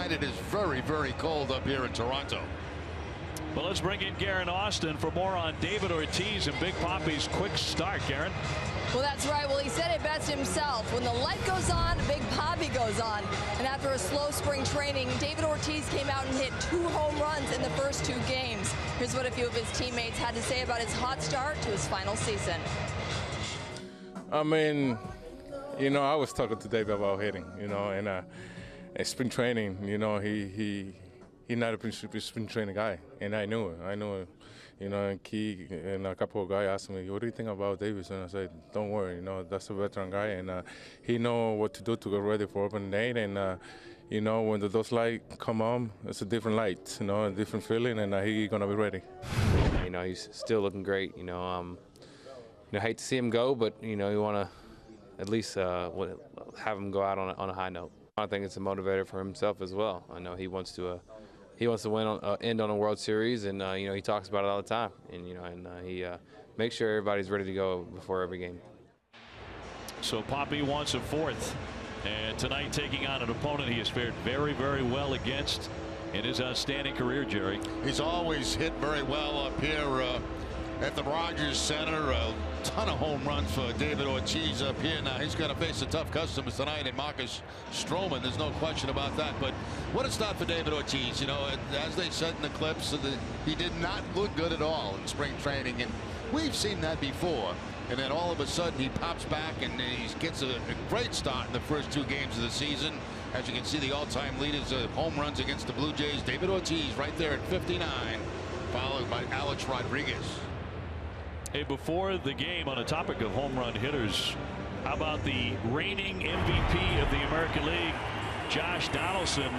tonight it is very, very cold up here in Toronto. Well, let's bring in Garen Austin for more on David Ortiz and Big Papi's quick start. Garen. Well, that's right. Well, he said it best himself. When the light goes on, Big Papi goes on. And after a slow spring training, David Ortiz came out and hit 2 home runs in the first 2 games. Here's what a few of his teammates had to say about his hot start to his final season. I mean, you know, I was talking to David about hitting, you know, and spring training, you know, he's not a spring training guy, and I knew it. You know, and Key and a couple of guys asked me, what do you think about Davis? And I said, don't worry, you know, that's a veteran guy, and he know what to do to get ready for opening day. And, you know, when those lights come on, it's a different light, you know, a different feeling, and he's going to be ready. You know, he's still looking great, you know. I hate to see him go, but, you know, you want to at least have him go out on a high note. I think it's a motivator for himself as well. I know he wants to win end on a World Series, and you know, he talks about it all the time, and you know, and he makes sure everybody's ready to go before every game. So Papi wants a 4th, and tonight taking on an opponent he has fared very, very well against in his outstanding career, Jerry. He's always hit very well up here at the Rogers Center. A ton of home runs for David Ortiz up here. Now he's got to face a tough customers tonight in Marcus Stroman. There's no question about that. But what a start for David Ortiz. You know, as they said in the clips, he did not look good at all in spring training, and we've seen that before. And then all of a sudden he pops back and he gets a great start in the first 2 games of the season. As you can see, the all-time leaders of home runs against the Blue Jays, David Ortiz right there at 59, followed by Alex Rodriguez. Hey, before the game, on a topic of home run hitters, how about the reigning MVP of the American League, Josh Donaldson,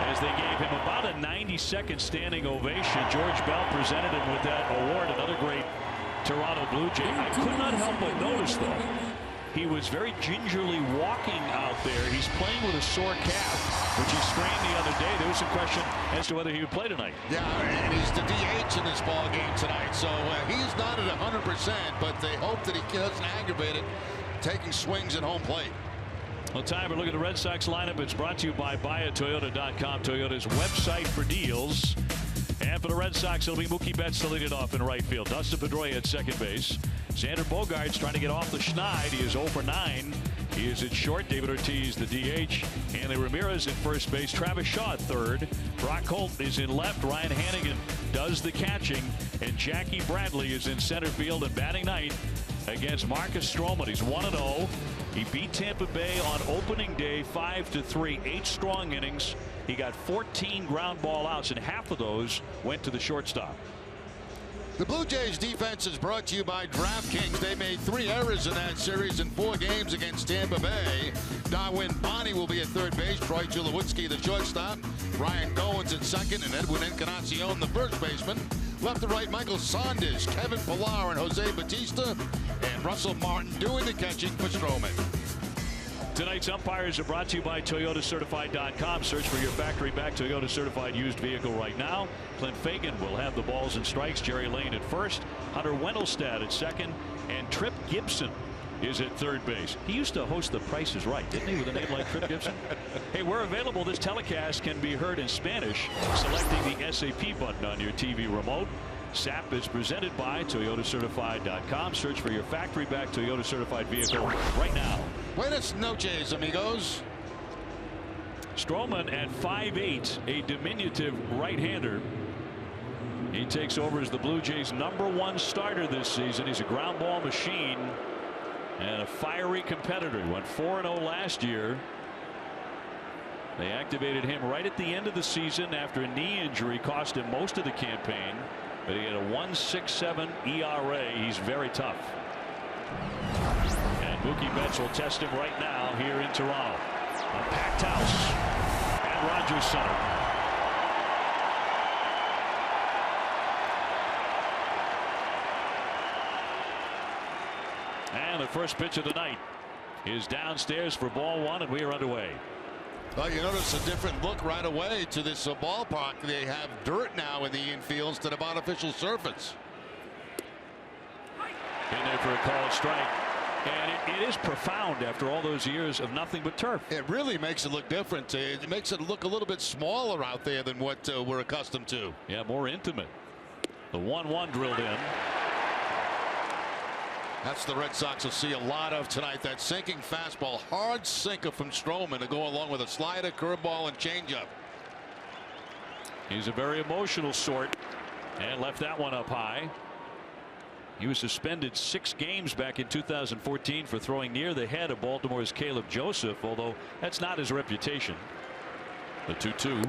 as they gave him about a 90-second standing ovation. George Bell presented him with that award, another great Toronto Blue Jay. I could not help but notice, though, he was very gingerly walking out there. He's playing with a sore calf, which he strained the other day. There was some question as to whether he would play tonight. Yeah, and he's the DH in this ball game tonight, so he's not at 100%, but they hope that he doesn't aggravate it, taking swings at home plate. Well, time to look at the Red Sox lineup. It's brought to you by BuyAToyota.com, Toyota's website for deals. And for the Red Sox, it'll be Mookie Betts to lead it off in right field. Dustin Pedroia at second base. Xander Bogaerts trying to get off the schneid. He is 0 for 9. He is at short. David Ortiz, the DH. Hanley Ramirez at first base. Travis Shaw at third. Brock Holt is in left. Ryan Hannigan does the catching. And Jackie Bradley is in center field and batting ninth against Marcus Stroman. He's 1-0. He beat Tampa Bay on opening day 5-3, 8 strong innings. He got 14 ground ball outs, and half of those went to the shortstop. The Blue Jays defense is brought to you by DraftKings. They made 3 errors in that series in 4 games against Tampa Bay. Darwin Bonnie will be at third base. Troy Tulowitzki, the shortstop. Ryan Goins at second, and Edwin Encarnacion, the first baseman. Left to right, Michael Saunders, Kevin Pillar, and Jose Bautista, and Russell Martin doing the catching for Stroman. Tonight's umpires are brought to you by ToyotaCertified.com. Search for your factory-backed Toyota certified used vehicle right now. Clint Fagan will have the balls and strikes. Jerry Lane at first. Hunter Wendelstad at second. And Trip Gibson is at third base. He used to host The Price is Right, didn't he, with a name like Trip Gibson? Hey, we're available. This telecast can be heard in Spanish, selecting the SAP button on your TV remote. SAP is presented by ToyotaCertified.com. Search for your factory-backed Toyota certified vehicle right now. Buenas noches, amigos. Stroman at 5'8", a diminutive right-hander. He takes over as the Blue Jays' #1 starter this season. He's a ground ball machine and a fiery competitor. He went 4-0 last year. They activated him right at the end of the season after a knee injury cost him most of the campaign. But he had a 1.67 ERA. He's very tough. And Mookie Betts will test him right now here in Toronto. A packed house at Rogers Center. And the first pitch of the night is downstairs for ball 1, and we are underway. Well, you notice a different look right away to this ballpark. They have dirt now in the infield instead of artificial surface. In there for a called strike. And it is profound after all those years of nothing but turf. It really makes it look different. It makes it look a little bit smaller out there than what we're accustomed to. Yeah, more intimate. The 1-1 drilled in. That's the Red Sox will see a lot of tonight. That sinking fastball, hard sinker from Stroman to go along with a slider, curveball, and changeup. He's a very emotional sort and left that one up high. He was suspended 6 games back in 2014 for throwing near the head of Baltimore's Caleb Joseph, although that's not his reputation. The 2-2.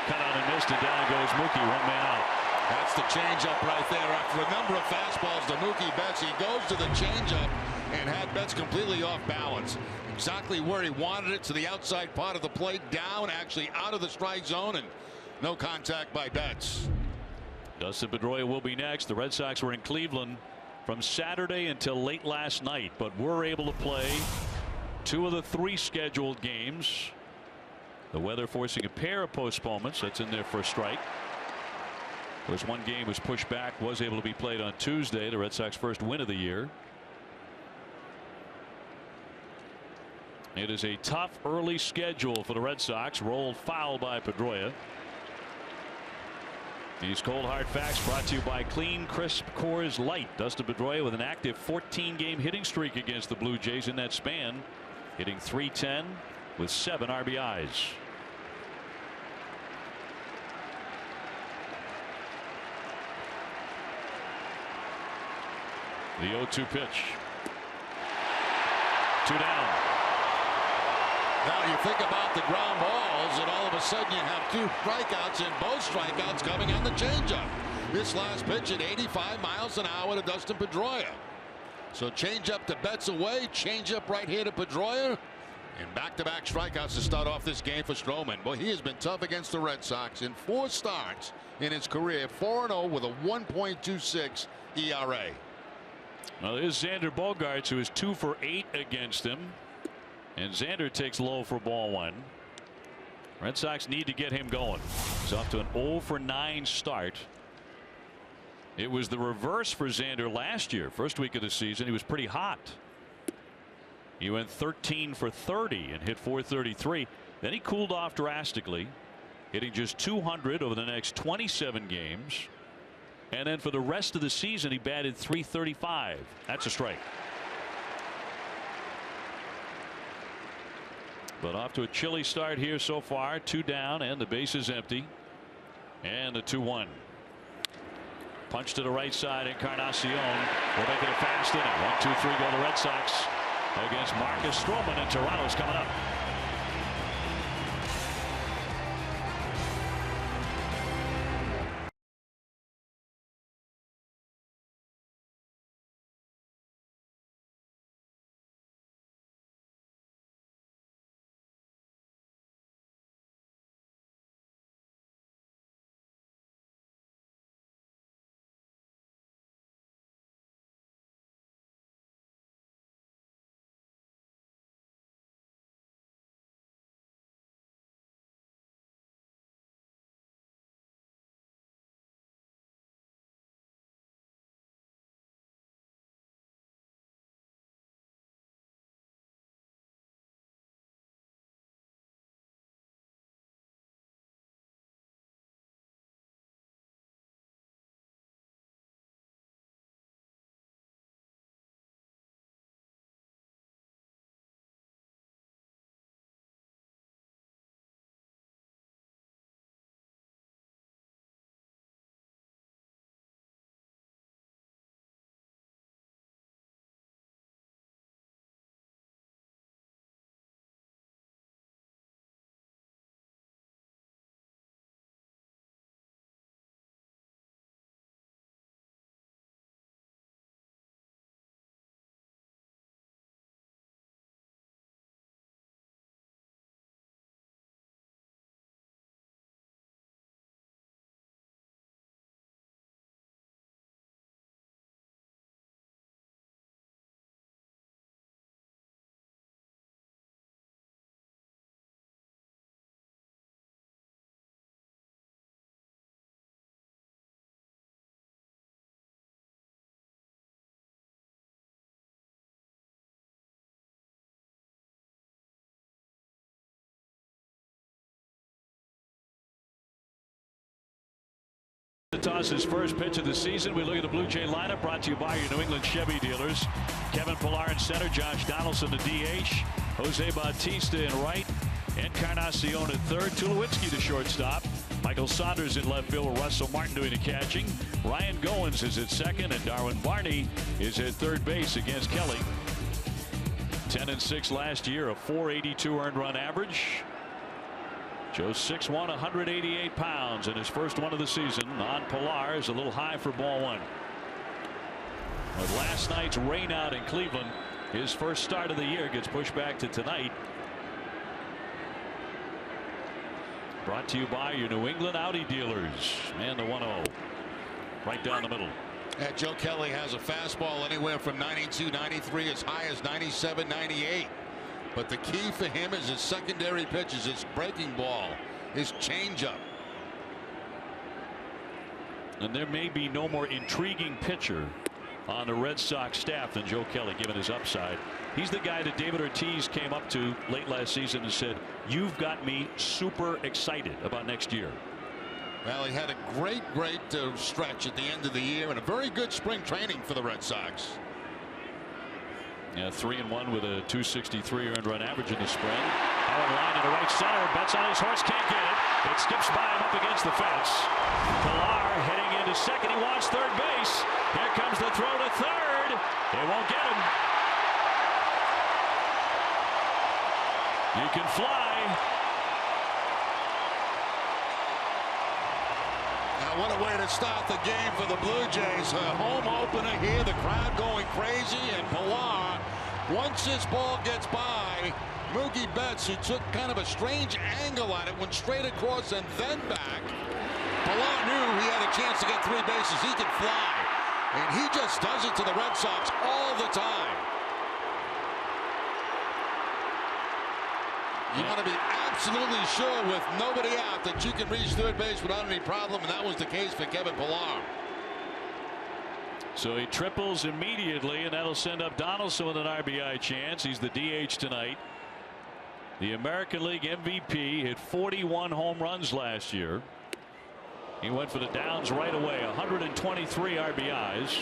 Cut on and missed, and down goes Mookie, 1 man out. That's the changeup right there. After a number of fastballs to Mookie Betts, he goes to the changeup and had Betts completely off balance. Exactly where he wanted it, to the outside part of the plate, down, actually out of the strike zone, and no contact by Betts. Dustin Pedroia will be next. The Red Sox were in Cleveland from Saturday until late last night, but were able to play 2 of the 3 scheduled games. The weather forcing a pair of postponements. That's in there for a strike. Of course, 1 game was pushed back, was able to be played on Tuesday. The Red Sox first win of the year. It is a tough early schedule for the Red Sox. Rolled foul by Pedroia. These cold hard facts brought to you by Clean Crisp Coors Light. Dustin Pedroia with an active 14-game hitting streak against the Blue Jays in that span, hitting .310 with 7 RBIs. The 0-2 pitch. 2 down. Now you think about the ground balls, and all of a sudden you have 2 strikeouts, and both strikeouts coming on the changeup. This last pitch at 85 miles an hour to Dustin Pedroia. So changeup to Betts away, changeup right here to Pedroia, and back-to-back strikeouts to start off this game for Stroman. Well, he has been tough against the Red Sox in 4 starts in his career, 4-0 with a 1.26 ERA. Well, there's Xander Bogaerts, who is 2 for 8 against him. And Xander takes low for ball 1. Red Sox need to get him going. He's off to an 0 for 9 start. It was the reverse for Xander last year. First week of the season, he was pretty hot. He went 13 for 30 and hit .433. Then he cooled off drastically, hitting just .200 over the next 27 games. And then for the rest of the season, he batted .335. That's a strike. But off to a chilly start here so far. 2 down and the base is empty. And the 2-1. Punch to the right side. Encarnacion will make it a fast inning. 1-2-3 go the Red Sox against Marcus Stroman, and Toronto's coming up. Montas's first pitch of the season. We look at the Blue Jay lineup brought to you by your New England Chevy dealers. Kevin Pillar in center, Josh Donaldson the DH, Jose Bautista in right, Encarnacion at third, Tulowitzki the shortstop, Michael Saunders in left field with Russell Martin doing the catching. Ryan Goins is at second, and Darwin Barney is at third base against Kelly. 10-6 last year, a .482 earned run average. Joe 6'1", 188 pounds, and his first one of the season on Pillar is a little high for ball one. With last night's rain out in Cleveland, his first start of the year gets pushed back to tonight. Brought to you by your New England Audi dealers. And the 1-0 right down the middle. Joe Kelly has a fastball anywhere from 92, 93, as high as 97, 98. But the key for him is his secondary pitches, his breaking ball, his changeup. And there may be no more intriguing pitcher on the Red Sox staff than Joe Kelly, given his upside. He's the guy that David Ortiz came up to late last season and said, "You've got me super excited about next year." Well, he had a great stretch at the end of the year and a very good spring training for the Red Sox. Yeah, 3-1 with a .263 earned run average in the spring. Howard line to the right center. Bets on his horse, can't get it. It skips by him up against the fence. Pillar heading into second. He wants third base. Here comes the throw to third. They won't get him. You can fly. Now, what a way to start the game for the Blue Jays. A home opener here, the crowd going crazy, and Pillar, once this ball gets by, Mookie Betts, who took kind of a strange angle at it, went straight across and then back. Pillar knew he had a chance to get three bases. He could fly, and he just does it to the Red Sox all the time. You want to be absolutely sure with nobody out that you can reach third base without any problem, and that was the case for Kevin Pillar. So he triples immediately, and that'll send up Donaldson with an RBI chance. He's the DH tonight. The American League MVP, hit 41 home runs last year. He went for the downs right away, 123 RBIs.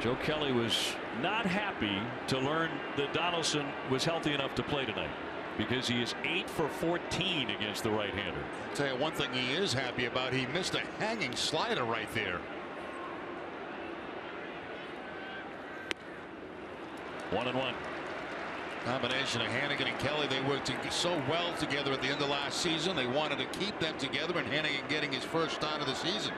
Joe Kelly was not happy to learn that Donaldson was healthy enough to play tonight, because he is 8 for 14 against the right-hander. I'll tell you one thing he is happy about. He missed a hanging slider right there. 1-1. Combination of Hannigan and Kelly. They worked so well together at the end of last season. They wanted to keep them together, and Hannigan getting his first start of the season.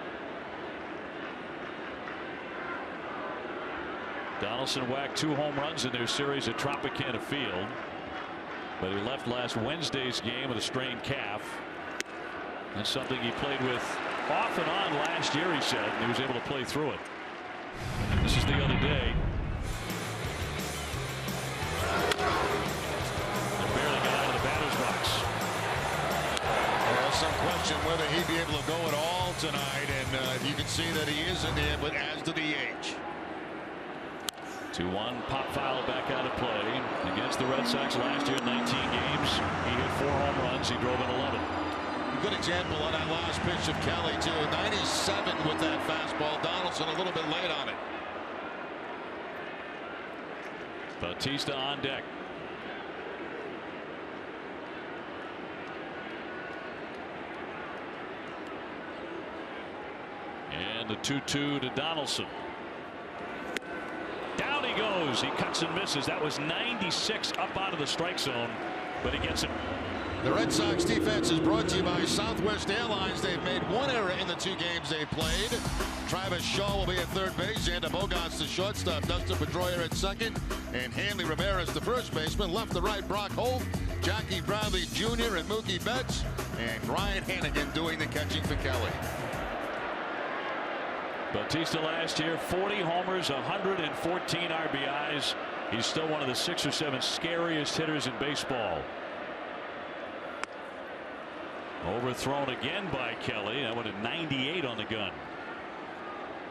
Donaldson whacked 2 home runs in their series at Tropicana Field, but he left last Wednesday's game with a strained calf. That's something he played with off and on last year, he said, and he was able to play through it. This is the other day. They barely got out of the batter's box. There's some question whether he'd be able to go at all tonight, and you can see that he is in there, but as to the age. 2-1, pop foul back out of play against the Red Sox last year in 19 games. He hit 4 home runs. He drove in 11. A good example on that last pitch of Kelly, too. 97 with that fastball. Donaldson a little bit late on it. Bautista on deck. And the 2-2 to Donaldson. Down he goes. He cuts and misses. That was 96 up out of the strike zone, but he gets it. The Red Sox defense is brought to you by Southwest Airlines. They've made 1 error in the 2 games they played. Travis Shaw will be at third base. Xander Bogaerts the shortstop. Dustin Pedroia at second. And Hanley Ramirez the first baseman. Left to right, Brock Holt, Jackie Bradley Jr. and Mookie Betts. And Ryan Hannigan doing the catching for Kelly. Bautista last year, 40 homers, 114 RBIs. He's still one of the 6 or 7 scariest hitters in baseball. Overthrown again by Kelly. That went at 98 on the gun.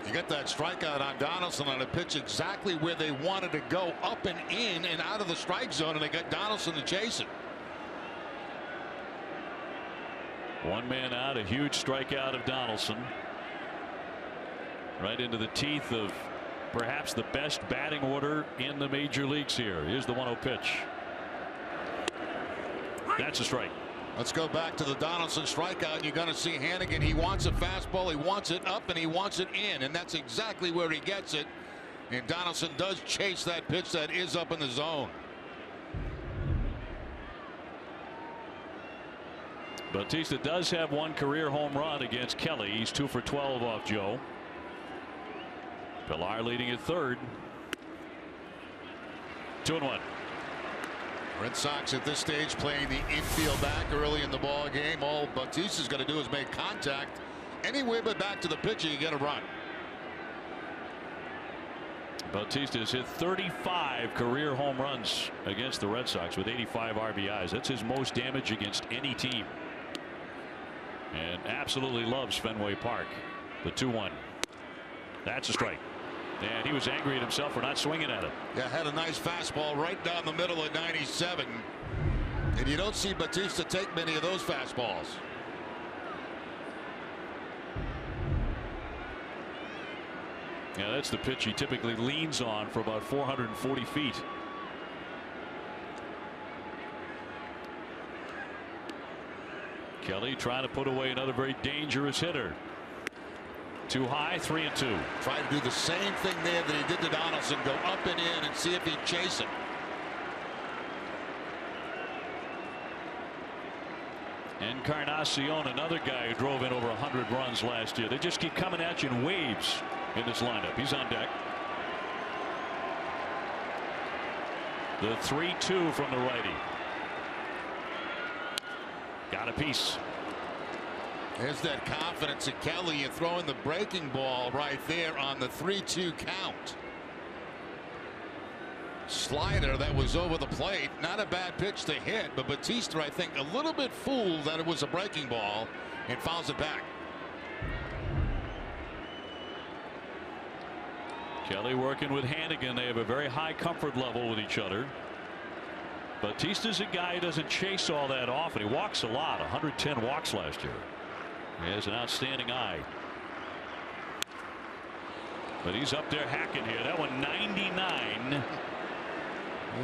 You got that strikeout on Donaldson on a pitch exactly where they wanted to go, up and in and out of the strike zone, and they got Donaldson to chase it. One man out, a huge strikeout of Donaldson. Right into the teeth of perhaps the best batting order in the major leagues here. Here's the 1-0 pitch. That's a strike. Let's go back to the Donaldson strikeout. You're going to see Hannigan. He wants a fastball. He wants it up and he wants it in. And that's exactly where he gets it. And Donaldson does chase that pitch that is up in the zone. Bautista does have one career home run against Kelly. He's 2 for 12 off Joe. Pilar leading at third. 2-1. Red Sox at this stage playing the infield back early in the ball game. All Bautista's going to do is make contact. Anywhere but back to the pitcher, you get a run. Bautista has hit 35 career home runs against the Red Sox with 85 RBIs. That's his most damage against any team. And absolutely loves Fenway Park. The 2-1. That's a strike. And he was angry at himself for not swinging at it. Yeah, had a nice fastball right down the middle at 97. And you don't see Bautista take many of those fastballs. Yeah, that's the pitch he typically leans on for about 440 feet. Kelly trying to put away another very dangerous hitter. Too high, 3-2. Try to do the same thing there that he did to Donaldson. Go up and in and see if he'd chase it. Encarnacion, another guy who drove in over 100 runs last year. They just keep coming at you in waves in this lineup. He's on deck. The 3-2 from the righty. Got a piece. There's that confidence of Kelly. You're throwing the breaking ball right there on the 3-2 count. Slider that was over the plate. Not a bad pitch to hit, but Bautista, I think, a little bit fooled that it was a breaking ball and fouls it back. Kelly working with Hannigan. They have a very high comfort level with each other. Bautista's a guy who doesn't chase all that often. He walks a lot. 110 walks last year. He has an outstanding eye. But he's up there hacking here. That one 99. I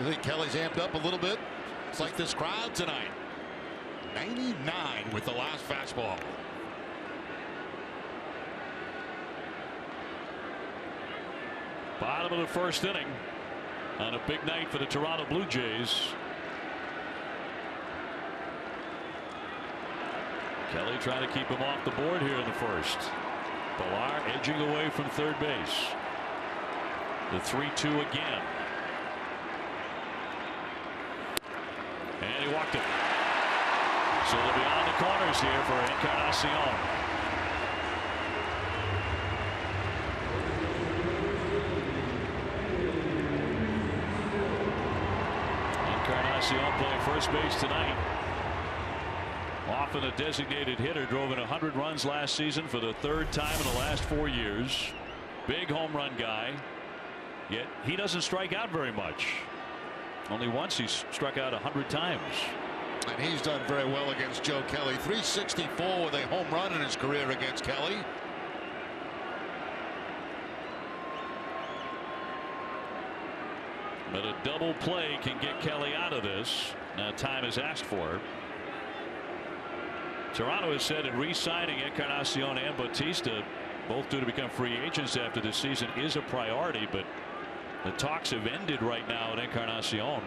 think Kelly's amped up a little bit. It's like this crowd tonight. 99 with the last fastball. Bottom of the first inning on a big night for the Toronto Blue Jays. Kelly trying to keep him off the board here in the first. Pilar edging away from third base. The 3-2 again. And he walked it. So they'll be on the corners here for Encarnacion. Encarnacion playing first base tonight. Often a designated hitter, drove in 100 runs last season for the third time in the last 4 years. Big home run guy. Yet he doesn't strike out very much. Only once he's struck out 100 times. And he's done very well against Joe Kelly. 364 with a home run in his career against Kelly. But a double play can get Kelly out of this. Now time is asked for. Toronto has said that re-signing Encarnacion and Bautista, both due to become free agents after this season, is a priority. But the talks have ended right now at Encarnacion.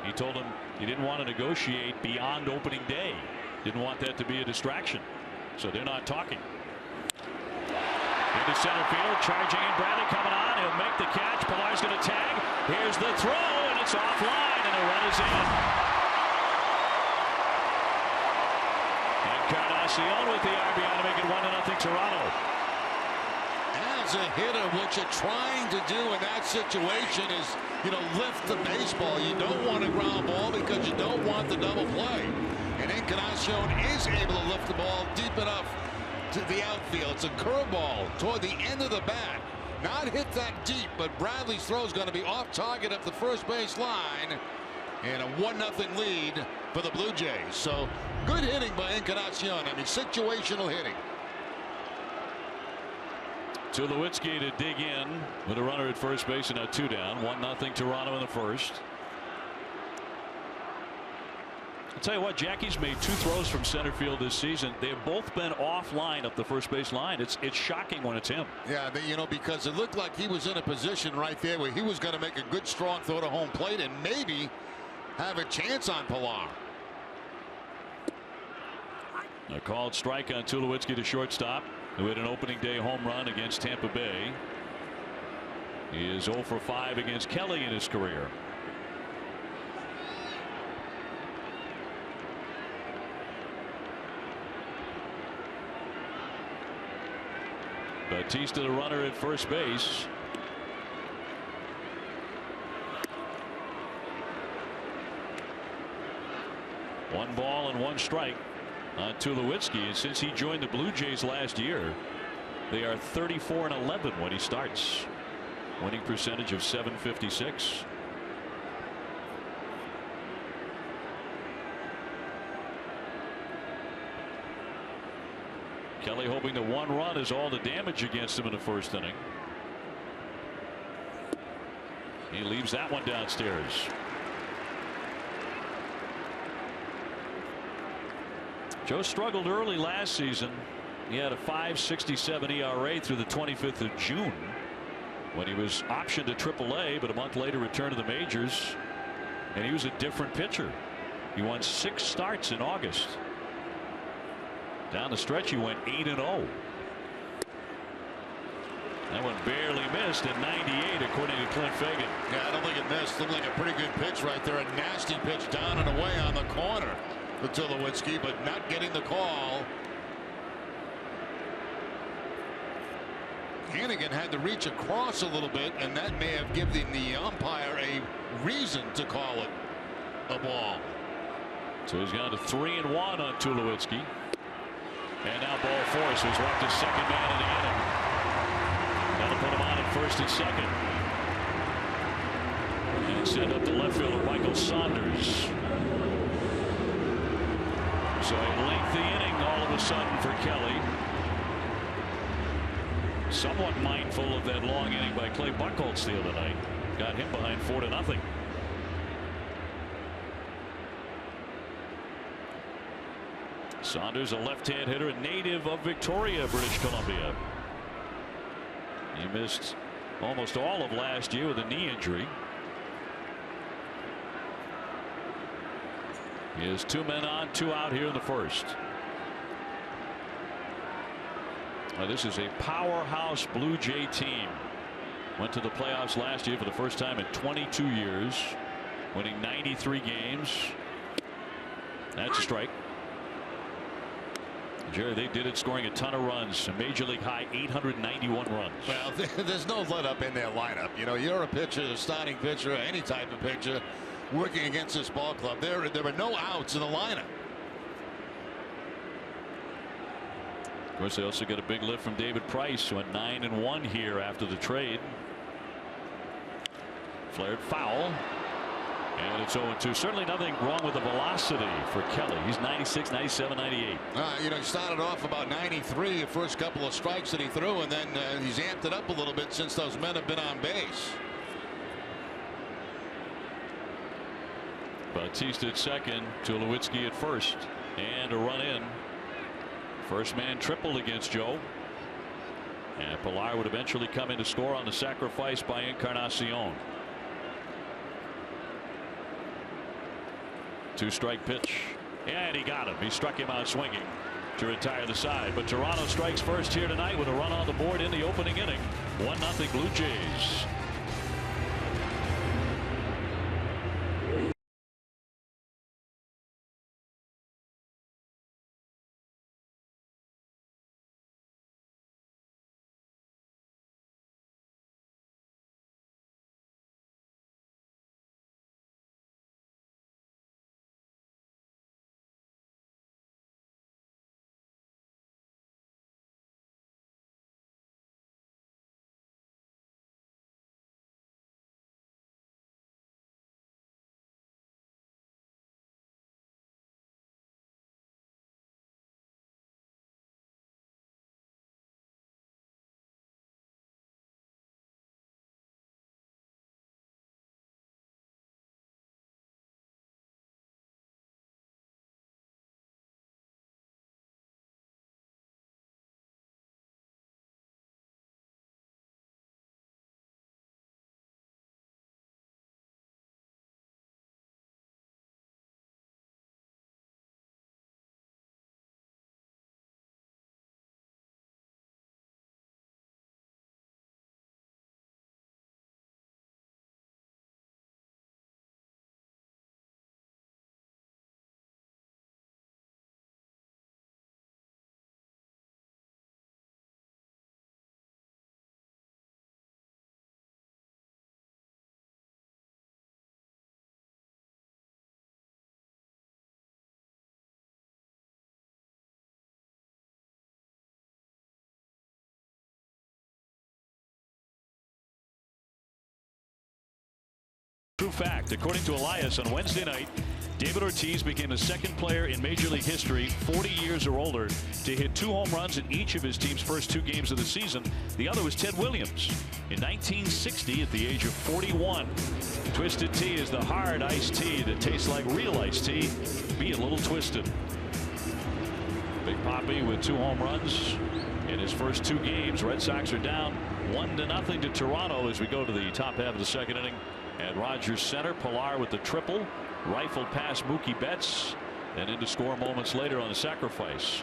He told him he didn't want to negotiate beyond opening day. Didn't want that to be a distraction. So they're not talking. Into center field, charging in Bradley, coming on. He'll make the catch. Pilar's going to tag. Here's the throw, and it's offline, and the run is in. Encarnacion with the RBI to make it 1-0 Toronto. As a hitter, what you're trying to do in that situation is, lift the baseball. You don't want a ground ball because you don't want the double play. And Encarnacion is able to lift the ball deep enough to the outfield. It's a curveball toward the end of the bat. Not hit that deep, but Bradley's throw is going to be off target up the first base line. And a 1-0 lead for the Blue Jays. So good hitting by Encarnacion. I mean, situational hitting. Tulowitzki to dig in with a runner at first base and now 2 down. 1-0 Toronto in the first. I'll tell you what, Jackie's made 2 throws from center field this season. They have both been offline up the first base line. It's shocking when it's him. Yeah, you know, because it looked like he was in a position right there where he was going to make a good strong throw to home plate and maybe have a chance on Pilar. A called strike on Tulowitzki to shortstop, who had an opening day home run against Tampa Bay. He is 0 for 5 against Kelly in his career. Batista the runner at first base. One ball and 1 strike on Tulowitzki, and since he joined the Blue Jays last year, they are 34-11 when he starts. Winning percentage of .756. Kelly hoping the 1 run is all the damage against him in the first inning. He leaves that one downstairs. Joe struggled early last season. He had a .567 ERA through the 25th of June when he was optioned to AAA, but a month later returned to the majors, and he was a different pitcher. He won 6 starts in August. Down the stretch he went 8-0. That one barely missed at 98 according to Clint Fagan. Yeah, I don't think it missed. Looked like a pretty good pitch right there. A nasty pitch down and away on the corner for Tulowitzki, but not getting the call. Hannigan had to reach across a little bit, and that may have given the umpire a reason to call it a ball. So he's gone to 3-1 on Tulowitzki. And now ball 4, so he's walked his second man in the inning. That'll put him on at first and second. And send up the left fielder Michael Saunders. So a lengthy inning all of a sudden for Kelly. Somewhat mindful of that long inning by Clay Buchholz the other night. Got him behind 4-0. Saunders, a left-hand hitter, a native of Victoria, British Columbia. He missed almost all of last year with a knee injury. He has 2 men on, 2 out here in the first. Now, this is a powerhouse Blue Jay team. Went to the playoffs last year for the first time in 22 years, winning 93 games. That's a strike. Jerry, they did it scoring a ton of runs, a major league high 891 runs. Well, there's no let up in their lineup. You know, you're a pitcher, a starting pitcher, any type of pitcher working against this ball club. There are no outs in the lineup. Of course, they also got a big lift from David Price, who went 9-1 here after the trade. Flared foul. And it's 0-2. Certainly nothing wrong with the velocity for Kelly. He's 96, 97, 98. You know, he started off about 93 the first couple of strikes that he threw, and then he's amped it up a little bit since those men have been on base. Batista at second, Tulowitzki at first, and a run in. First man tripled against Joe. And Pilar would eventually come in to score on the sacrifice by Encarnacion. 2-strike pitch, and he got him. He struck him out swinging to retire the side. But Toronto strikes first here tonight with a run on the board in the opening inning. 1-0 Blue Jays. true fact. According to Elias, on Wednesday night, David Ortiz became the second player in Major League history 40 years or older to hit 2 home runs in each of his team's first 2 games of the season. The other was Ted Williams in 1960 at the age of 41. Twisted Tea is the hard iced tea that tastes like real iced tea. Be a little twisted. Big Papi with 2 home runs in his first 2 games. Red Sox are down 1-0 to Toronto as we go to the top half of the second inning. At Rogers Center, Pilar with the triple. Rifled past Mookie Betts and into score moments later on the sacrifice.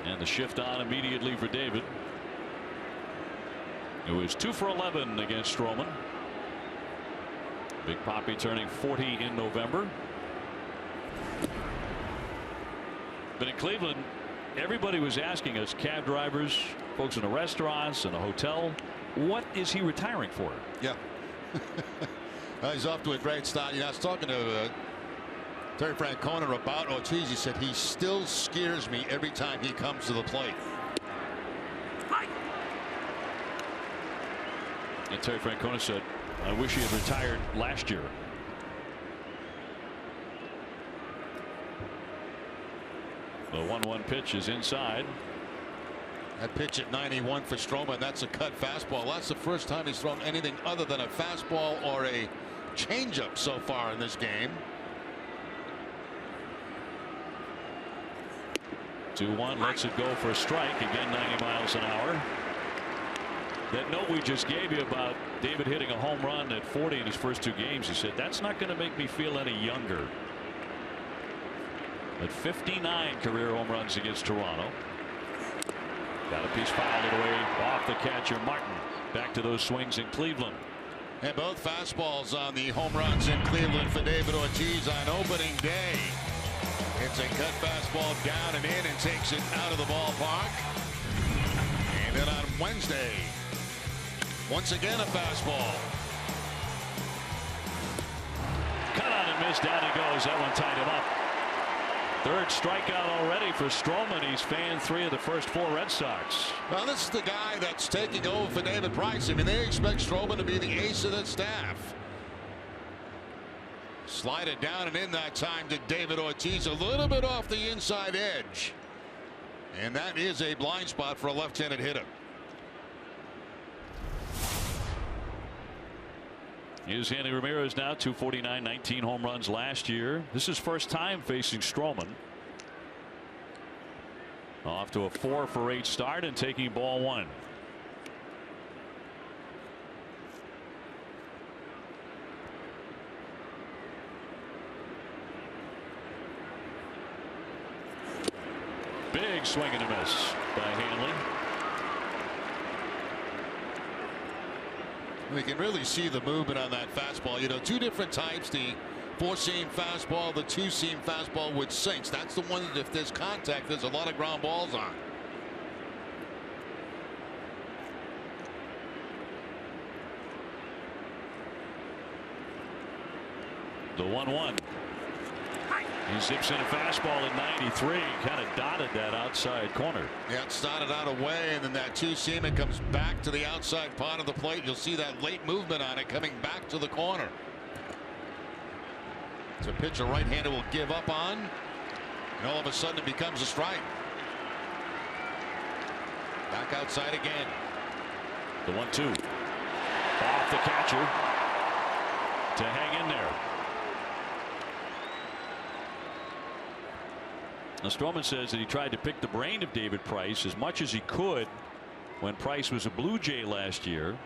And the shift on immediately for David. It was 2 for 11 against Stroman. Big Papi turning 40 in November. But in Cleveland, everybody was asking us, cab drivers, folks in the restaurants and the hotel, what is he retiring for? Yeah. He's off to a great start. You know, I was talking to Terry Francona about Ortiz. He said he still scares me every time he comes to the plate. And Terry Francona said, I wish he had retired last year. The 1-1 pitch is inside. That pitch at 91 for Stroman, that's a cut fastball. That's the first time he's thrown anything other than a fastball or a changeup so far in this game. 2-1, lets it go for a strike. Again, 90 miles an hour. That note we just gave you about David hitting a home run at 40 in his first 2 games, he said, that's not going to make me feel any younger. At 59 career home runs against Toronto. Got a piece fouled it away off the catcher Martin. Back to those swings in Cleveland. And both fastballs on the home runs in Cleveland for David Ortiz on opening day. It's a cut fastball down and in and takes it out of the ballpark. And then on Wednesday, once again a fastball. Cut on and missed. Down he goes. That one tied him up. 3rd strikeout already for Stroman. He's fanned 3 of the first 4 Red Sox. Well, this is the guy that's taking over for David Price. I mean, they expect Stroman to be the ace of the staff. Slide it down and in that time to David Ortiz, a little bit off the inside edge. And that is a blind spot for a left-handed hitter. Here's Hanley Ramirez now, 249, 19 home runs last year. This is his first time facing Stroman. Off to a 4 for 8 start and taking ball 1. Big swing and a miss by Hanley. We can really see the movement on that fastball. You know, 2 different types. The 4-seam fastball, the 2-seam fastball with sinks. That's the one that if there's contact, there's a lot of ground balls on. The 1-1. He zips in a fastball at 93. Kind of dotted that outside corner. Yeah, it started out away, and then that 2-seam, it comes back to the outside part of the plate. You'll see that late movement on it coming back to the corner. It's a pitch a right-hander will give up on, and all of a sudden it becomes a strike. Back outside again. The 1-2. Off the catcher to hang in there. Now Stroman says that he tried to pick the brain of David Price as much as he could when Price was a Blue Jay last year,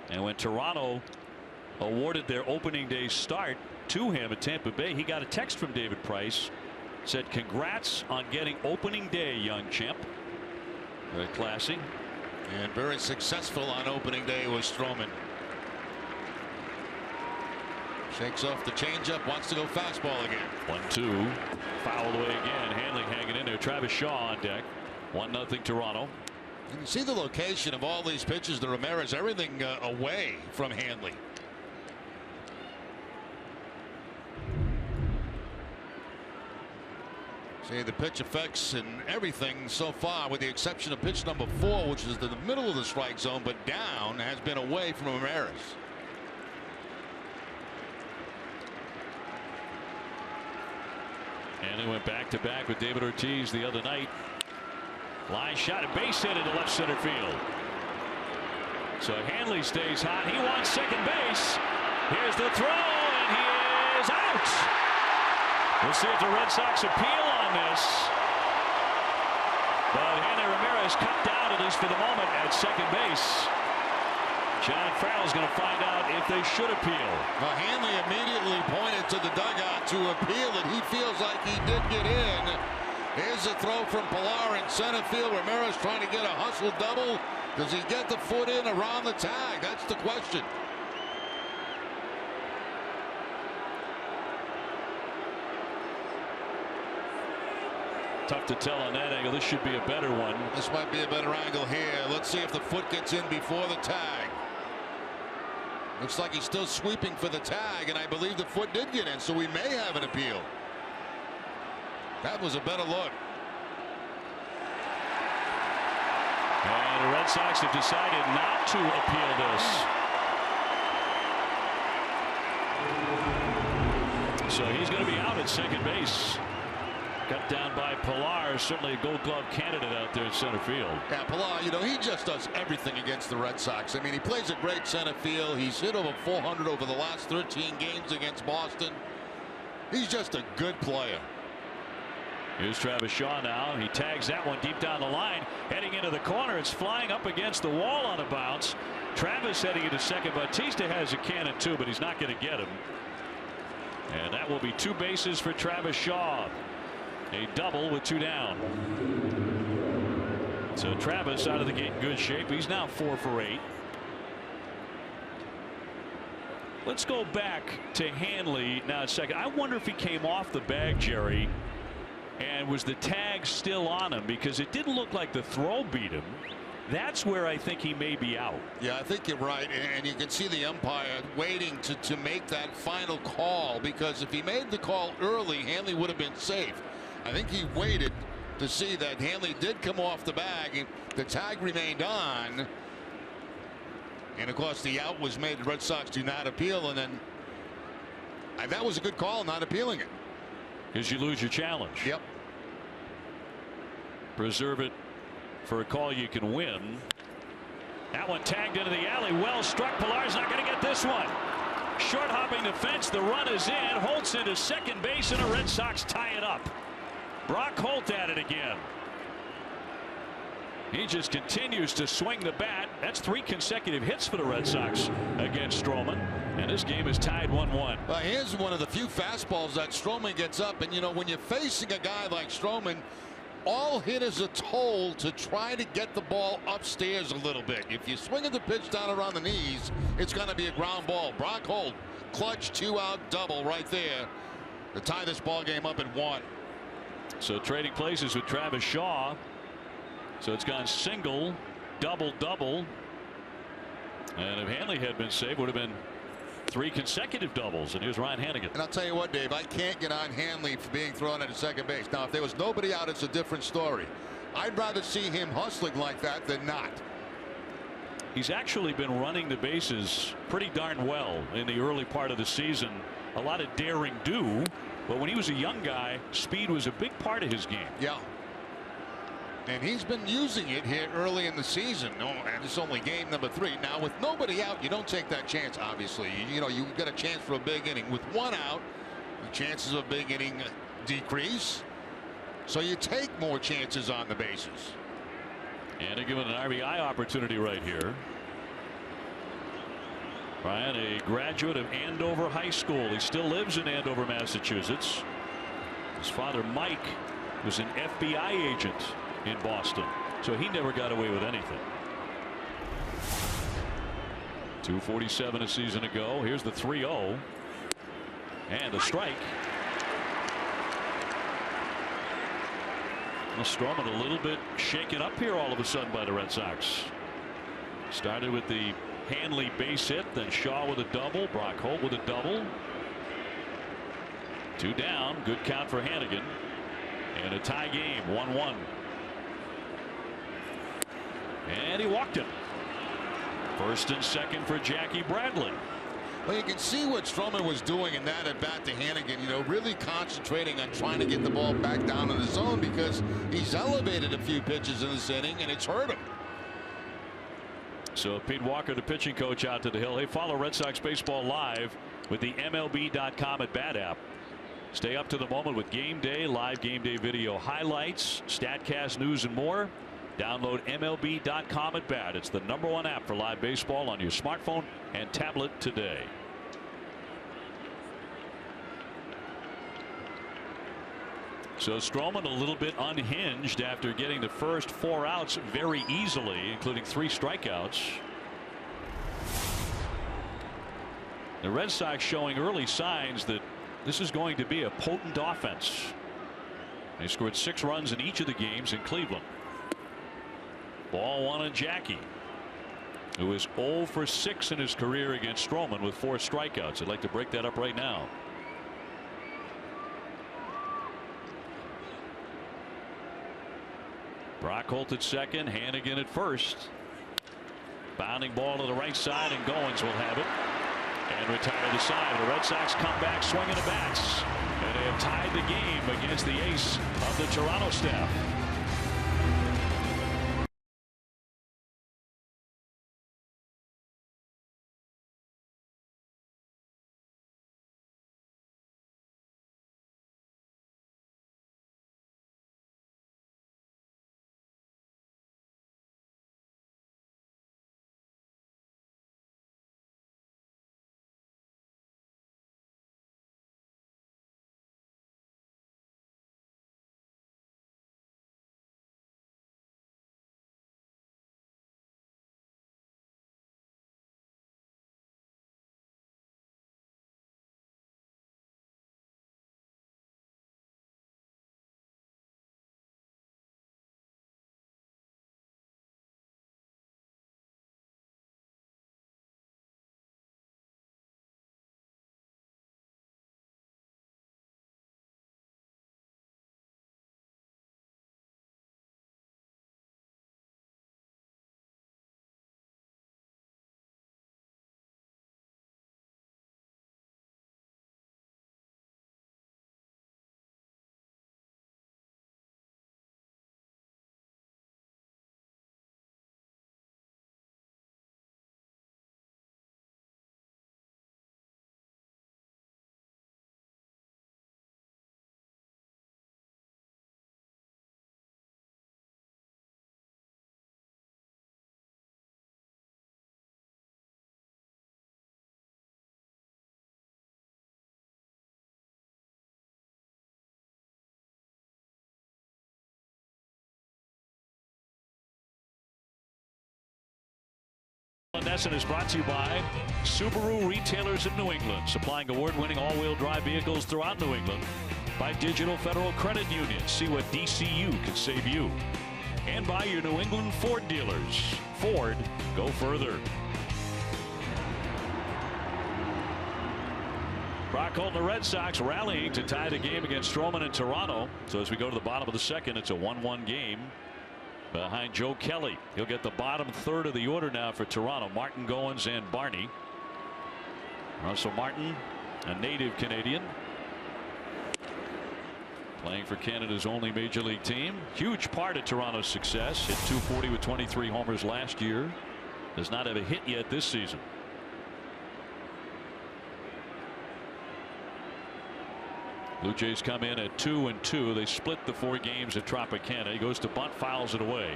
and when Toronto awarded their opening day start to him at Tampa Bay, he got a text from David Price, said, "Congrats on getting opening day, young chimp." Very classy. And very successful on opening day was Stroman. Shakes off the changeup, wants to go fastball again. 1-2. Fouled away again. Hanley hanging in there. Travis Shaw on deck. 1-0 Toronto. And you see the location of all these pitches to Ramirez, everything away from Hanley. See the pitch effects and everything so far, with the exception of pitch number 4, which is in the middle of the strike zone, but down, has been away from Ramirez. And he went back-to-back with David Ortiz the other night. Line shot, a base hit into left center field. So Hanley stays hot. He wants second base. Here's the throw, and he is out. We'll see if the Red Sox appeal on this. But Hanley Ramirez cut down, at least for the moment, at second base. John Farrell's going to find out if they should appeal. Well, Hanley immediately pointed to the dugout to appeal it. He feels like he did get in. Here's a throw from Pilar in center field. Ramirez trying to get a hustle double. Does he get the foot in around the tag? That's the question. Tough to tell on that angle. This should be a better one. This might be a better angle here. Let's see if the foot gets in before the tag. Looks like he's still sweeping for the tag, and I believe the foot did get in, so we may have an appeal. That was a better look. And the Red Sox have decided not to appeal this. So he's going to be out at second base. Cut down by Pilar, certainly a Gold Glove candidate out there in center field. Yeah, Pilar, you know, he just does everything against the Red Sox. I mean, he plays a great center field. He's hit over 400 over the last 13 games against Boston. He's just a good player. Here's Travis Shaw now. He tags that one deep down the line, heading into the corner. It's flying up against the wall on a bounce. Travis heading into second. Bautista has a cannon too, but he's not going to get him. And that will be 2 bases for Travis Shaw. A double with 2 down. So Travis out of the gate in good shape. He's now 4 for 8. Let's go back to Hanley now a second. I wonder if he came off the bag, Jerry, and was the tag still on him, because it didn't look like the throw beat him. That's where I think he may be out. Yeah, I think you're right, and you can see the umpire waiting to make that final call, because if he made the call early, Hanley would have been safe. I think he waited to see that Hanley did come off the bag. The tag remained on, and of course the out was made. The Red Sox do not appeal, and then that was a good call, not appealing it. Because you lose your challenge. Yep. Preserve it for a call you can win. That one tagged into the alley. Well struck. Pilar's not going to get this one. Short hopping the fence. The run is in. Holt's into second base, and the Red Sox tie it up. Brock Holt at it again. He just continues to swing the bat. That's 3 consecutive hits for the Red Sox against Stroman. And this game is tied 1-1. Well, here's one of the few fastballs that Stroman gets up. And, you know, when you're facing a guy like Stroman, all hitters are told to try to get the ball upstairs a little bit. If you swing the pitch down around the knees, it's going to be a ground ball. Brock Holt, clutch 2-out double right there to tie this ball game up at 1. So trading places with Travis Shaw. So it's gone single, double, double. And if Hanley had been safe, would have been 3 consecutive doubles. And here's Ryan Hanigan. And I'll tell you what, Dave, I can't get on Hanley for being thrown at second base. Now, if there was nobody out, it's a different story. I'd rather see him hustling like that than not. He's actually been running the bases pretty darn well in the early part of the season. A lot of daring do. But when he was a young guy, speed was a big part of his game. Yeah. And he's been using it here early in the season. No, and it's only game number 3. Now, with nobody out, you don't take that chance, obviously. You know, you get a chance for a big inning. With 1 out, the chances of a big inning decrease. So you take more chances on the bases. And they're given an RBI opportunity right here. Ryan, a graduate of Andover High School. He still lives in Andover, Massachusetts. His father, Mike, was an FBI agent in Boston, so he never got away with anything. 247 a season ago. Here's the 3-0 and a strike. Well, Stroman a little bit shaken up here all of a sudden by the Red Sox. Started with the Hanley base hit, then Shaw with a double, Brock Holt with a double. 2 down, good count for Hanigan. And a tie game, 1-1. And he walked him. First and second for Jackie Bradley. Well, you can see what Stroman was doing in that at bat to Hannigan, you know, really concentrating on trying to get the ball back down in the zone because he's elevated a few pitches in this inning and it's hurt him. So Pete Walker, the pitching coach, out to the hill. Hey, follow Red Sox baseball live with the MLB.com at bat app. Stay up to the moment with game day, live game day video highlights, StatCast news and more. Download MLB.com at bat. It's the #1 app for live baseball on your smartphone and tablet today. So Stroman a little bit unhinged after getting the first 4 outs very easily, including 3 strikeouts. The Red Sox showing early signs that this is going to be a potent offense. They scored 6 runs in each of the games in Cleveland. Ball 1 on Jackie, who is 0 for 6 in his career against Stroman with 4 strikeouts. I'd like to break that up right now. Brock Holt at second, Hannigan at first. Bounding ball to the right side, and Goins will have it and retire the side. The Red Sox come back swinging the bats, and they have tied the game against the ace of the Toronto staff. Lesson is brought to you by Subaru Retailers in New England, supplying award-winning all-wheel drive vehicles throughout New England. By Digital Federal Credit Union, see what DCU can save you. And by your New England Ford dealers. Ford, go further. Brock Holt and the Red Sox rallying to tie the game against Stroman in Toronto. So as we go to the bottom of the second, it's a 1-1 game. Behind Joe Kelly, he'll get the bottom third of the order now for Toronto. Martin, Goins, and Barney. Russell Martin, a native Canadian, playing for Canada's only major league team. Huge part of Toronto's success. Hit .240 with 23 homers last year. Does not have a hit yet this season. Blue Jays come in at 2-2. They split the 4 games at Tropicana. He goes to bunt, fouls it away.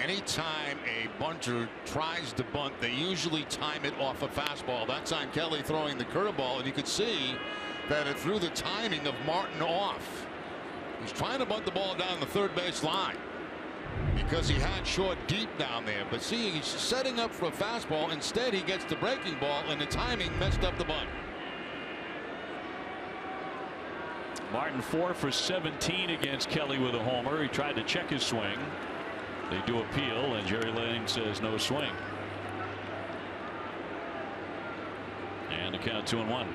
Anytime a bunter tries to bunt, they usually time it off a fastball. That time Kelly throwing the curveball, and you could see that it threw the timing of Martin off. He's trying to bunt the ball down the third base line because he had short deep down there. But see, he's setting up for a fastball. Instead, he gets the breaking ball, and the timing messed up the bunt. Martin 4 for 17 against Kelly with a homer. He tried to check his swing. They do appeal, and Jerry Lane says no swing. And the count 2-1.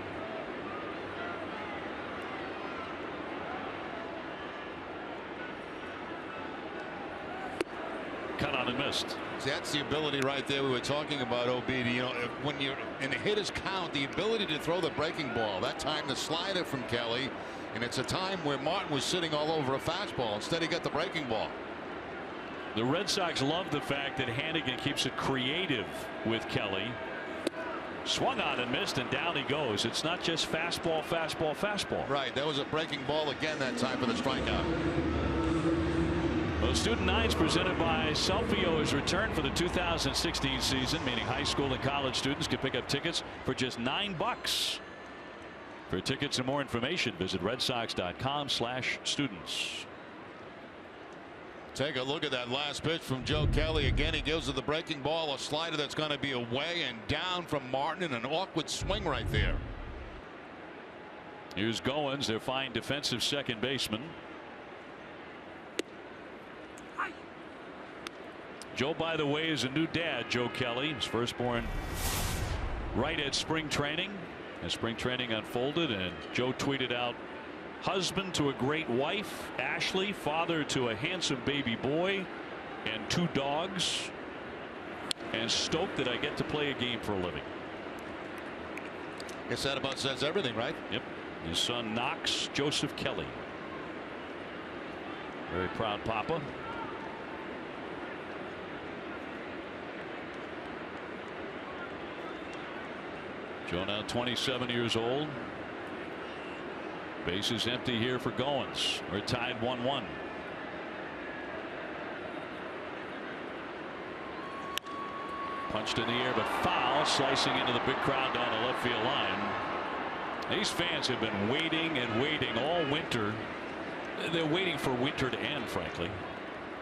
and missed. See, that's the ability right there we were talking about, OB. You know, when you're in a hitter's count, the ability to throw the breaking ball. That time the slider from Kelly, and it's a time where Martin was sitting all over a fastball. Instead he got the breaking ball. The Red Sox love the fact that Hannigan keeps it creative with Kelly. Swung on and missed, and down he goes. It's not just fastball, fastball, fastball. Right. That was a breaking ball again that time for the strikeout. Well, Student Nights presented by Selfio has returned for the 2016 season, meaning high school and college students can pick up tickets for just $9. For tickets and more information, visit redsox.com/students. Take a look at that last pitch from Joe Kelly. Again, he gives it the breaking ball, a slider that's going to be away and down from Martin, and an awkward swing right there. Here's Goins, their fine defensive second baseman. Joe, by the way, is a new dad. Joe Kelly, his firstborn, right at spring training. As spring training unfolded, and Joe tweeted out, husband to a great wife, Ashley, father to a handsome baby boy and 2 dogs, and stoked that I get to play a game for a living. Guess that about says everything, right? Yep. His son Knox Joseph Kelly. Very proud papa. Joe now 27 years old. Bases empty here for Goins. We're tied 1-1. Punched in the air, but foul, slicing into the big crowd down the left field line. These fans have been waiting and waiting all winter. They're waiting for winter to end, frankly.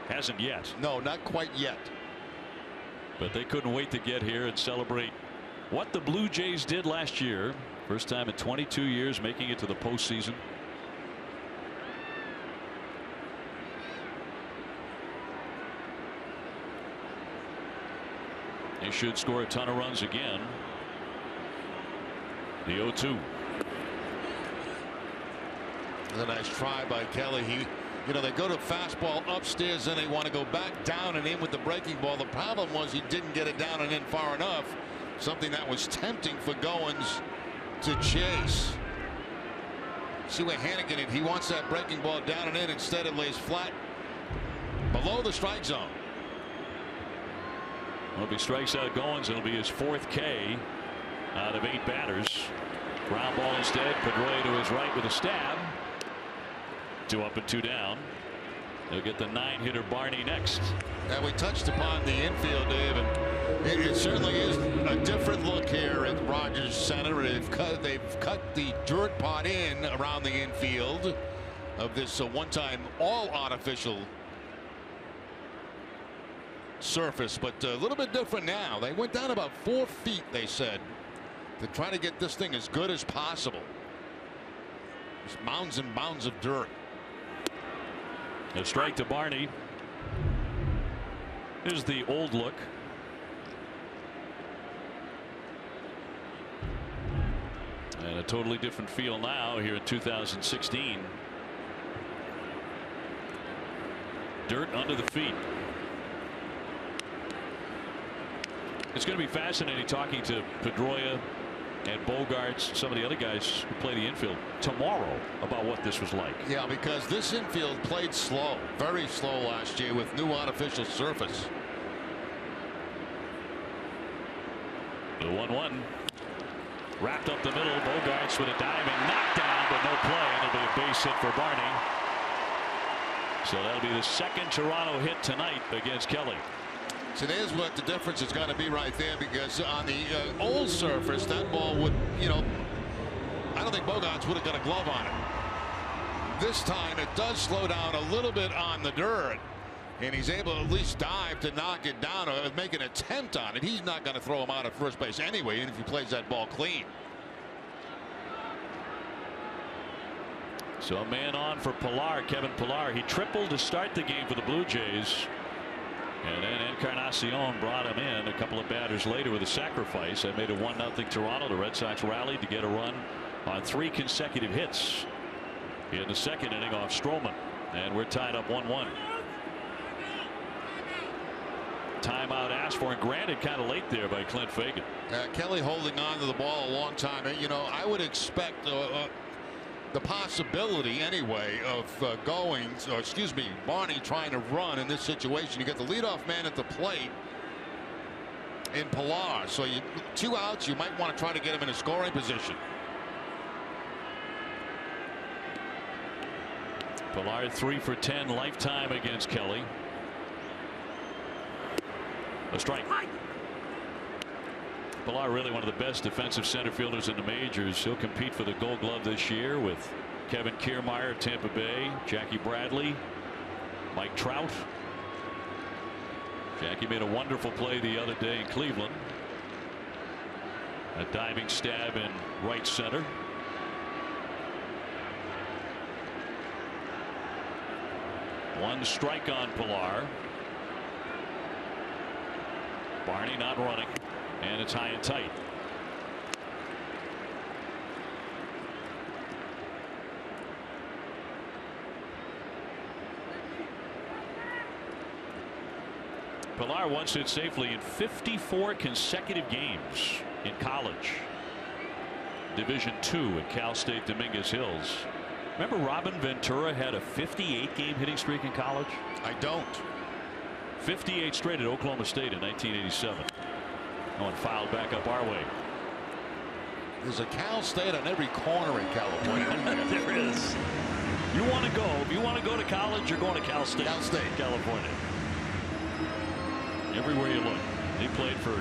Hasn't yet. No, not quite yet. But they couldn't wait to get here and celebrate what the Blue Jays did last year. First time in 22 years making it to the postseason. They should score a ton of runs again. The 0-2. A nice try by Kelly. You know, they go to fastball upstairs, and they want to go back down and in with the breaking ball. The problem was he didn't get it down and in far enough. Something that was tempting for Goins to chase. See where Hannigan, he wants that breaking ball down and in. Instead it lays flat below the strike zone. Well, if he strikes out Goins, it'll be his 4th K out of 8 batters. Ground ball instead. Pedroia to his right with a stab. 2 up and 2 down. They'll get the 9-hitter Barney next. Now we touched upon the infield, Dave, and it certainly is a different look here at Rogers Center. They've cut the dirt pot in around the infield of this one-time all artificial surface, but a little bit different now. They went down about 4 feet, they said, to try to get this thing as good as possible. There's mounds and mounds of dirt. A strike to Barney. Here's the old look. And a totally different feel now here in 2016. Dirt under the feet. It's going to be fascinating talking to Pedroia and Bogarts, some of the other guys who play the infield tomorrow, about what this was like. Yeah, because this infield played slow, very slow last year with new artificial surface. The 1-1 wrapped up the middle. Bogarts with a diving knockdown, but no play, and it'll be a base hit for Barney. So that'll be the 2nd Toronto hit tonight against Kelly. So there's what the difference is going to be right there, because on the old surface, that ball would, you know, I don't think Bogarts would have got a glove on it. This time it does slow down a little bit on the dirt, and he's able to at least dive to knock it down or make an attempt on it. He's not going to throw him out at first base anyway, even if he plays that ball clean. So a man on for Pilar, Kevin Pilar. He tripled to start the game for the Blue Jays. And then Encarnacion brought him in a couple of batters later with a sacrifice that made it 1-0 Toronto. The Red Sox rallied to get a run on 3 consecutive hits in the 2nd inning off Stroman. And we're tied up 1-1. timeout asked for and granted kind of late there by Clint Fagan. Kelly holding on to the ball a long time. You know, I would expect the possibility anyway of Barney trying to run in this situation. You get the leadoff man at the plate in Pilar, so 2 outs, you might want to try to get him in a scoring position. Pilar 3 for 10 lifetime against Kelly. A strike. Pilar really one of the best defensive center fielders in the majors. He'll compete for the Gold Glove this year with Kevin Kiermaier, Tampa Bay, Jackie Bradley, Mike Trout. Jackie made a wonderful play the other day in Cleveland. A diving stab in right center. One strike on Pilar. Barney not running, and it's high and tight. Pilar once hit safely in 54 consecutive games in college. Division II at Cal State Dominguez Hills. Remember Robin Ventura had a 58-game hitting streak in college? I don't. 58 straight at Oklahoma State in 1987. One fouled back up our way. There's a Cal State on every corner in California. There is. You want to go. If you want to go to college, you're going to Cal State. Cal State, California. Everywhere you look. He played for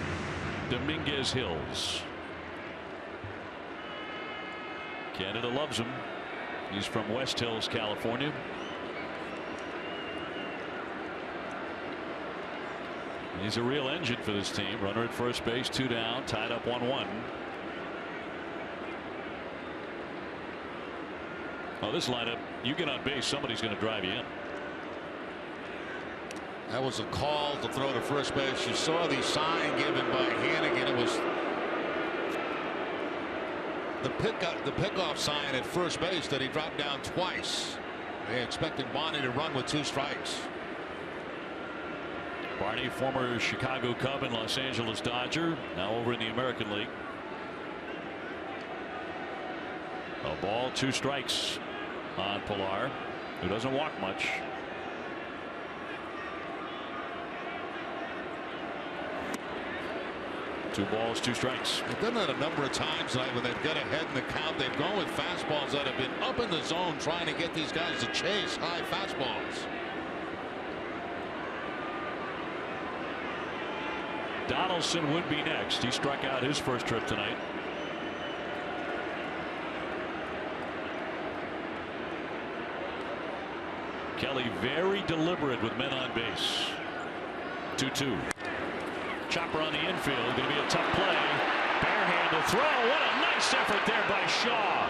Dominguez Hills. Canada loves him. He's from West Hills, California. He's a real engine for this team. Runner at first base, 2 down, tied up 1-1. Oh, this lineup, you get on base, somebody's going to drive you in. That was a call to throw to first base. You saw the sign given by Hannigan. It was the pickoff sign at first base that he dropped down twice. They expected Barney to run with 2 strikes. Barney, former Chicago Cub and Los Angeles Dodger, now over in the American League. A ball, 2 strikes on Pilar, who doesn't walk much. Two balls, 2 strikes. They've done that a number of times tonight when they've got ahead in the count. They've gone with fastballs that have been up in the zone, trying to get these guys to chase high fastballs. Donaldson would be next. He struck out his first trip tonight. Kelly very deliberate with men on base. 2-2. Chopper on the infield. Going to be a tough play. Barehanded throw. What a nice effort there by Shaw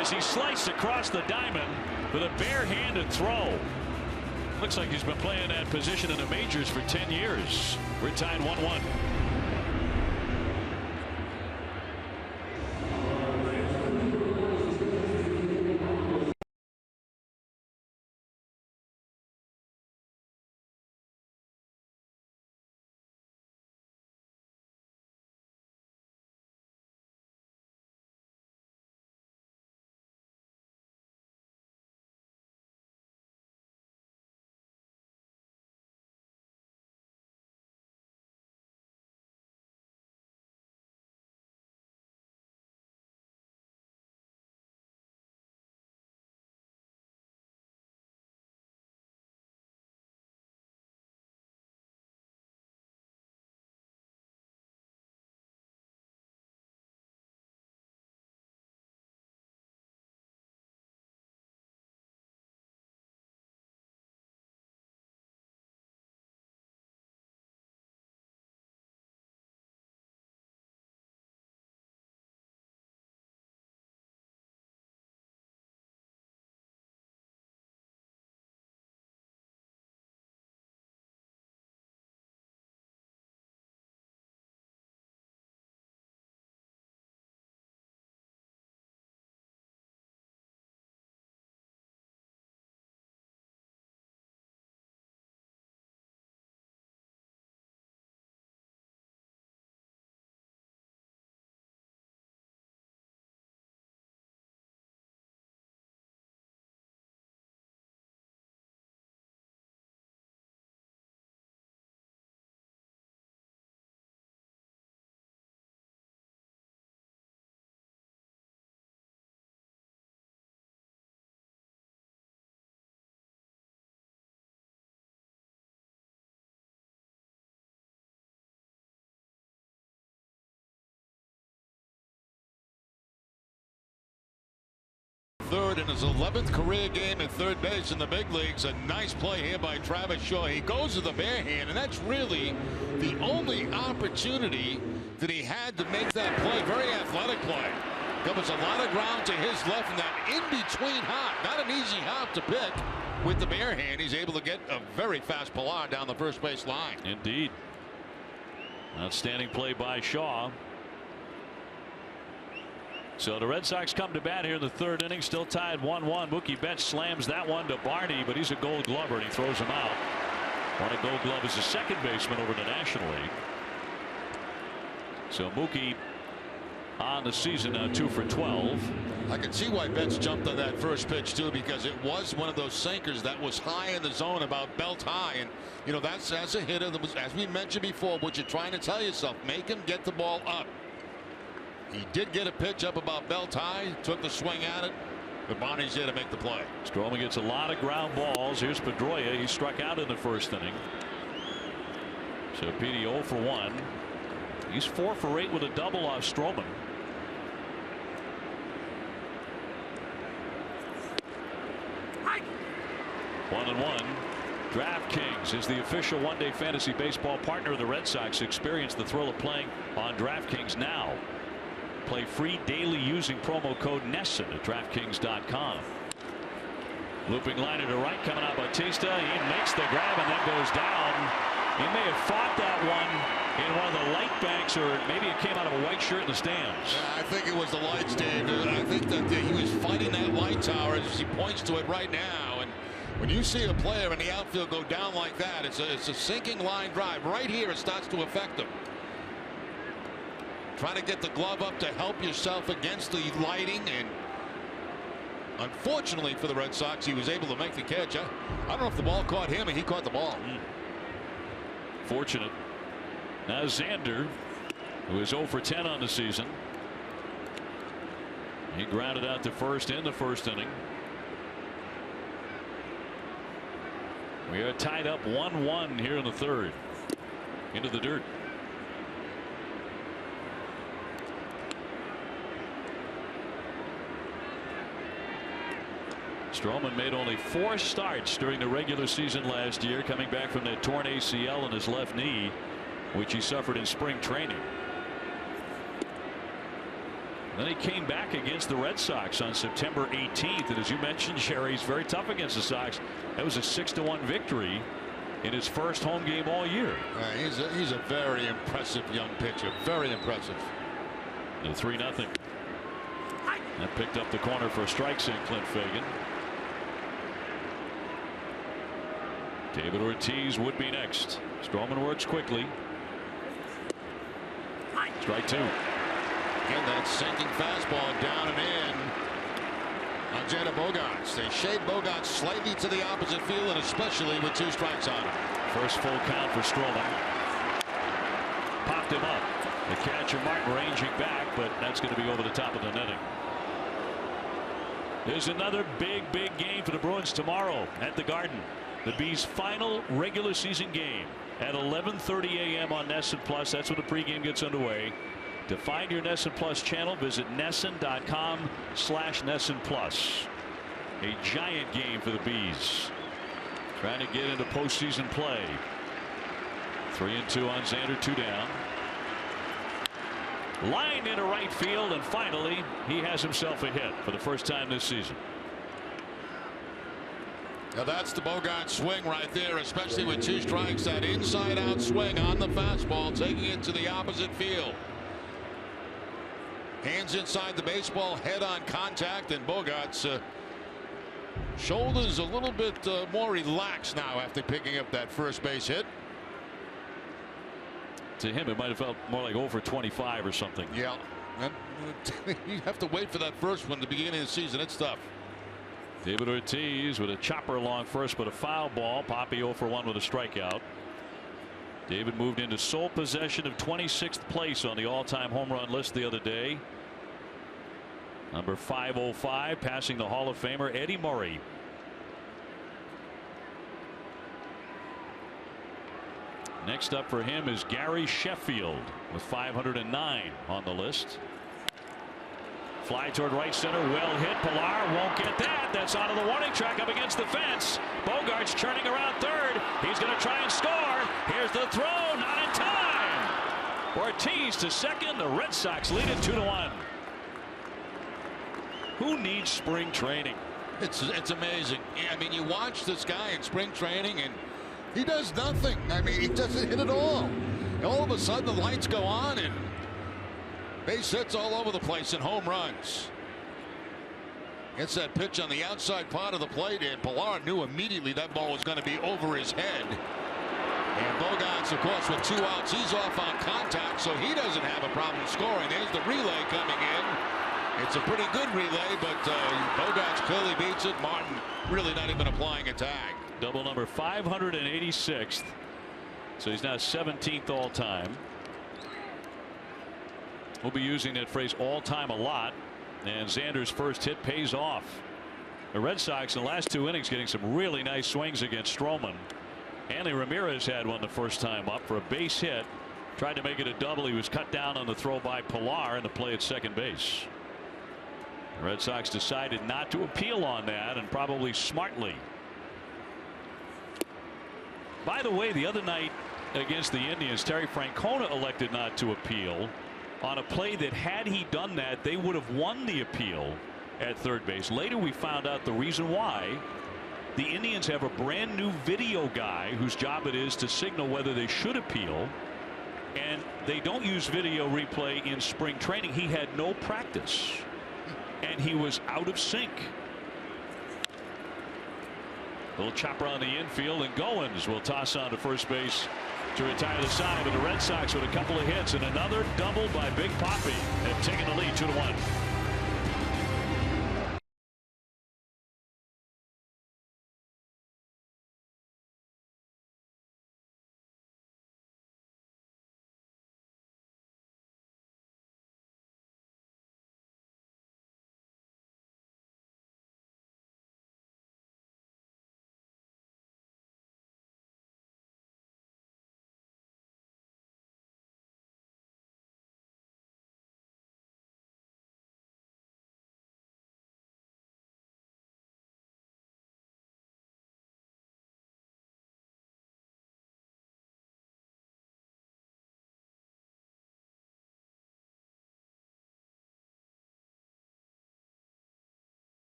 as he sliced across the diamond with a barehanded throw. Looks like he's been playing that position in the majors for 10 years. We're tied 1-1. scored in his 11th career game at third base in the big leagues. A nice play here by Travis Shaw. He goes to the bare hand, and that's really the only opportunity that he had to make that play. Very athletic play. Covers a lot of ground to his left, and that in-between hop, not an easy hop to pick. With the bare hand, he's able to get a very fast Pilar down the first base line. Indeed. Outstanding play by Shaw. So the Red Sox come to bat here in the third inning, still tied 1-1. Mookie Betts slams that one to Barney, but he's a Gold Glover and he throws him out. Won a Gold Glove as a second baseman over the National League. So Mookie on the season now 2 for 12. I can see why Betts jumped on that first pitch too, because it was one of those sinkers that was high in the zone, about belt high, and you know that's as a hitter, as we mentioned before, what you're trying to tell yourself, make him get the ball up. He did get a pitch up about belt high, took the swing at it, but Barney's there to make the play. Stroman gets a lot of ground balls. Here's Pedroia. He struck out in the first inning. So Petey 0 for 1. He's 4 for 8 with a double off Stroman. One and one. DraftKings is the official one-day fantasy baseball partner of the Red Sox. Experience the thrill of playing on DraftKings now. Play free daily using promo code NESSON at DraftKings.com. Looping liner to right, coming out Bautista. He makes the grab and then goes down. He may have fought that one in one of the light banks, or maybe it came out of a white shirt in the stands. Yeah, I think it was the lights, Dave. I think that he was fighting that light tower as he points to it right now. And when you see a player in the outfield go down like that, it's a sinking line drive. Right here, it starts to affect him. Trying to get the glove up to help yourself against the lighting, and unfortunately for the Red Sox, he was able to make the catch. I don't know if the ball caught him or he caught the ball. Fortunate. Now Xander, who is 0 for 10 on the season. He grounded out to first in the first inning. We are tied up 1-1 here in the third. Into the dirt. Stroman made only 4 starts during the regular season last year, coming back from that torn ACL in his left knee, which he suffered in spring training. Then he came back against the Red Sox on September 18th, and as you mentioned, Sherry, he's very tough against the Sox. That was a 6-1 victory in his first home game all year. He's a very impressive young pitcher. Very impressive. The 3-0. That picked up the corner for a strike, St. Clint Fagan. David Ortiz would be next. Stroman works quickly. Strike 2. Again, that sinking fastball down and in on Jada Bogaerts. They shade Bogaerts slightly to the opposite field, and especially with 2 strikes on him. First full count for Stroman. Popped him up. The catcher Martin ranging back, but that's going to be over the top of the netting. There's another big game for the Bruins tomorrow at the Garden. The Bees' final regular season game at 11:30 a.m. on NESN Plus. That's when the pregame gets underway. To find your NESN Plus channel, visit NESN.com/NESN Plus. A giant game for the Bees, trying to get into postseason play. 3-2 on Xander, 2 down. Lined into right field, and finally he has himself a hit for the first time this season. Now that's the Bogaerts swing right there, especially with 2 strikes. That inside out swing on the fastball, taking it to the opposite field. Hands inside the baseball, head on contact, and Bogaerts shoulders a little bit more relaxed now after picking up that first base hit. To him, it might have felt more like 0 for 25 or something. Yeah. You have to wait for that first one at the beginning of the season. It's tough. David Ortiz with a chopper along first, but a foul ball. Poppy 0 for 1 with a strikeout. David moved into sole possession of 26th place on the all-time home run list the other day. Number 505, passing the Hall of Famer Eddie Murray. Next up for him is Gary Sheffield with 509 on the list. Fly toward right center. Well hit. Pilar won't get that. That's out of the warning track up against the fence. Bogart's turning around third. He's going to try and score. Here's the throw. Not in time. Ortiz to second. The Red Sox lead it 2-1. Who needs spring training? It's amazing. I mean, you watch this guy in spring training and he does nothing. I mean, he doesn't hit at all. And all of a sudden the lights go on and base hits all over the place and home runs. Gets that pitch on the outside part of the plate, and Pilar knew immediately that ball was going to be over his head. And Bogarts, of course, with 2 outs, he's off on contact, so he doesn't have a problem scoring. There's the relay coming in. It's a pretty good relay, but Bogarts clearly beats it. Martin really not even applying a tag. Double number 586th. So he's now 17th all time. We'll be using that phrase all time a lot. And Xander's first hit pays off. The Red Sox in the last 2 innings getting some really nice swings against Stroman. Hanley Ramirez had one the first time up for a base hit. Tried to make it a double. He was cut down on the throw by Pilar in the play at second base. The Red Sox decided not to appeal on that, and probably smartly. By the way, the other night against the Indians, Terry Francona elected not to appeal on a play that, had he done that, they would have won the appeal at third base. Later we found out the reason why. The Indians have a brand new video guy whose job it is to signal whether they should appeal, and they don't use video replay in spring training. He had no practice and he was out of sync. Little chopper on the infield, and Goins will toss on to first base to retire the side. But the Red Sox with a couple of hits and another double by Big Papi have taken the lead 2-1.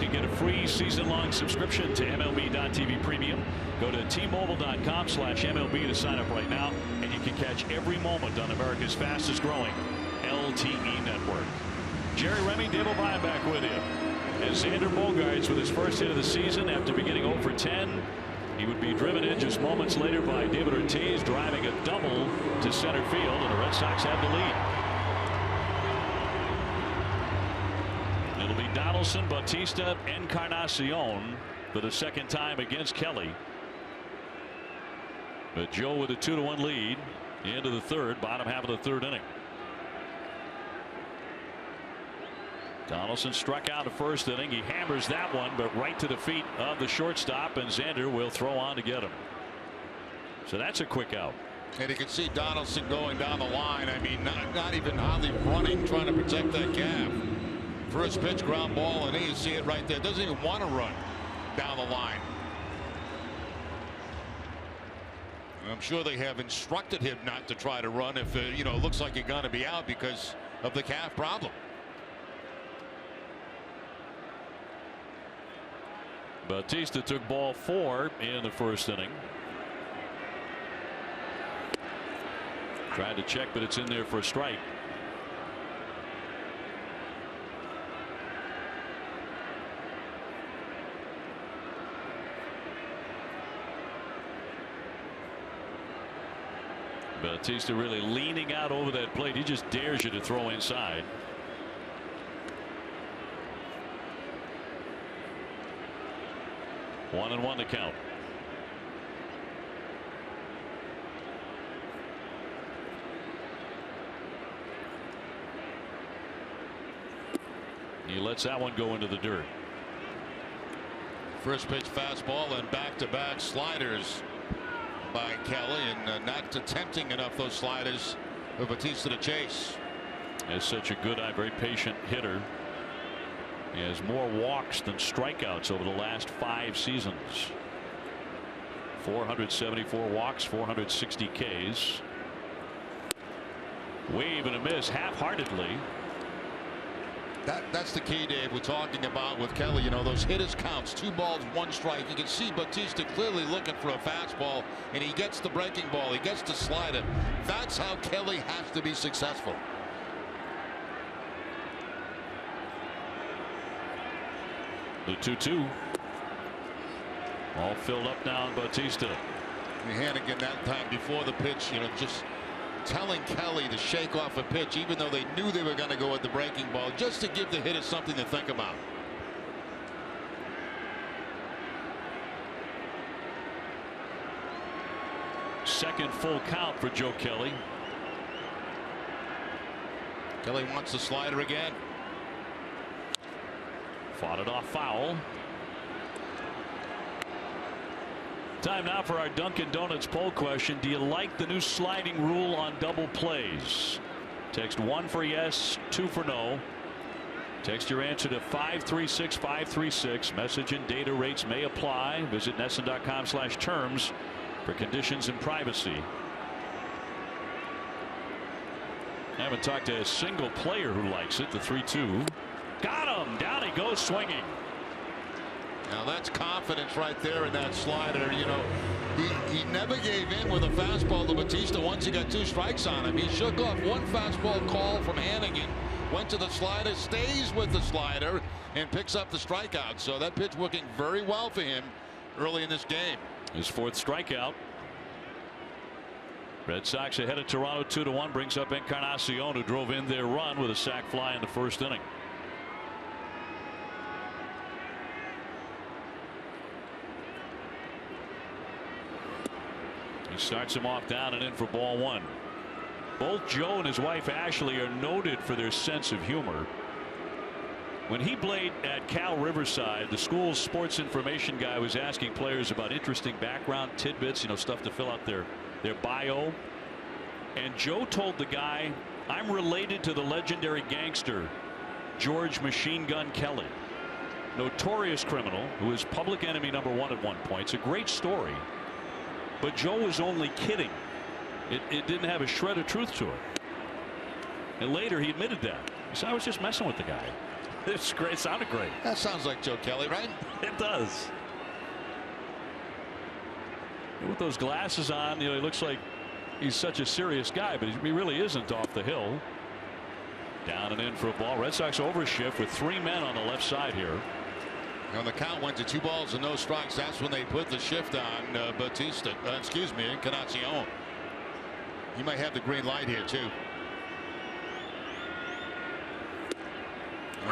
You can get a free season-long subscription to MLB.TV Premium. Go to T-Mobile.com/MLB to sign up right now, and you can catch every moment on America's fastest-growing LTE network. Jerry Remy, Dave O'Brien back with you. And Xander Bogaerts with his first hit of the season after beginning 0 for 10. He would be driven in just moments later by David Ortiz, driving a double to center field, and the Red Sox have the lead. It'll be Donaldson, Bautista, Encarnacion for the second time against Kelly. But Joe with a 2-1 lead into the third, bottom half of the third inning. Donaldson struck out the first inning. He hammers that one, but right to the feet of the shortstop, and Xander will throw on to get him. So that's a quick out. And you can see Donaldson going down the line. I mean, not even hardly running, trying to protect that calf. First pitch, ground ball, and you see it right there. Doesn't even want to run down the line. I'm sure they have instructed him not to try to run if it looks like you're going to be out because of the calf problem. Bautista took ball 4 in the first inning. Tried to check, but it's in there for a strike. Bautista really leaning out over that plate. He just dares you to throw inside. One and one to count. He lets that one go into the dirt. First pitch fastball and back-to-back sliders by Kelly, and not attempting enough those sliders for Bautista to chase. Is such a good eye, very patient hitter. He has more walks than strikeouts over the last 5 seasons. 474 walks, 460 Ks. Wave and a miss half-heartedly. That's the key, Dave, we're talking about with Kelly. You know, those hitters counts, 2 balls, 1 strike. You can see Bautista clearly looking for a fastball, and he gets the breaking ball. He gets the slider. That's how Kelly has to be successful. The 2-2. All filled up now on Bautista. Hannigan that time before the pitch, you know, just telling Kelly to shake off a pitch, even though they knew they were going to go with the breaking ball, just to give the hitter something to think about. Second full count for Joe Kelly. Kelly wants the slider again. Fought it off foul. Time now for our Dunkin' Donuts poll question. Do you like the new sliding rule on double plays? Text 1 for yes, 2 for no. Text your answer to 536 536. Message and data rates may apply. Visit NESN.com/terms for conditions and privacy. I haven't talked to a single player who likes it. The 3-2. Got him. Down he goes swinging. Now that's confidence right there in that slider. You know, he never gave in with a fastball to Bautista once he got 2 strikes on him. He shook off 1 fastball call from Hannigan, went to the slider, stays with the slider, and picks up the strikeout. So that pitch working very well for him early in this game. His 4th strikeout. Red Sox ahead of Toronto 2-1, brings up Encarnacion, who drove in their run with a sac fly in the first inning. He starts him off down and in for ball 1. Both Joe and his wife Ashley are noted for their sense of humor. When he played at Cal Riverside, the school's sports information guy was asking players about interesting background tidbits, you know, stuff to fill out their bio. And Joe told the guy, "I'm related to the legendary gangster George Machine Gun Kelly, notorious criminal who was public enemy #1 at one point." It's a great story. But Joe was only kidding. It didn't have a shred of truth to it. And later he admitted that. He said, "I was just messing with the guy." It's great. It sounded great. That sounds like Joe Kelly, right? It does. With those glasses on, you know, he looks like he's such a serious guy, but he really isn't off the hill. Down and in for a ball. Red Sox overshift with 3 men on the left side here. And the count went to 2 balls and no strikes. That's when they put the shift on Bautista. Excuse me, Encarnacion. He might have the green light here too.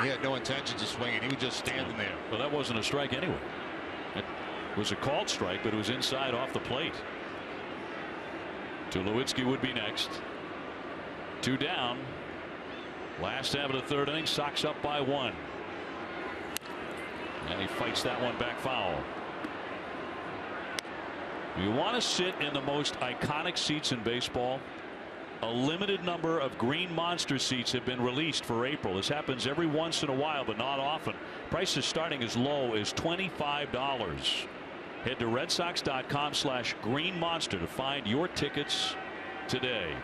He had no intention of swinging. He was just standing there. Well, that wasn't a strike anyway. It was a called strike, but it was inside off the plate. Tulowitzki would be next. 2 down. Last half of the 3rd inning. Sox up by 1. And he fights that one back foul. You want to sit in the most iconic seats in baseball. A limited number of green monster seats have been released for April. This happens every once in a while, but not often. Prices starting as low as $25. Head to redsox.com/green monster to find your tickets today.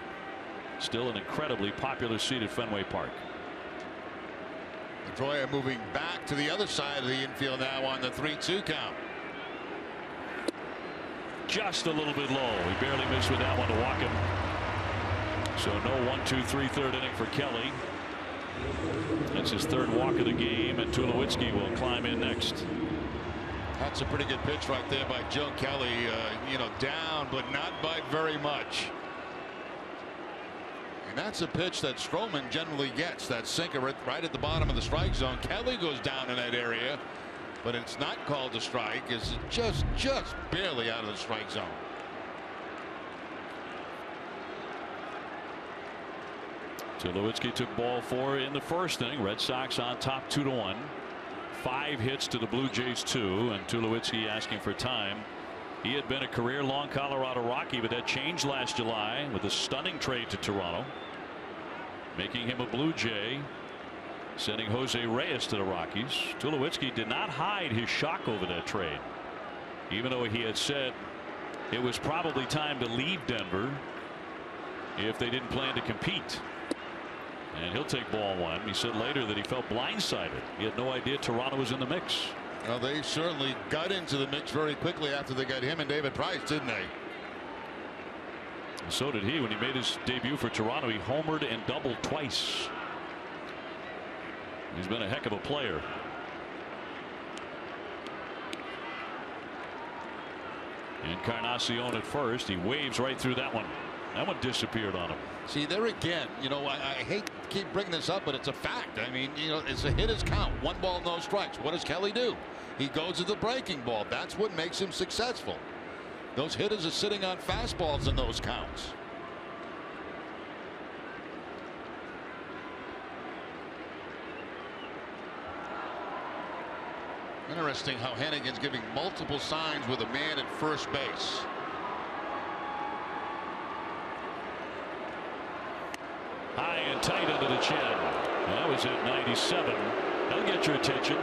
Still an incredibly popular seat at Fenway Park. Pedroia moving back to the other side of the infield now on the 3-2 count. Just a little bit low. He barely missed with that one to walk him. So no 1-2-3 third inning for Kelly. That's his third walk of the game, and Tulowitzki will climb in next. That's a pretty good pitch right there by Joe Kelly. You know, down, but not by very much. And that's a pitch that Stroman generally gets. That sinker right at the bottom of the strike zone. Kelly goes down in that area, but it's not called a strike. It's just barely out of the strike zone. Tulowitzki took ball 4 in the first inning. Red Sox on top 2-1. 5 hits to the Blue Jays 2, and Tulowitzki asking for time. He had been a career-long Colorado Rocky, but that changed last July with a stunning trade to Toronto, making him a Blue Jay, sending Jose Reyes to the Rockies. Tulowitzki did not hide his shock over that trade, even though he had said it was probably time to leave Denver if they didn't plan to compete. And he'll take ball 1. He said later that he felt blindsided. He had no idea Toronto was in the mix. Well, they certainly got into the mix very quickly after they got him and David Price, didn't they? So did he when he made his debut for Toronto. He homered and doubled twice. He's been a heck of a player. Encarnacion at first. He waves right through that one. That one disappeared on him. See, there again, you know, I hate to keep bringing this up, but it's a fact. I mean, you know, it's a hitter's count. 1 ball, no strikes. What does Kelly do? He goes to the breaking ball. That's what makes him successful. Those hitters are sitting on fastballs in those counts. Interesting how Hennigan's giving multiple signs with a man at first base. High and tight under the chin. That was at 97. That'll get your attention.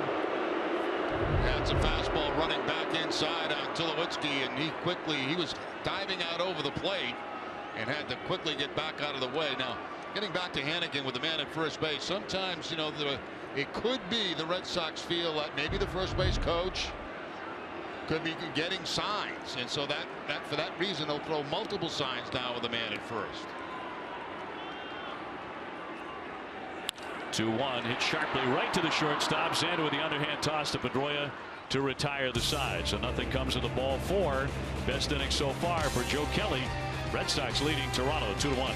That's a fastball running back inside on Tulowitzki, and he was diving out over the plate and had to quickly get back out of the way. Now, getting back to Hennigan with the man at first base, sometimes, you know, it could be the Red Sox feel that maybe the first base coach could be getting signs, and so that for that reason they'll throw multiple signs now with the man at first. 2-1 hit sharply right to the shortstop. Xander with the underhand toss to Pedroia to retire the side. So nothing comes of the ball 4. Best inning so far for Joe Kelly. Red Sox leading Toronto 2-1.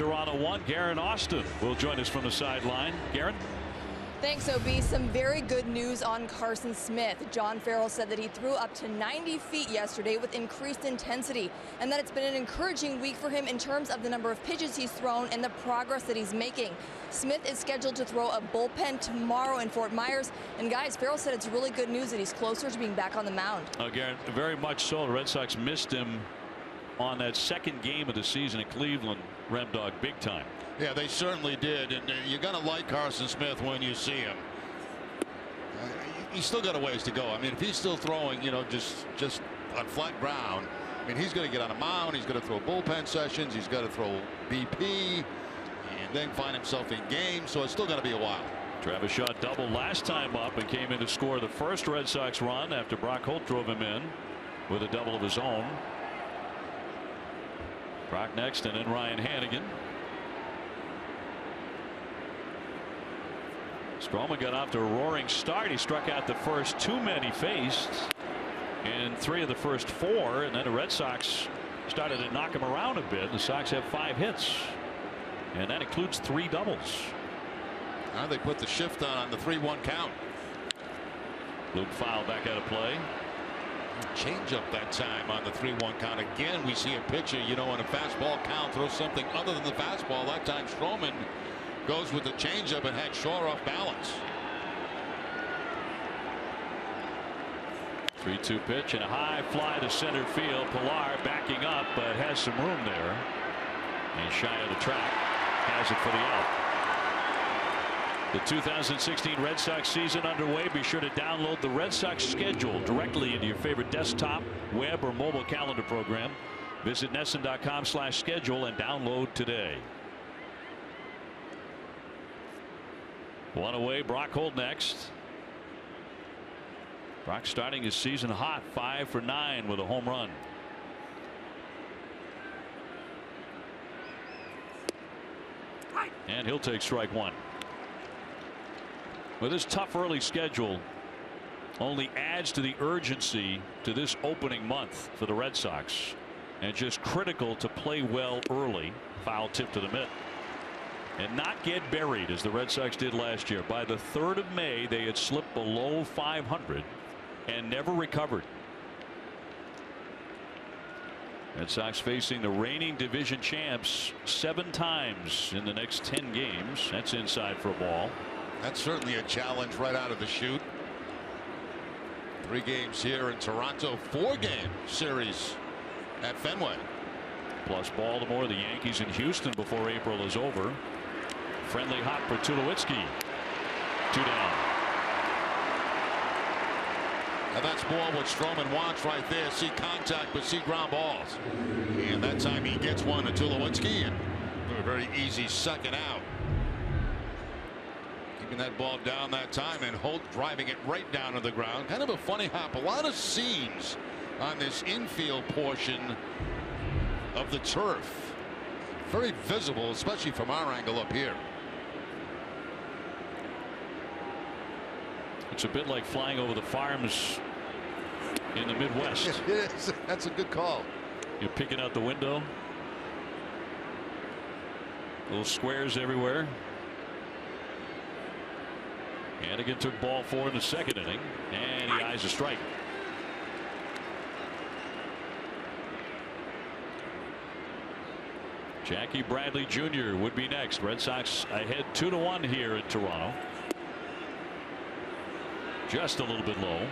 Toronto 1. Garen Austin will join us from the sideline. Garen. Thanks, OB. Some very good news on Carson Smith. John Farrell said that he threw up to 90 feet yesterday with increased intensity, and that it's been an encouraging week for him in terms of the number of pitches he's thrown and the progress that he's making. Smith is scheduled to throw a bullpen tomorrow in Fort Myers. And guys, Farrell said it's really good news that he's closer to being back on the mound. Garen, very much so. The Red Sox missed him on that second game of the season in Cleveland. Rem Dog big time. Yeah, they certainly did, and you're going to like Carson Smith when you see him. He's still got a ways to go. I mean, if he's still throwing, just on flat ground, I mean, he's going to get on a mound. He's going to throw bullpen sessions. He's got to throw BP, and then find himself in games. So it's still going to be a while. Travis Shaw doubled last time up and came in to score the first Red Sox run after Brock Holt drove him in with a double of his own. Brock next, and then Ryan Hannigan. Stroman got off to a roaring start. He struck out the first 2 men he faced in 3 of the first 4, and then the Red Sox started to knock him around a bit. The Sox have 5 hits, and that includes 3 doubles. Now they put the shift on the 3-1 count. Luke foul back out of play. Change up that time on the 3-1 count. Again, we see a pitcher, in a fastball count, throw something other than the fastball. That time Stroman goes with the changeup and had Shaw off balance. 3-2 pitch and a high fly to center field. Pilar backing up, but has some room there. And shy of the track, has it for the out. The 2016 Red Sox season underway. Be sure to download the Red Sox schedule directly into your favorite desktop, web, or mobile calendar program. Visit NESN.com/schedule and download today. 1 away. Brock Holt next. Brock starting his season hot, 5 for 9 with a home run. And he'll take strike 1. With this tough early schedule, only adds to the urgency to this opening month for the Red Sox, and just critical to play well early. Foul tip to the mitt and not get buried as the Red Sox did last year. By the 3rd of May, they had slipped below 500 and never recovered. Red Sox facing the reigning division champs 7 times in the next 10 games. That's inside for a ball. That's certainly a challenge right out of the chute. 3 games here in Toronto, 4-game series at Fenway. Plus Baltimore, the Yankees, and Houston before April is over. Friendly hop for Tulowitzki. 2 down. And that's more what Stroman wants right there. See contact, but see ground balls. And that time he gets one to Tulowitzki, and a very easy second out. That ball down that time, and Holt driving it right down to the ground. Kind of a funny hop. A lot of seams on this infield portion of the turf. Very visible, especially from our angle up here. It's a bit like flying over the farms in the Midwest. It is. That's a good call. You're picking out the window. Little squares everywhere. Hannigan took ball 4 in the 2nd inning, and he eyes a strike. Jackie Bradley Jr. would be next. Red Sox ahead 2-1 here in Toronto. Just a little bit low.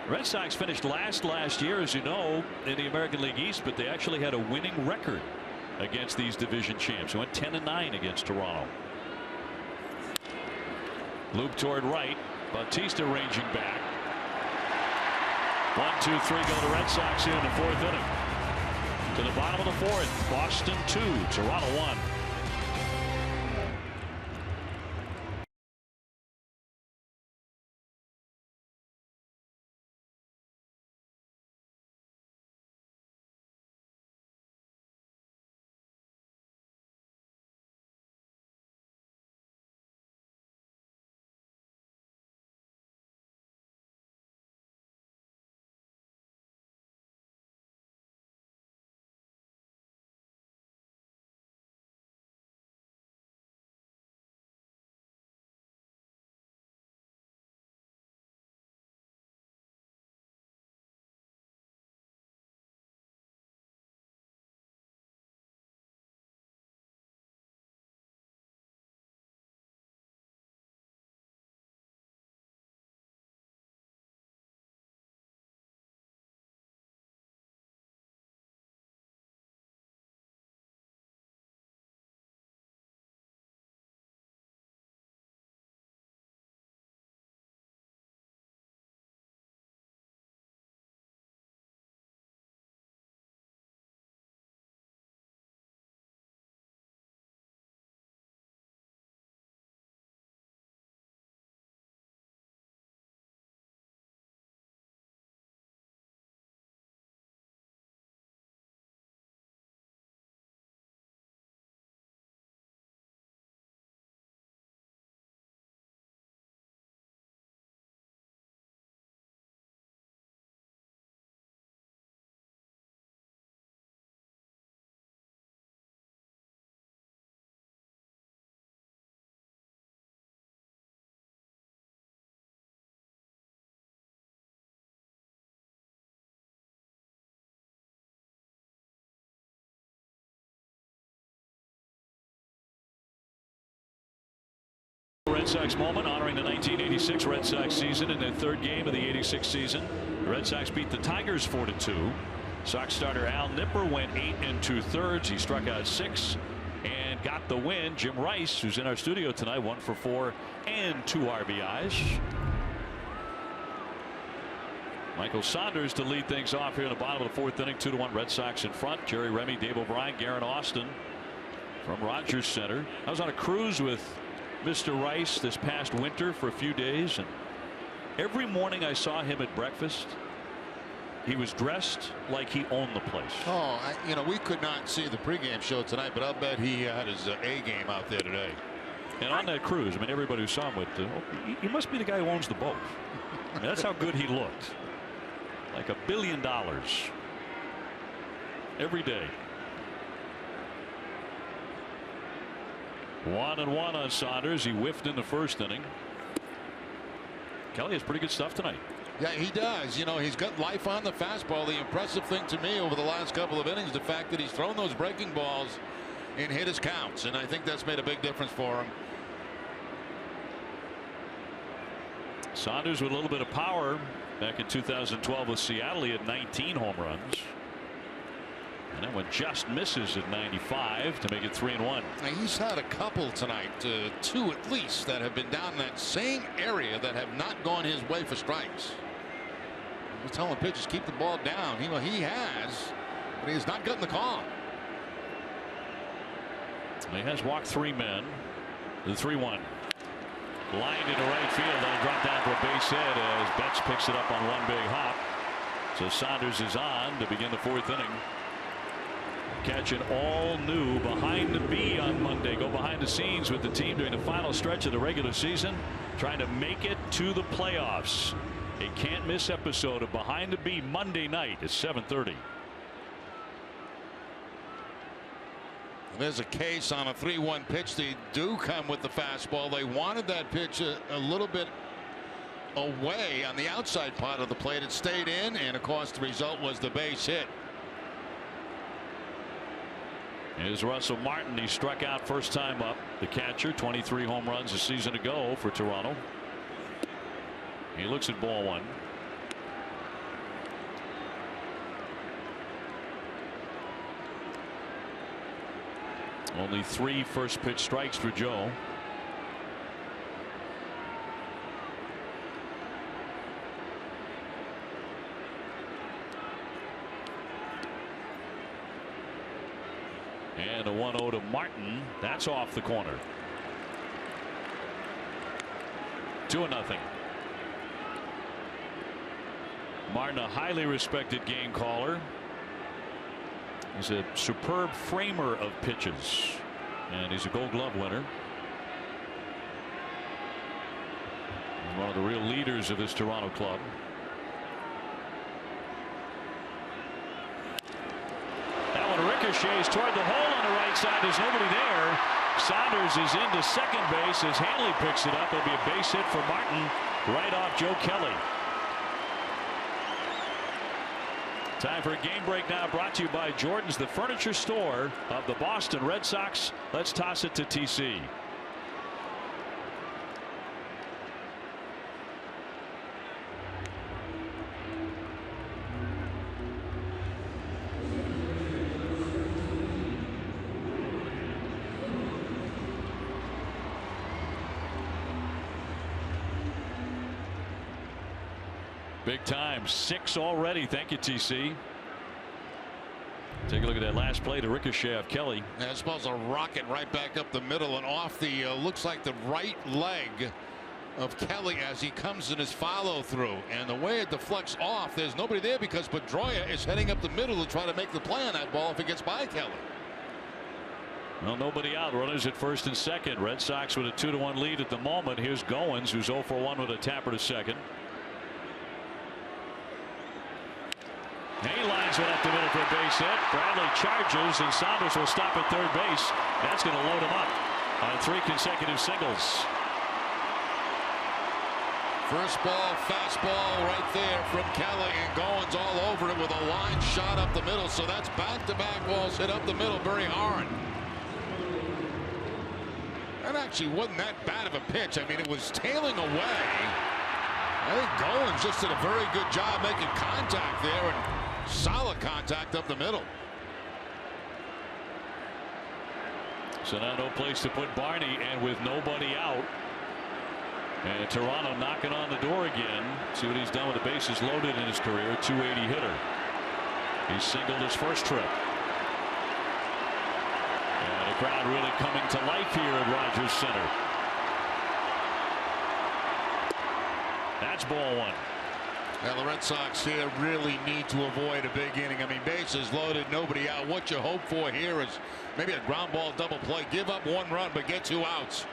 Red Sox finished last year, as you know, in the American League East, but they actually had a winning record against these division champs. They went 10-9 against Toronto. Loop toward right. Bautista ranging back. 1, 2, 3 go the Red Sox here in the 4th inning. To the bottom of the 4th. Boston 2, Toronto 1. Red Sox moment honoring the 1986 Red Sox season in their third game of the 86 season. The Red Sox beat the Tigers 4-2. Sox starter Al Nipper went 8 2/3. He struck out 6 and got the win. Jim Rice, who's in our studio tonight, 1 for 4 and 2 RBIs. Michael Saunders to lead things off here in the bottom of the 4th inning. 2-1 Red Sox in front. Jerry Remy, Dave O'Brien, Garen Austin from Rogers Center. I was on a cruise with Mr. Rice this past winter for a few days, and every morning I saw him at breakfast. He was dressed like he owned the place. Oh, you know, we could not see the pregame show tonight, but I'll bet he had his A game out there today. And on that cruise, I mean, everybody who saw him with, he must be the guy who owns the boat. I mean, that's how good he looked. Like $1 billion every day. 1-1 on Saunders. He whiffed in the 1st inning. Kelly has pretty good stuff tonight. Yeah, he does. You know, he's got life on the fastball. The impressive thing to me over the last couple of innings, the fact that he's thrown those breaking balls and hit his counts, and I think that's made a big difference for him. Saunders with a little bit of power back in 2012 with Seattle. He had 19 home runs. And that one just misses at 95 to make it 3-1. Now, he's had a couple tonight, 2 at least, that have been down in that same area that have not gone his way for strikes. We're telling pitchers keep the ball down. He has, but he has not gotten the call. He has walked 3 men. The 3-1. Lined into right field. That'll drop down for a base hit as Betts picks it up on one big hop. So Saunders is on to begin the 4th inning. Catch an all new Behind the B on Monday. Go behind the scenes with the team during the final stretch of the regular season, trying to make it to the playoffs. A can't miss episode of Behind the B Monday night at 7:30. There's a case on a 3-1 pitch. They do come with the fastball. They wanted that pitch a little bit away on the outside part of the plate. It stayed in, and of course the result was the base hit. Here's Russell Martin. He struck out first time up. The catcher, 23 home runs a season ago for Toronto. He looks at ball 1. Only 3 first pitch strikes for Joe. And a 1-0 to Martin. That's off the corner. 2-0. Martin, a highly respected game caller. He's a superb framer of pitches, and he's a Gold Glove winner. He's one of the real leaders of this Toronto club. That one ricochets toward the hole on the right side. There's nobody there. Saunders is into second base as Hanley picks it up. It'll be a base hit for Martin right off Joe Kelly. Time for a game break now, brought to you by Jordan's, the furniture store of the Boston Red Sox. Let's toss it to TC. Big time, 6 already. Thank you, TC. Take a look at that last play to ricochet of Kelly. Yeah, it's supposed to rocket right back up the middle and off the looks like the right leg of Kelly as he comes in his follow through, and the way it deflects off, there's nobody there because Pedroia is heading up the middle to try to make the play on that ball if it gets by Kelly. Well, nobody out. Runners at first and second. Red Sox with a 2-1 lead at the moment. Here's Goins, who's 0 for 1 with a tapper to second. He lines it up the middle for a base hit. Bradley charges, and Saunders will stop at third base. That's going to load him up on 3 consecutive singles. First ball, fastball right there from Kelly, and Goins all over it with a line shot up the middle. So that's back-to-back balls hit up the middle very hard. And that actually wasn't that bad of a pitch. I mean, it was tailing away. I think Goins just did a very good job making contact there, and solid contact up the middle. So now no place to put Barney, and with nobody out. And Toronto knocking on the door again. See what he's done with the bases loaded in his career. 280 hitter. He singled his first trip. And the crowd really coming to life here at Rogers Center. That's ball one. Now the Red Sox here really need to avoid a big inning. I mean, bases loaded, nobody out. What you hope for here is maybe a ground ball double play. Give up 1 run, but get 2 outs.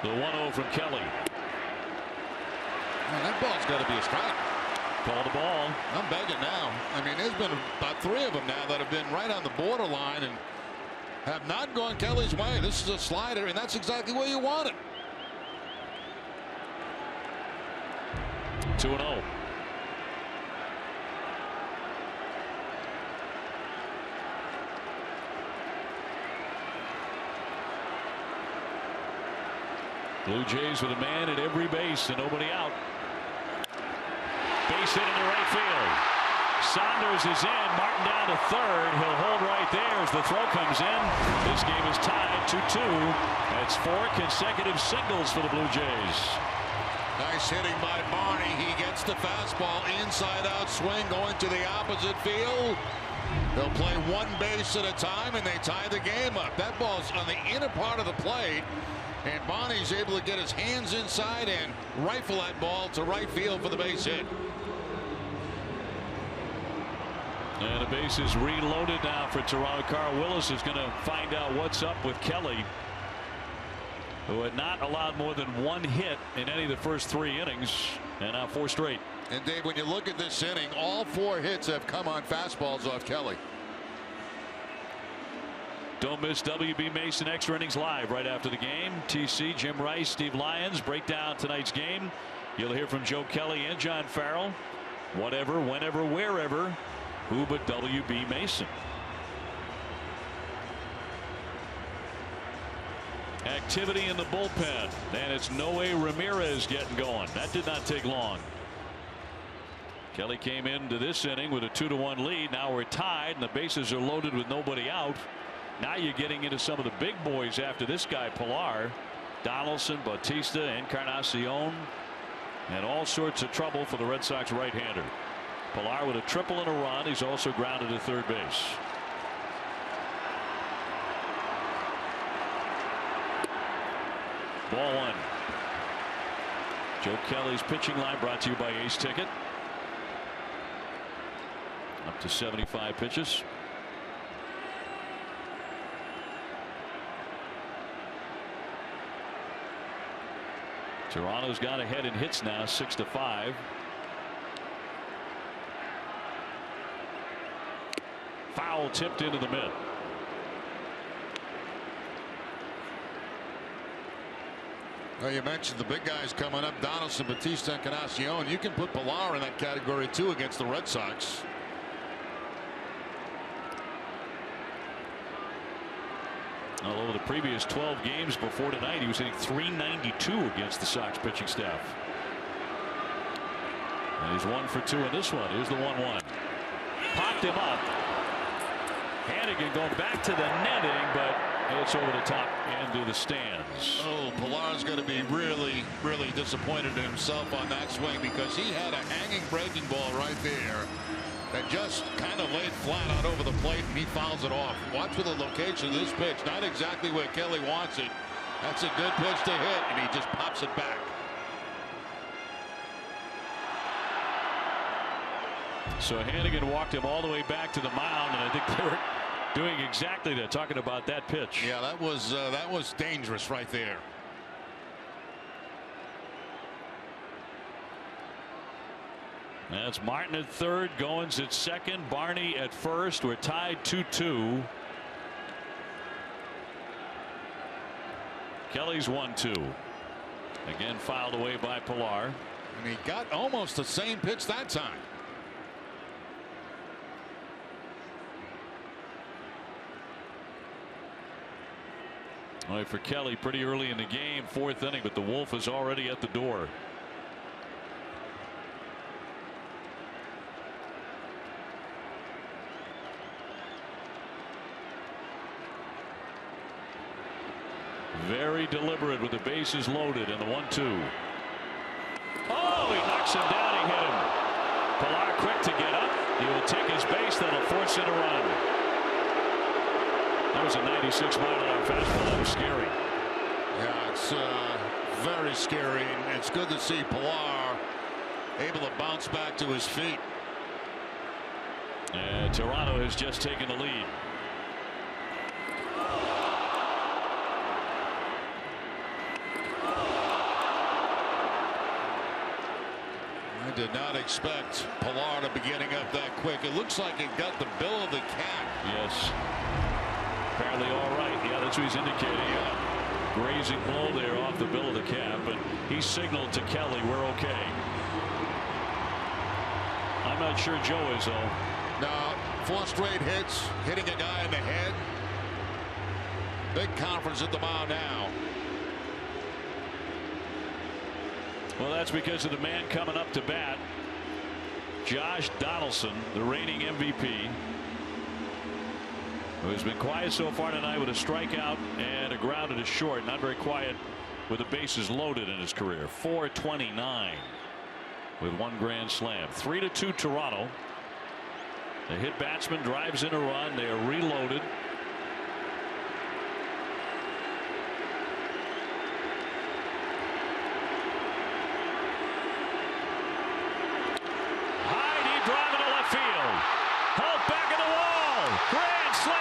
The 1-0 from Kelly. Man, that ball's got to be a strike. Call the ball. I'm begging now. I mean, there's been about 3 of them now that have been right on the borderline and have not gone Kelly's way. This is a slider, and that's exactly what you want it. 2-0. Blue Jays with a man at every base and nobody out. Base hit into right field. Saunders is in. Martin down to third. He'll hold right there as the throw comes in. This game is tied 2-2. That's 4 consecutive singles for the Blue Jays. Nice hitting by Barney. He gets the fastball inside out swing going to the opposite field. They'll play 1 base at a time and they tie the game up. That ball's on the inner part of the plate. And Barney's able to get his hands inside and rifle that ball to right field for the base hit. And the base is reloaded now for Toronto. Carl Willis is going to find out what's up with Kelly, who had not allowed more than 1 hit in any of the first 3 innings, and now 4 straight. And Dave, when you look at this inning, all 4 hits have come on fastballs off Kelly. Don't miss WB Mason Extra Innings Live right after the game. TC, Jim Rice, Steve Lyons break down tonight's game. You'll hear from Joe Kelly and John Farrell. Whatever, whenever, wherever. Who but WB Mason? Activity in the bullpen, and it's Noe Ramirez getting going. That did not take long. Kelly came into this inning with a 2-1 lead. Now we're tied, and the bases are loaded with nobody out. Now you're getting into some of the big boys after this guy, Pilar, Donaldson, Bautista, Encarnacion, and all sorts of trouble for the Red Sox right-hander. Pilar with a triple and a run. He's also grounded to third base. Ball 1. Joe Kelly's pitching line brought to you by Ace Ticket. Up to 75 pitches. Toronto's got ahead in hits now, 6-5. Foul tipped into the mid. Well, you mentioned the big guys coming up, Donaldson, Bautista, Encarnacion. You can put Pilar in that category too against the Red Sox. All over the previous 12 games before tonight, he was hitting .392 against the Sox pitching staff. And he's 1 for 2 in this one. Here's the 1-1. Popped him up. Hannigan going back to the netting, but it's over the top into the stands. Oh, Pilar's going to be really, really disappointed in himself on that swing because he had a hanging breaking ball right there that just kind of laid flat out over the plate, and he fouls it off. Watch for the location of this pitch. Not exactly where Kelly wants it. That's a good pitch to hit, and he just pops it back. So Hannigan walked him all the way back to the mound, and I think they were doing exactly that, talking about that pitch. Yeah, that was dangerous right there. That's Martin at third, Goins at second, Barney at first. We're tied 2-2. Kelly's 1-2. Again fouled away by Pilar. And he got almost the same pitch that time. All right, for Kelly, pretty early in the game, 4th inning, but the Wolf is already at the door. Very deliberate with the bases loaded and the 1-2. Oh, he knocks him down. He hit him. Pilar quick to get up. He will take his base. That'll force it a run. That was a 96-mile-an-hour fastball. That was scary. Yeah, it's very scary. It's good to see Pilar able to bounce back to his feet. And Toronto has just taken the lead. I did not expect Pilar to be getting up that quick. It looks like it got the bill of the cap. Yes. Apparently all right. Yeah, that's what he's indicating. Grazing blow there off the bill of the cap, but he signaled to Kelly, we're okay. I'm not sure Joe is, though. Now, 4 straight hits, hitting a guy in the head. Big conference at the mound now. Well, that's because of the man coming up to bat, Josh Donaldson, the reigning MVP, who has been quiet so far tonight with a strikeout and a grounded to short. Not very quiet with the bases loaded in his career. .429 with 1 grand slam. 3-2 Toronto. The hit batsman drives in a run. They are reloaded. Holt back in the wall. Grand slam.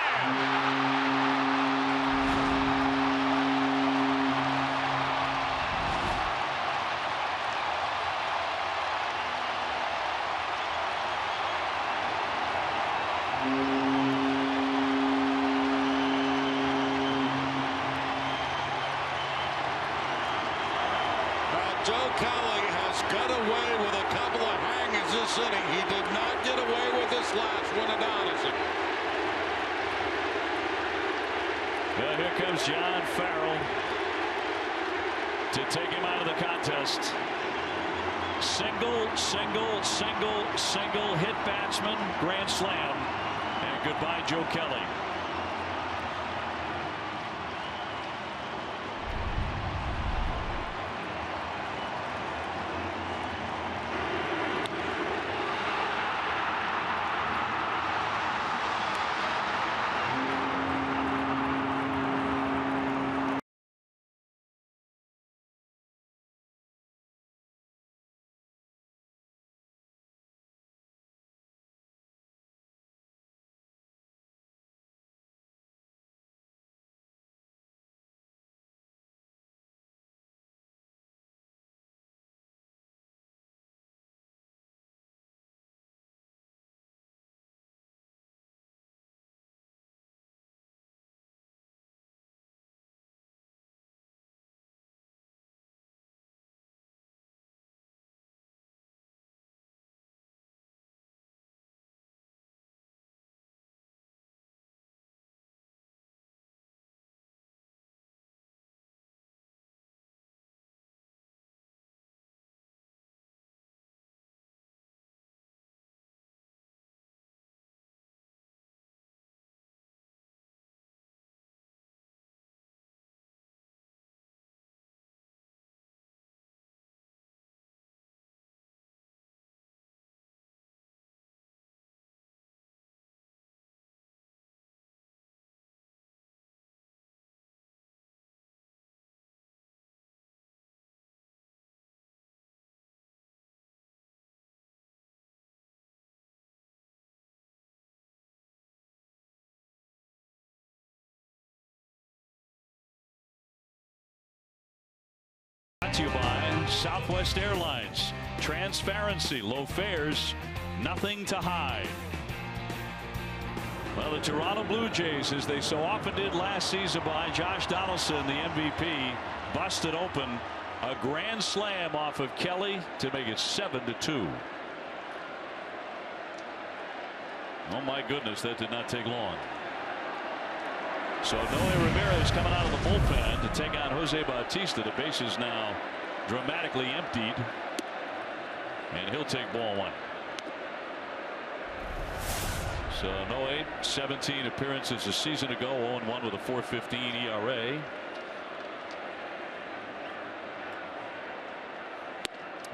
Joe Kelly has got away with a couple of hangers this inning. He did not get away with this last one to Donaldson. Well, here comes John Farrell to take him out of the contest. Single, single, single, single, hit batsman, grand slam, and goodbye Joe Kelly. Brought to you by Southwest Airlines. Transparency, low fares, nothing to hide. Well, the Toronto Blue Jays, as they so often did last season by Josh Donaldson, the MVP, busted open A grand slam off of Kelly to make it 7-2. Oh my goodness, that did not take long. So Noe Ramirez coming out of the bullpen to take on Jose Bautista. The base is now dramatically emptied, and he'll take ball one. So Noe, 17 appearances a season ago, 0-1 with a 4.15 ERA.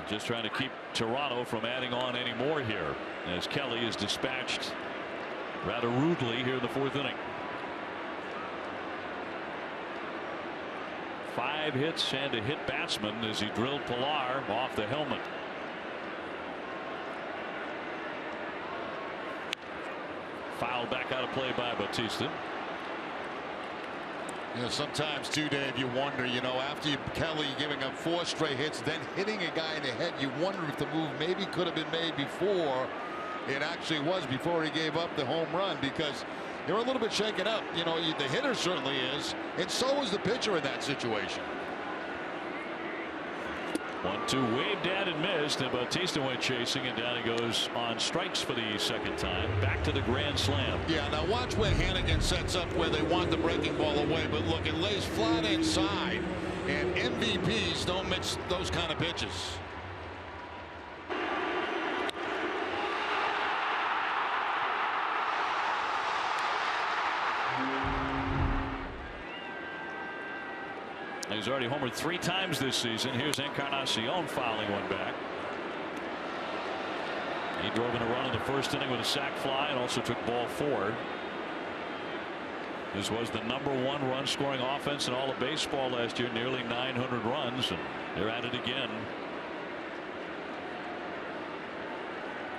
Just trying to keep Toronto from adding on any more here, as Kelly is dispatched rather rudely here in the 4th inning. 5 hits and a hit batsman as he drilled Pilar off the helmet. Fouled back out of play by Bautista. You know, sometimes too, Dave, you wonder, you know, after Kelly giving up 4 straight hits, then hitting a guy in the head, you wonder if the move maybe could have been made before it actually was, before he gave up the home run, because they're a little bit shaken up. You know, the hitter certainly is, and so is the pitcher in that situation. 1-2 waved at and missed, and Bautista went chasing, and down he goes on strikes for the 2nd time. Back to the grand slam. Yeah, now watch where Hannigan sets up where they want the breaking ball away, but look, it lays flat inside, and MVPs don't mix those kind of pitches. He's already homered 3 times this season. Here's Encarnacion fouling one back. He drove in a run in the 1st inning with a sac fly and also took ball 4. This was the #1 run scoring offense in all of baseball last year, nearly 900 runs, and they're at it again.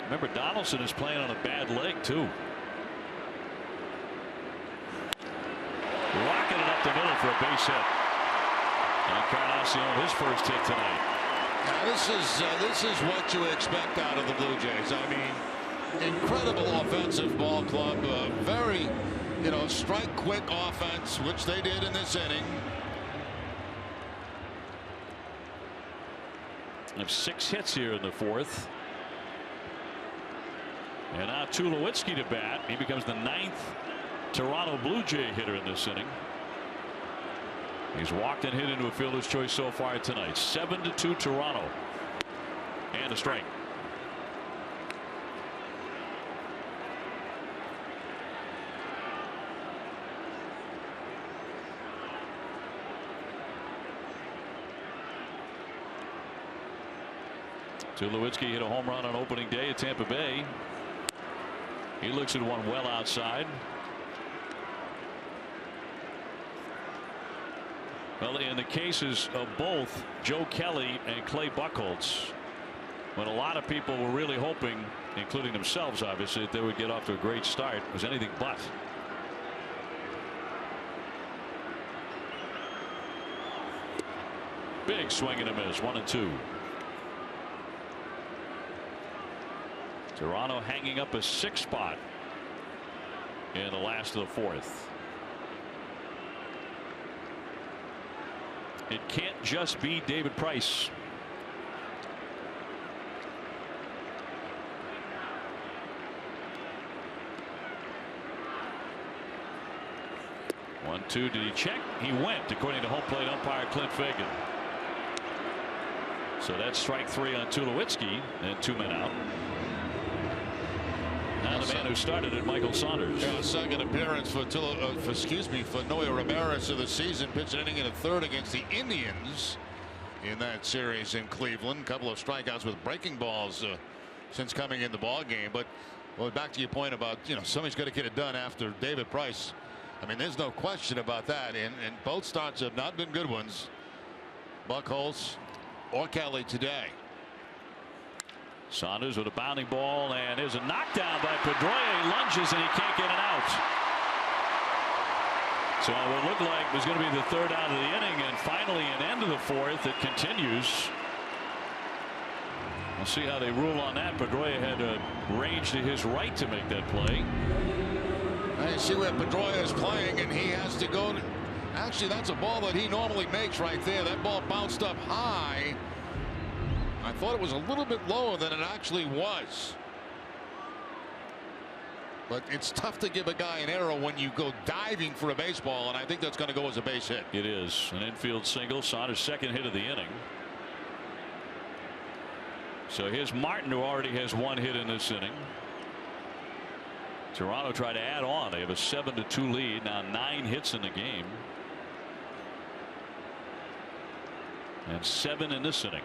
Remember, Donaldson is playing on a bad leg too. Rocking it up the middle for a base hit. Encarnacion, his first hit tonight. Now this is what you expect out of the Blue Jays. I mean, incredible offensive ball club, very, you know, strike quick offense, which they did in this inning. They have 6 hits here in the 4th. And now Tulowitzki to bat. He becomes the 9th Toronto Blue Jay hitter in this inning. He's walked and hit into a fielder's choice so far tonight. 7-2 Toronto. And a strike. Tulowitzki hit a home run on opening day at Tampa Bay. He looks at one well outside. Well, in the cases of both Joe Kelly and Clay Buchholz, when a lot of people were really hoping, including themselves obviously, that they would get off to a great start, it was anything but. Big swing and a miss. 1-2. Toronto hanging up a 6th spot in the last of the 4th. It can't just be David Price. One, two. Did he check? He went, according to home plate umpire Clint Fagan. So that's strike 3 on Tulowitzki, and 2 men out. Now the man who started it, Michael Saunders. Yeah, 2nd appearance for Noe Ramirez of the season. Pitched an inning in the 3rd against the Indians in that series in Cleveland. Couple of strikeouts with breaking balls since coming in the ball game. But well, back to your point about, you know, somebody's got to get it done after David Price. I mean, there's no question about that. And both starts have not been good ones. Buchholz or Kelly today. Saunders with a bounding ball, and there's a knockdown by Pedroia. He lunges and he can't get it out. So it would look like it was going to be the 3rd out of the inning, and finally an end of the 4th. It continues. We'll see how they rule on that. Pedroia had a range to his right to make that play. I see where Pedroia is playing, and he has to go Actually, that's a ball that he normally makes right there. That ball bounced up high. I thought it was a little bit lower than it actually was. But it's tough to give a guy an arrow when you go diving for a baseball, and I think that's going to go as a base hit. It is an infield single. Sauter's second hit of the inning. So here's Martin, who already has one hit in this inning. Toronto tried to add on. They have a 7-2 lead now, 9 hits in the game, and 7 in this inning.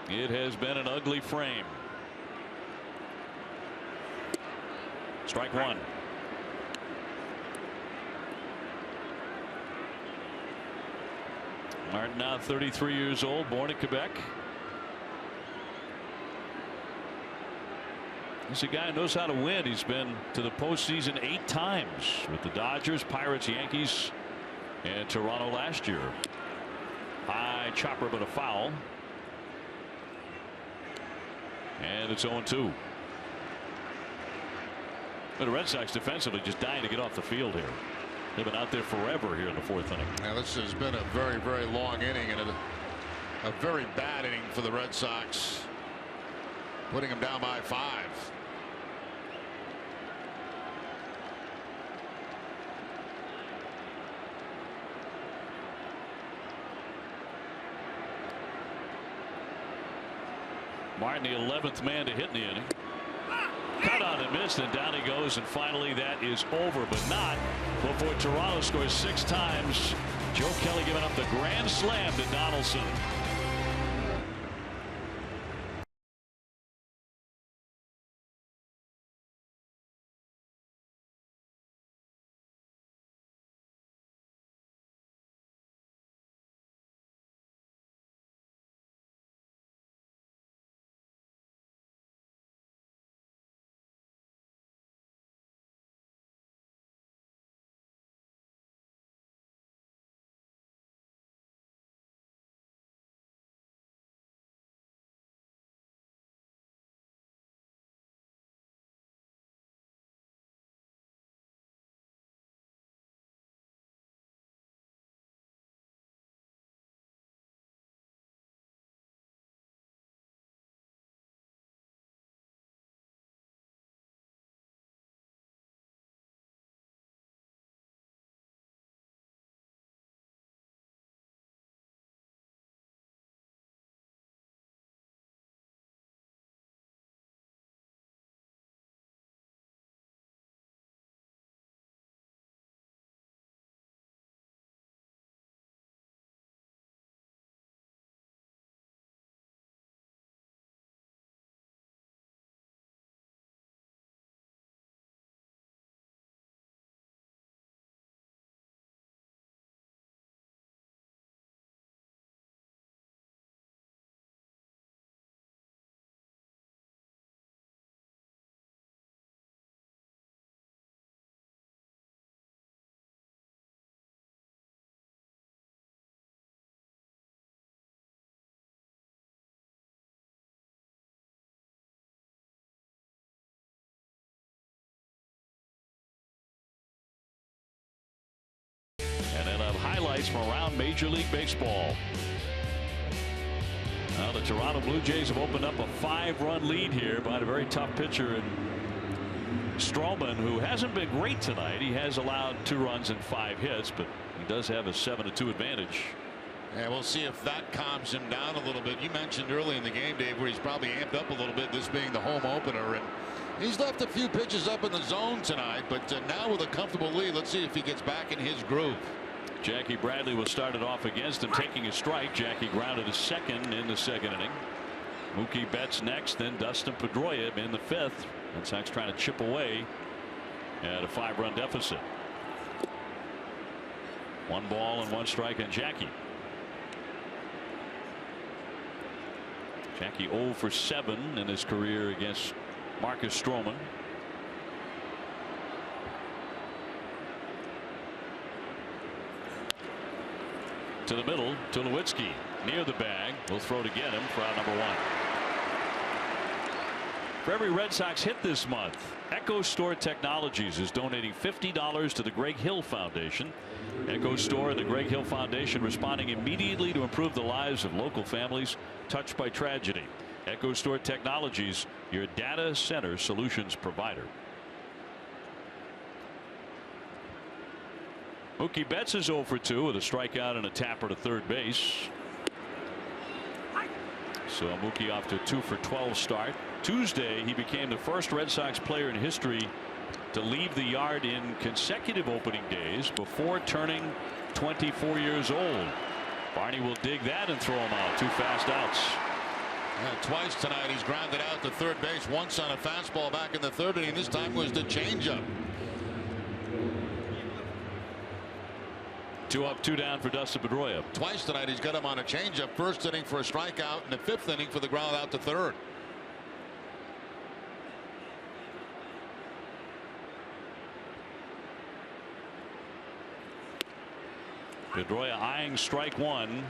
It has been an ugly frame. Strike one. Martin, now 33 years old, born in Quebec. He's a guy who knows how to win. He's been to the postseason 8 times with the Dodgers, Pirates, Yankees, and Toronto last year. High chopper, but a foul. And it's 0-2. The Red Sox defensively just dying to get off the field here. They've been out there forever here in the 4th inning. Now this has been a very, very long inning and a very bad inning for the Red Sox, putting them down by 5. Martin, the 11th man to hit in the inning. Cut on and missed, and down he goes, and finally that is over, but not before Toronto scores 6 times. Joe Kelly giving up the grand slam to Donaldson. And then highlights from around Major League Baseball. Now the Toronto Blue Jays have opened up a 5-run lead here by a very tough pitcher in Stroman, who hasn't been great tonight. He has allowed 2 runs and 5 hits, but he does have a 7-2 advantage. Yeah, we'll see if that calms him down a little bit. You mentioned early in the game, Dave, where he's probably amped up a little bit, this being the home opener, and he's left a few pitches up in the zone tonight, but now with a comfortable lead, let's see if he gets back in his groove. Jackie Bradley was started off against him, taking a strike. Jackie grounded a second in the 2nd inning. Mookie Betts next, then Dustin Pedroia in the 5th. Red Sox trying to chip away at a 5-run deficit. 1 ball and 1 strike on Jackie. Jackie 0 for 7 in his career against Marcus Stroman. To the middle, Tulowitzki near the bag. Will throw to get him for out number 1. For every Red Sox hit this month, Echo Store Technologies is donating $50 to the Greg Hill Foundation. Echo Store and the Greg Hill Foundation responding immediately to improve the lives of local families touched by tragedy. Echo Store Technologies, your data center solutions provider. Mookie Betts is 0 for 2 with a strikeout and a tapper to third base. So Mookie off to a 2 for 12 start. Tuesday, he became the first Red Sox player in history to leave the yard in consecutive opening days before turning 24 years old. Barney will dig that and throw him out. 2 fast outs. Twice tonight he's grounded out to third base. Once on a fastball back in the third inning. This time was the changeup. 2 up, 2 down for Dustin Pedroia. Twice tonight he's got him on a changeup. First inning for a strikeout, and the 5th inning for the ground out to third. Pedroia eyeing strike 1.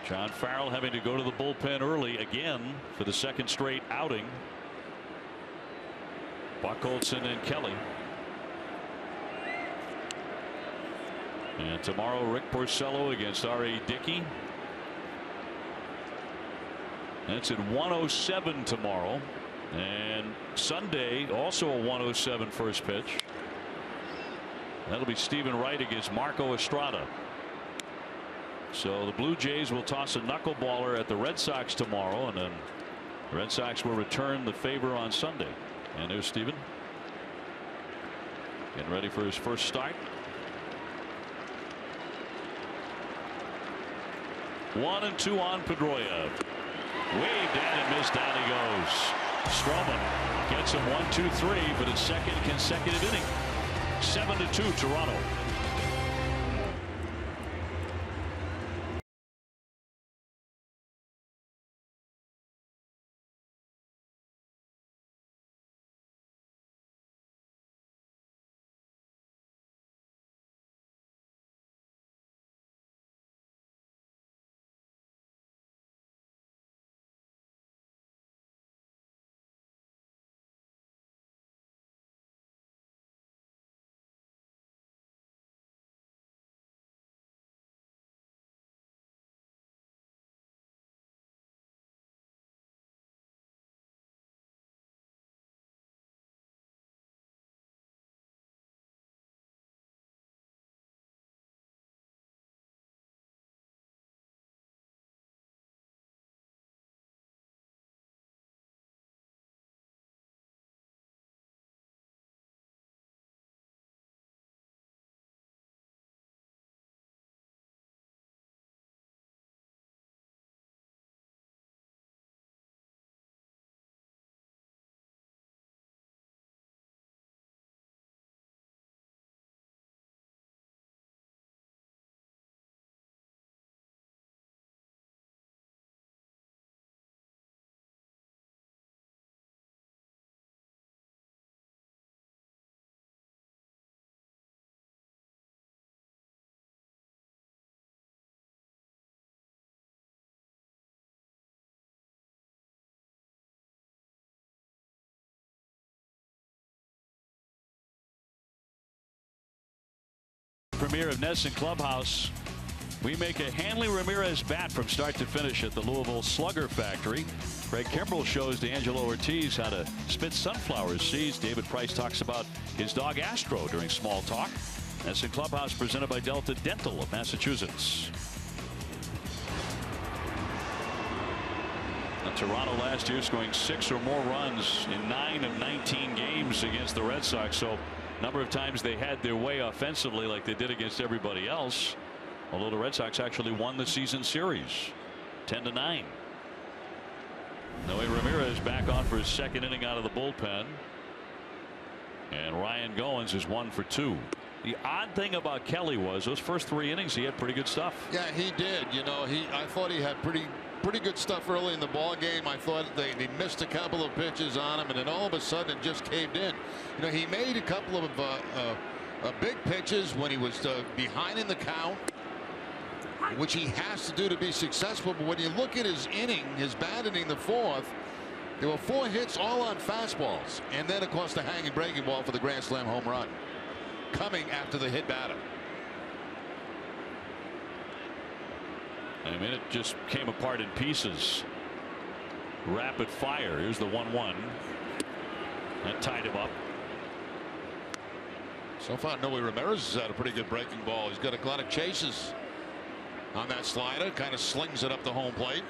John Farrell having to go to the bullpen early again for the 2nd straight outing. Buchholz and Kelly. And tomorrow, Rick Porcello against R.A. Dickey. That's at 1:07 tomorrow. And Sunday, also a 1:07 first pitch. That'll be Stephen Wright against Marco Estrada. So the Blue Jays will toss a knuckleballer at the Red Sox tomorrow, and then the Red Sox will return the favor on Sunday. And there's Stephen getting ready for his first start. 1-2 on Pedroia. Waved at and missed. Down he goes. Stroman gets him 1-2-3 for the 2nd consecutive inning. 7-2 Toronto. Premiere of Nesson Clubhouse. We make a Hanley Ramirez bat from start to finish at the Louisville Slugger Factory. Craig Kimbrell shows D'Angelo Ortiz how to spit sunflower seeds. David Price talks about his dog Astro during Small Talk. Nesson Clubhouse presented by Delta Dental of Massachusetts. Toronto last year scoring 6 or more runs in 9 of 19 games against the Red Sox. So a number of times they had their way offensively like they did against everybody else. Although the Red Sox actually won the season series 10-9. Noe Ramirez back on for his 2nd inning out of the bullpen. And Ryan Goins is 1 for 2. The odd thing about Kelly was those first 3 innings he had pretty good stuff. Yeah, he did. You know, I thought he had pretty good stuff early in the ball game. I thought they missed a couple of pitches on him, and then all of a sudden it just caved in. You know, he made a couple of big pitches when he was behind in the count. which he has to do to be successful. But when you look at his inning, his bad inning, the fourth, there were 4 hits all on fastballs, and then of course the hanging breaking ball for the grand slam home run coming after the hit batter. I mean, it just came apart in pieces. Rapid fire. Here's the 1-1. That tied him up. So far, Noe Ramirez has had a pretty good breaking ball. He's got a lot of chases on that slider. Kind of slings it up the home plate.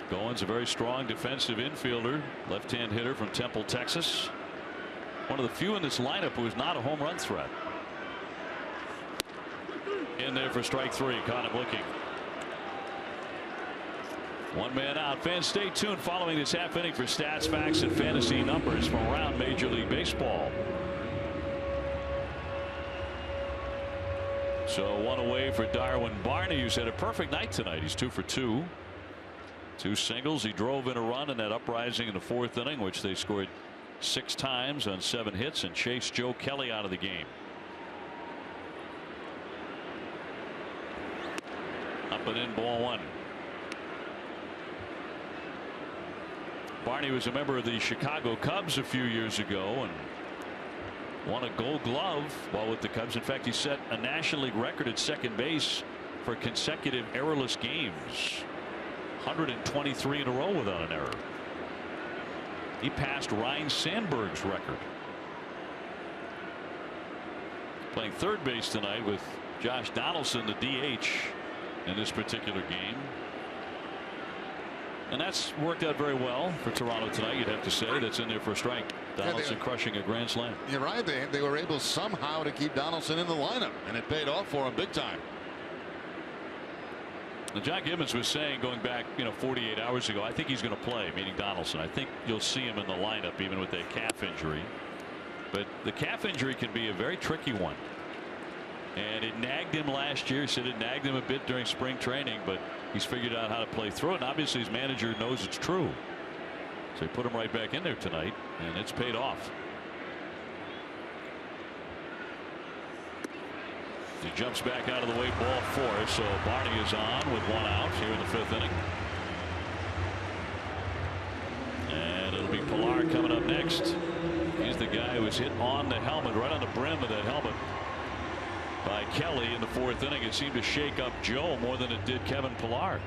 Goins, a very strong defensive infielder, left-hand hitter from Temple, Texas. One of the few in this lineup who is not a home run threat. In there for strike 3. Caught him looking. 1 man out. Fans, stay tuned following this half inning for stats, facts, and fantasy numbers from around Major League Baseball. So 1 away for Darwin Barney, who's had a perfect night tonight. He's 2 for 2. 2 singles. He drove in a run in that uprising in the 4th inning, which they scored 6 times on 7 hits and chased Joe Kelly out of the game. Up and in, ball 1. Barney was a member of the Chicago Cubs a few years ago and won a Gold Glove while with the Cubs. In fact, he set a National League record at second base for consecutive errorless games. 123 in a row without an error. He passed Ryne Sandberg's record. Playing third base tonight with Josh Donaldson, the DH, in this particular game. And that's worked out very well for Toronto tonight, you'd have to say. That's in there for a strike. Donaldson crushing a grand slam. You're right. They were able somehow to keep Donaldson in the lineup, and it paid off for him big time. Now, John Gibbons was saying, going back 48 hours ago, I think he's going to play, meaning Donaldson. I think you'll see him in the lineup even with that calf injury. But the calf injury can be a very tricky one. And it nagged him last year. He said it nagged him a bit during spring training, but he's figured out how to play through it. And obviously his manager knows it's true. So he put him right back in there tonight, and it's paid off. He jumps back out of the way, ball 4. So Barney is on with 1 out here in the 5th inning. And it'll be Pilar coming up next. He's the guy who was hit on the helmet, right on the brim of that helmet by Kelly in the 4th inning. It seemed to shake up Joe more than it did Kevin Pilar.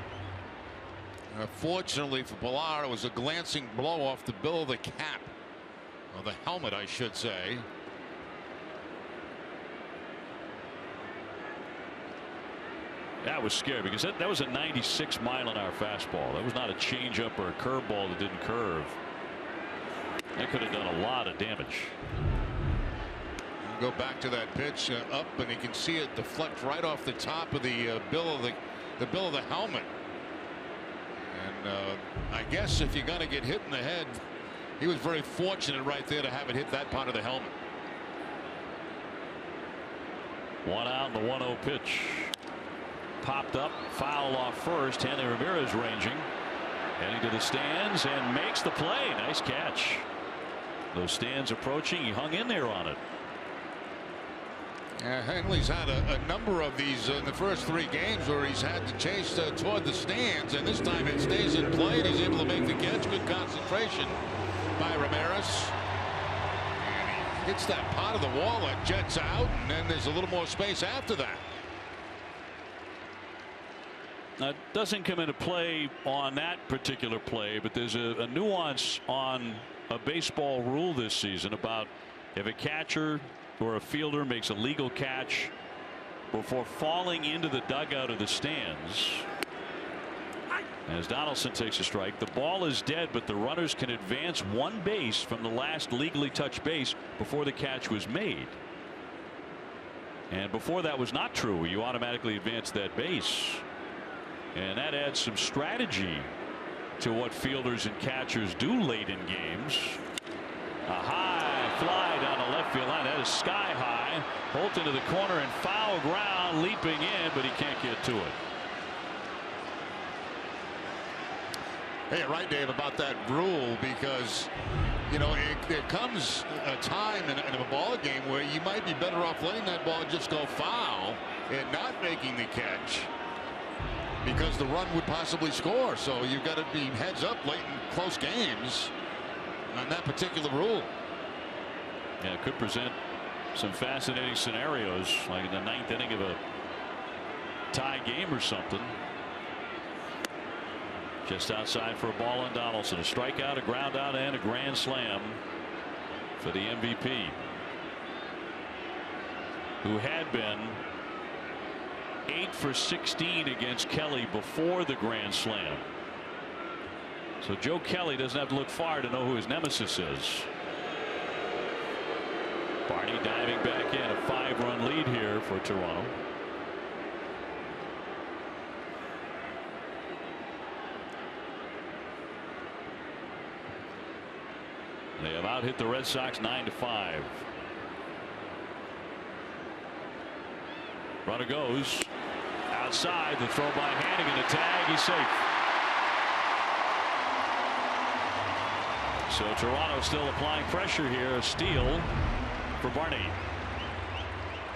Fortunately for Pilar, it was a glancing blow off the bill of the cap, or the helmet, I should say. That was scary because that was a 96-mile-an-hour fastball. That was not a changeup or a curveball that didn't curve. That could have done a lot of damage. Go back to that pitch up, and you can see it deflect right off the top of the bill of the helmet. And I guess if you're going to get hit in the head, he was very fortunate right there to have it hit that part of the helmet. 1 out in the 1-0 pitch. Popped up, foul off first. Hanley Ramirez ranging, heading to the stands and makes the play. Nice catch. Those stands approaching. He hung in there on it. Hanley's had a number of these in the first 3 games where he's had to chase toward the stands, and this time it stays in play and he's able to make the catch. Good concentration by Ramirez. And he hits that part of the wall that jets out, and then there's a little more space after that. Now, it doesn't come into play on that particular play, but there's a nuance on a baseball rule this season about if a catcher or a fielder makes a legal catch before falling into the dugout of the stands. As Donaldson takes a strike, the ball is dead, but the runners can advance 1 base from the last legally touched base before the catch was made. And before that was not true. You automatically advance that base. And that adds some strategy to what fielders and catchers do late in games. A high fly down the left field line. That is sky high. Holt into the corner and foul ground, leaping in, but he can't get to it. Hey, you're right, Dave, about that rule, because you know there comes a time in a ball game where you might be better off letting that ball just go foul and not making the catch, because the run would possibly score. So you've got to be heads up late in close games on that particular rule. Yeah, it could present some fascinating scenarios, like in the 9th inning of a tie game or something. Just outside for a ball on Donaldson. A strikeout, a ground out, and a grand slam for the MVP, who had been 8 for 16 against Kelly before the grand slam. So Joe Kelly doesn't have to look far to know who his nemesis is. Barney diving back in, a 5-run lead here for Toronto. They have out hit the Red Sox 9-5. Runner goes outside. The throw by Hannigan, a tag. He's safe. So Toronto still applying pressure here. A steal for Barney.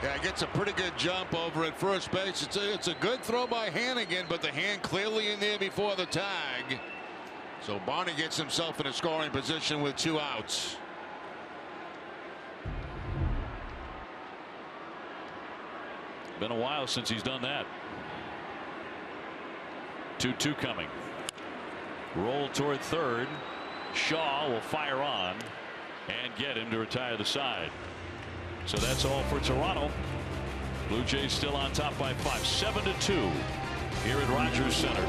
Yeah, gets a pretty good jump over at first base. It's a good throw by Hannigan, but the hand clearly in there before the tag. So Barney gets himself in a scoring position with 2 outs. Been a while since he's done that. 2-2 coming. Roll toward third. Shaw will fire on and get him to retire the side. So that's all for Toronto. Blue Jays still on top by 5, 7-2 here at Rogers Center.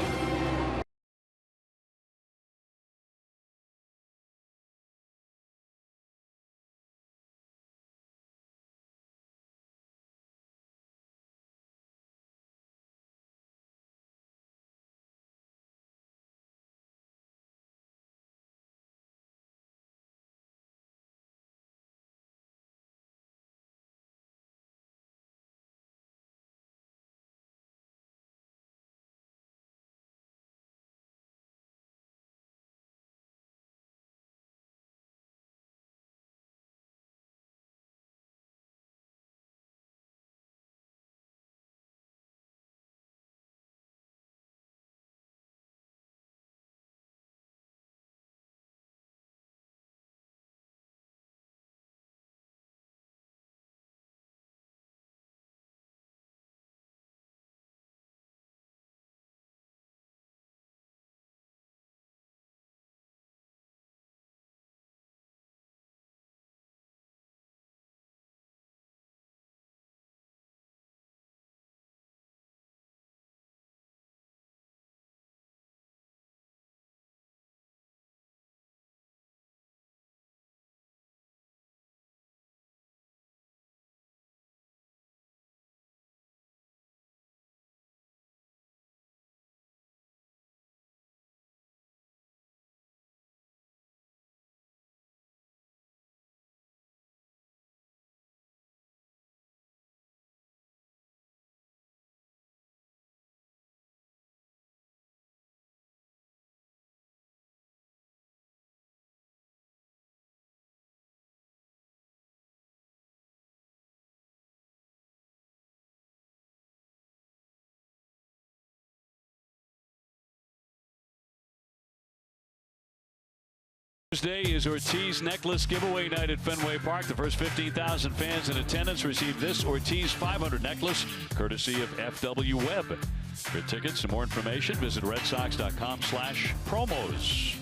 Tuesday is Ortiz necklace giveaway night at Fenway Park. The first 15,000 fans in attendance receive this Ortiz 500 necklace, courtesy of FW Web. For tickets and more information, visit redsox.com/promos.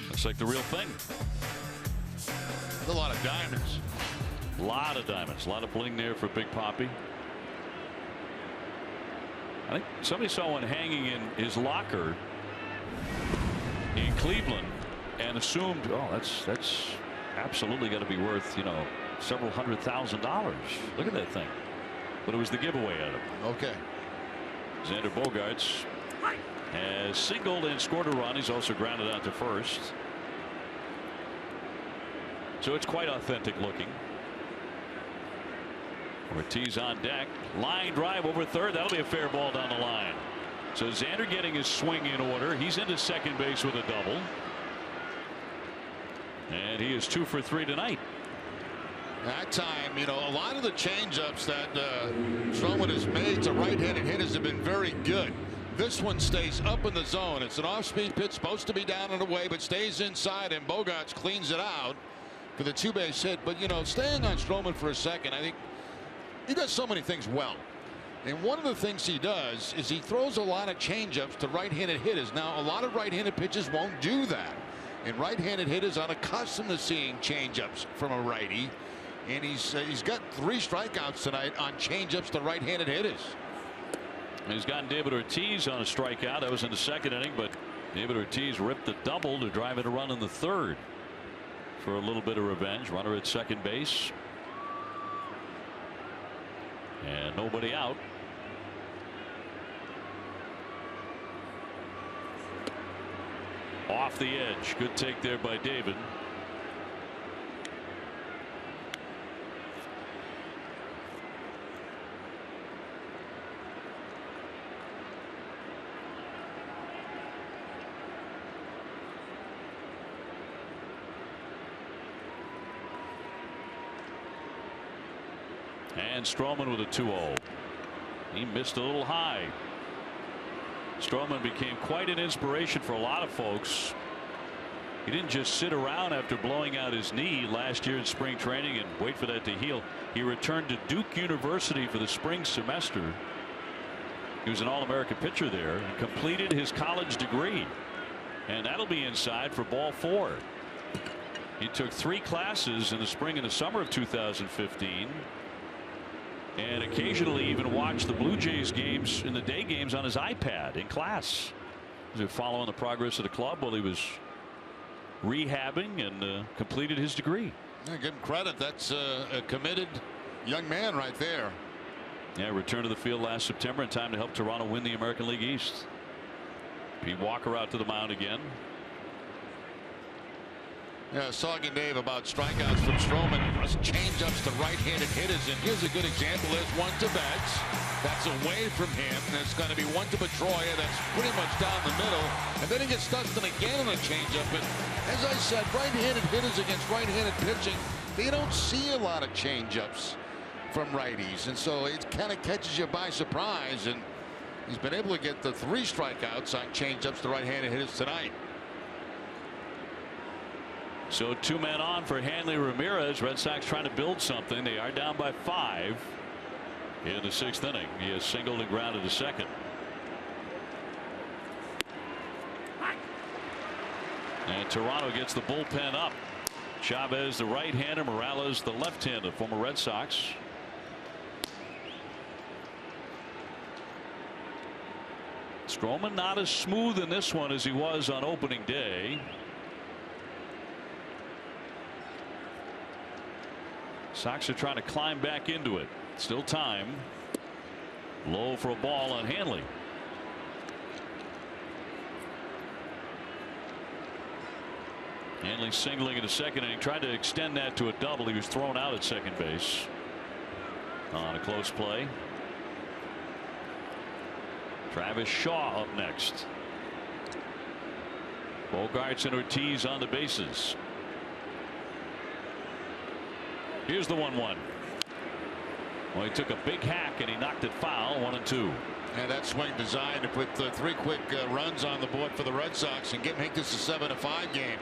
Looks like the real thing. There's a lot of diamonds. A lot of diamonds. A lot of bling there for Big Papi. I think somebody saw one hanging in his locker in Cleveland and assumed, oh, that's absolutely got to be worth, you know, several $100,000. Look at that thing. But it was the giveaway item. Okay. Xander Bogaerts has singled and scored a run. He's also grounded out to first. So it's quite authentic looking. Ortiz on deck. Line drive over third. That'll be a fair ball down the line. So Xander getting his swing in order. He's into second base with a double. And he is 2 for 3 tonight. That time, you know, a lot of the changeups that Stroman has made to right-handed hitters have been very good. This one stays up in the zone. It's an off-speed pitch, supposed to be down and away, but stays inside, and Bogaerts cleans it out for the 2-base hit. But, you know, staying on Stroman for a second, I think he does so many things well. And one of the things he does is he throws a lot of changeups to right-handed hitters. Now, a lot of right-handed pitchers won't do that. And right-handed hitters aren't accustomed to seeing changeups from a righty. And he's got 3 strikeouts tonight on changeups to right-handed hitters. He's gotten David Ortiz on a strikeout. That was in the 2nd inning, but David Ortiz ripped the double to drive in a run in the 3rd for a little bit of revenge. Runner at second base. And nobody out. Off the edge. Good take there by David. And Stroman with a 2-0. He missed a little high. Stroman became quite an inspiration for a lot of folks. He didn't just sit around after blowing out his knee last year in spring training and wait for that to heal. He returned to Duke University for the spring semester. He was an All-American pitcher there and completed his college degree. And that'll be inside for ball 4. He took 3 classes in the spring and the summer of 2015. And occasionally even watched the Blue Jays games in the day games on his iPad in class. He was following the progress of the club while he was rehabbing and completed his degree. Yeah, give him credit. That's a committed young man right there. Yeah, returned to the field last September in time to help Toronto win the American League East. Pete Walker out to the mound again. Yeah, talking Dave about strikeouts from Stroman, changeups to right-handed hitters, and here's a good example. There's one to Betts, that's away from him. There's going to be one to Pedroia, that's pretty much down the middle, and then he gets Dustin again on a changeup. But as I said, right-handed hitters against right-handed pitching, they don't see a lot of changeups from righties, and so it kind of catches you by surprise. And he's been able to get the 3 strikeouts on changeups to right-handed hitters tonight. So 2 men on for Hanley Ramirez. Red Sox trying to build something. They are down by 5 in the 6th inning. He has singled and grounded to second. And Toronto gets the bullpen up. Chavez the right-hander, Morales the left-hander, former Red Sox. Stroman not as smooth in this one as he was on opening day. Sox are trying to climb back into it. Still time. Low for a ball on Hanley. Hanley singling in the 2nd inning. Tried to extend that to a double. He was thrown out at second base on a close play. Travis Shaw up next. Bogaerts and Ortiz on the bases. Here's the 1-1. Well, he took a big hack and he knocked it foul. 1-2. And that swing designed to put 3 quick runs on the board for the Red Sox and make this a 7-5 game.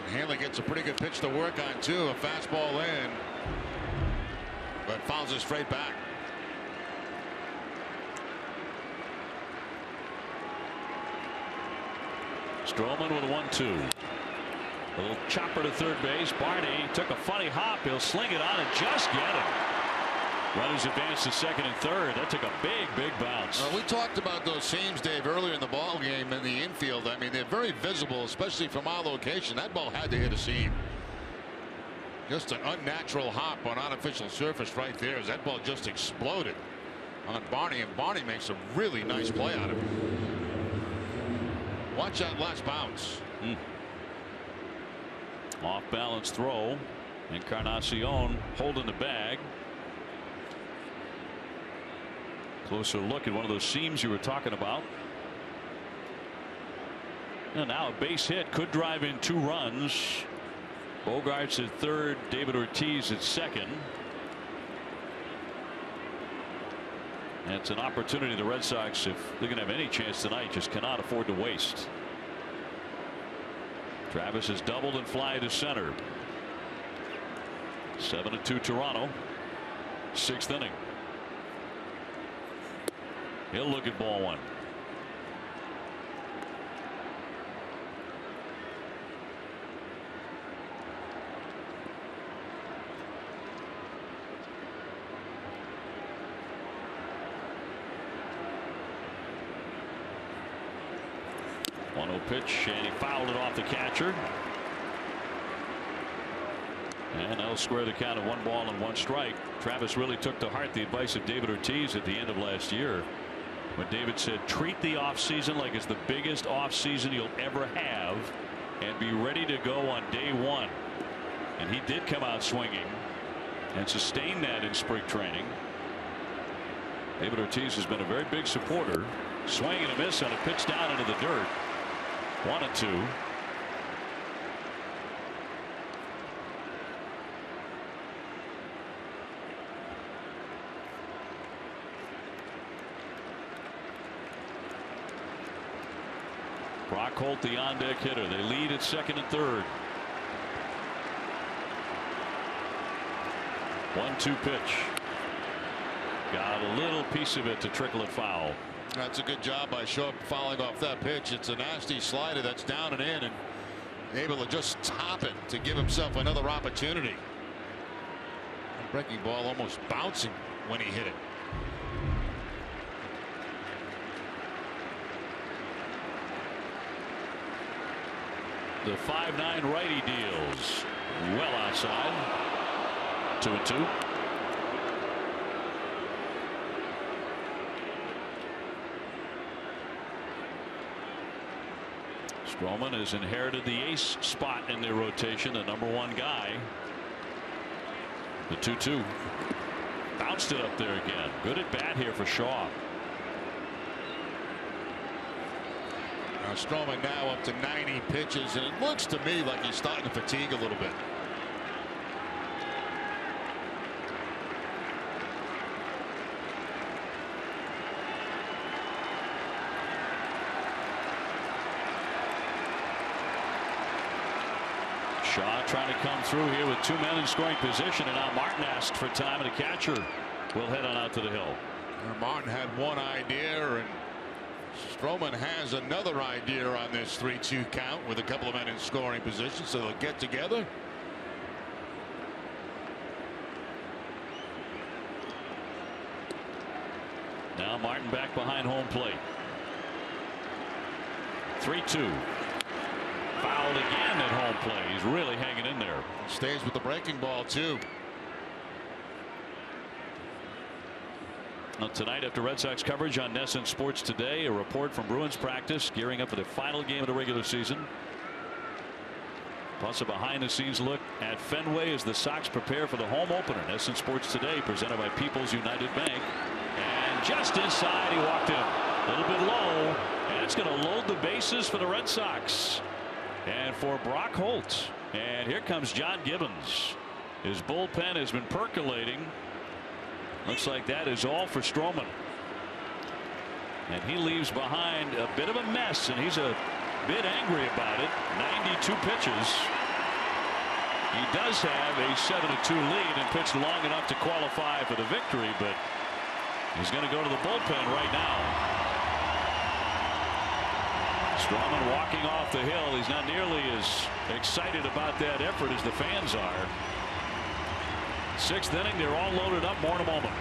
And Hanley gets a pretty good pitch to work on too. A fastball in, but fouls it straight back. Stroman with a 1-2. A little chopper to third base. Barney took a funny hop. He'll sling it on and just get it. Runners advance to second and third. That took a big bounce. We talked about those seams, Dave, earlier in the ball game in the infield. I mean, they're very visible, especially from our location. That ball had to hit a seam. Just an unnatural hop on artificial surface right there as that ball just exploded on Barney, and Barney makes a really nice play out of it. Watch that last bounce. Off balance throw. Encarnacion holding the bag. Closer look at one of those seams you were talking about. And now a base hit could drive in 2 runs. Bogarts at third, David Ortiz at second. And it's an opportunity the Red Sox, if they're going to have any chance tonight, just cannot afford to waste. Travis has doubled and fly to center. 7-2 Toronto. 6th inning. He'll look at ball 1. Pitch, and he fouled it off the catcher. And that'll square the count of 1 ball and 1 strike. Travis really took to heart the advice of David Ortiz at the end of last year, when David said, treat the offseason like it's the biggest offseason you'll ever have and be ready to go on day 1. And he did come out swinging and sustain that in spring training. David Ortiz has been a very big supporter. Swing and a miss on a pitch down into the dirt. 1-2. Brock Holt, the on-deck hitter. They lead at second and third. 1-2 pitch. Got a little piece of it to trickle it foul. That's a good job by Short fouling off that pitch. It's a nasty slider that's down and in, and able to just top it to give himself another opportunity. A breaking ball almost bouncing when he hit it. The 5'9" righty deals well outside. 2-2. Stroman has inherited the ace spot in their rotation, the #1 guy. The 2-2. Bounced it up there again. Good at bat here for Shaw. Now Stroman now up to 90 pitches, and it looks to me like he's starting to fatigue a little bit. Shaw trying to come through here with 2 men in scoring position, and now Martin asked for time, and the catcher will head on out to the hill. Martin had one idea, and Stroman has another idea on this 3-2 count with a couple of men in scoring position, so they'll get together. Now Martin back behind home plate. 3-2. Fouled again at home plate. He's really hanging in there. Stays with the breaking ball too. Well, tonight, after Red Sox coverage on NESN Sports Today, a report from Bruins practice gearing up for the final game of the regular season. Plus a behind-the-scenes look at Fenway as the Sox prepare for the home opener. NESN Sports Today, presented by People's United Bank. And just inside, he walked in a little bit low, and it's going to load the bases for the Red Sox and for Brock Holt. And here comes John Gibbons. His bullpen has been percolating. Looks like that is all for Stroman. And he leaves behind a bit of a mess, and he's a bit angry about it. 92 pitches. He does have a 7-2 lead and pitched long enough to qualify for the victory, but he's going to go to the bullpen right now. Stroman walking off the hill. He's not nearly as excited about that effort as the fans are. 6th inning, they're all loaded up. More in a moment.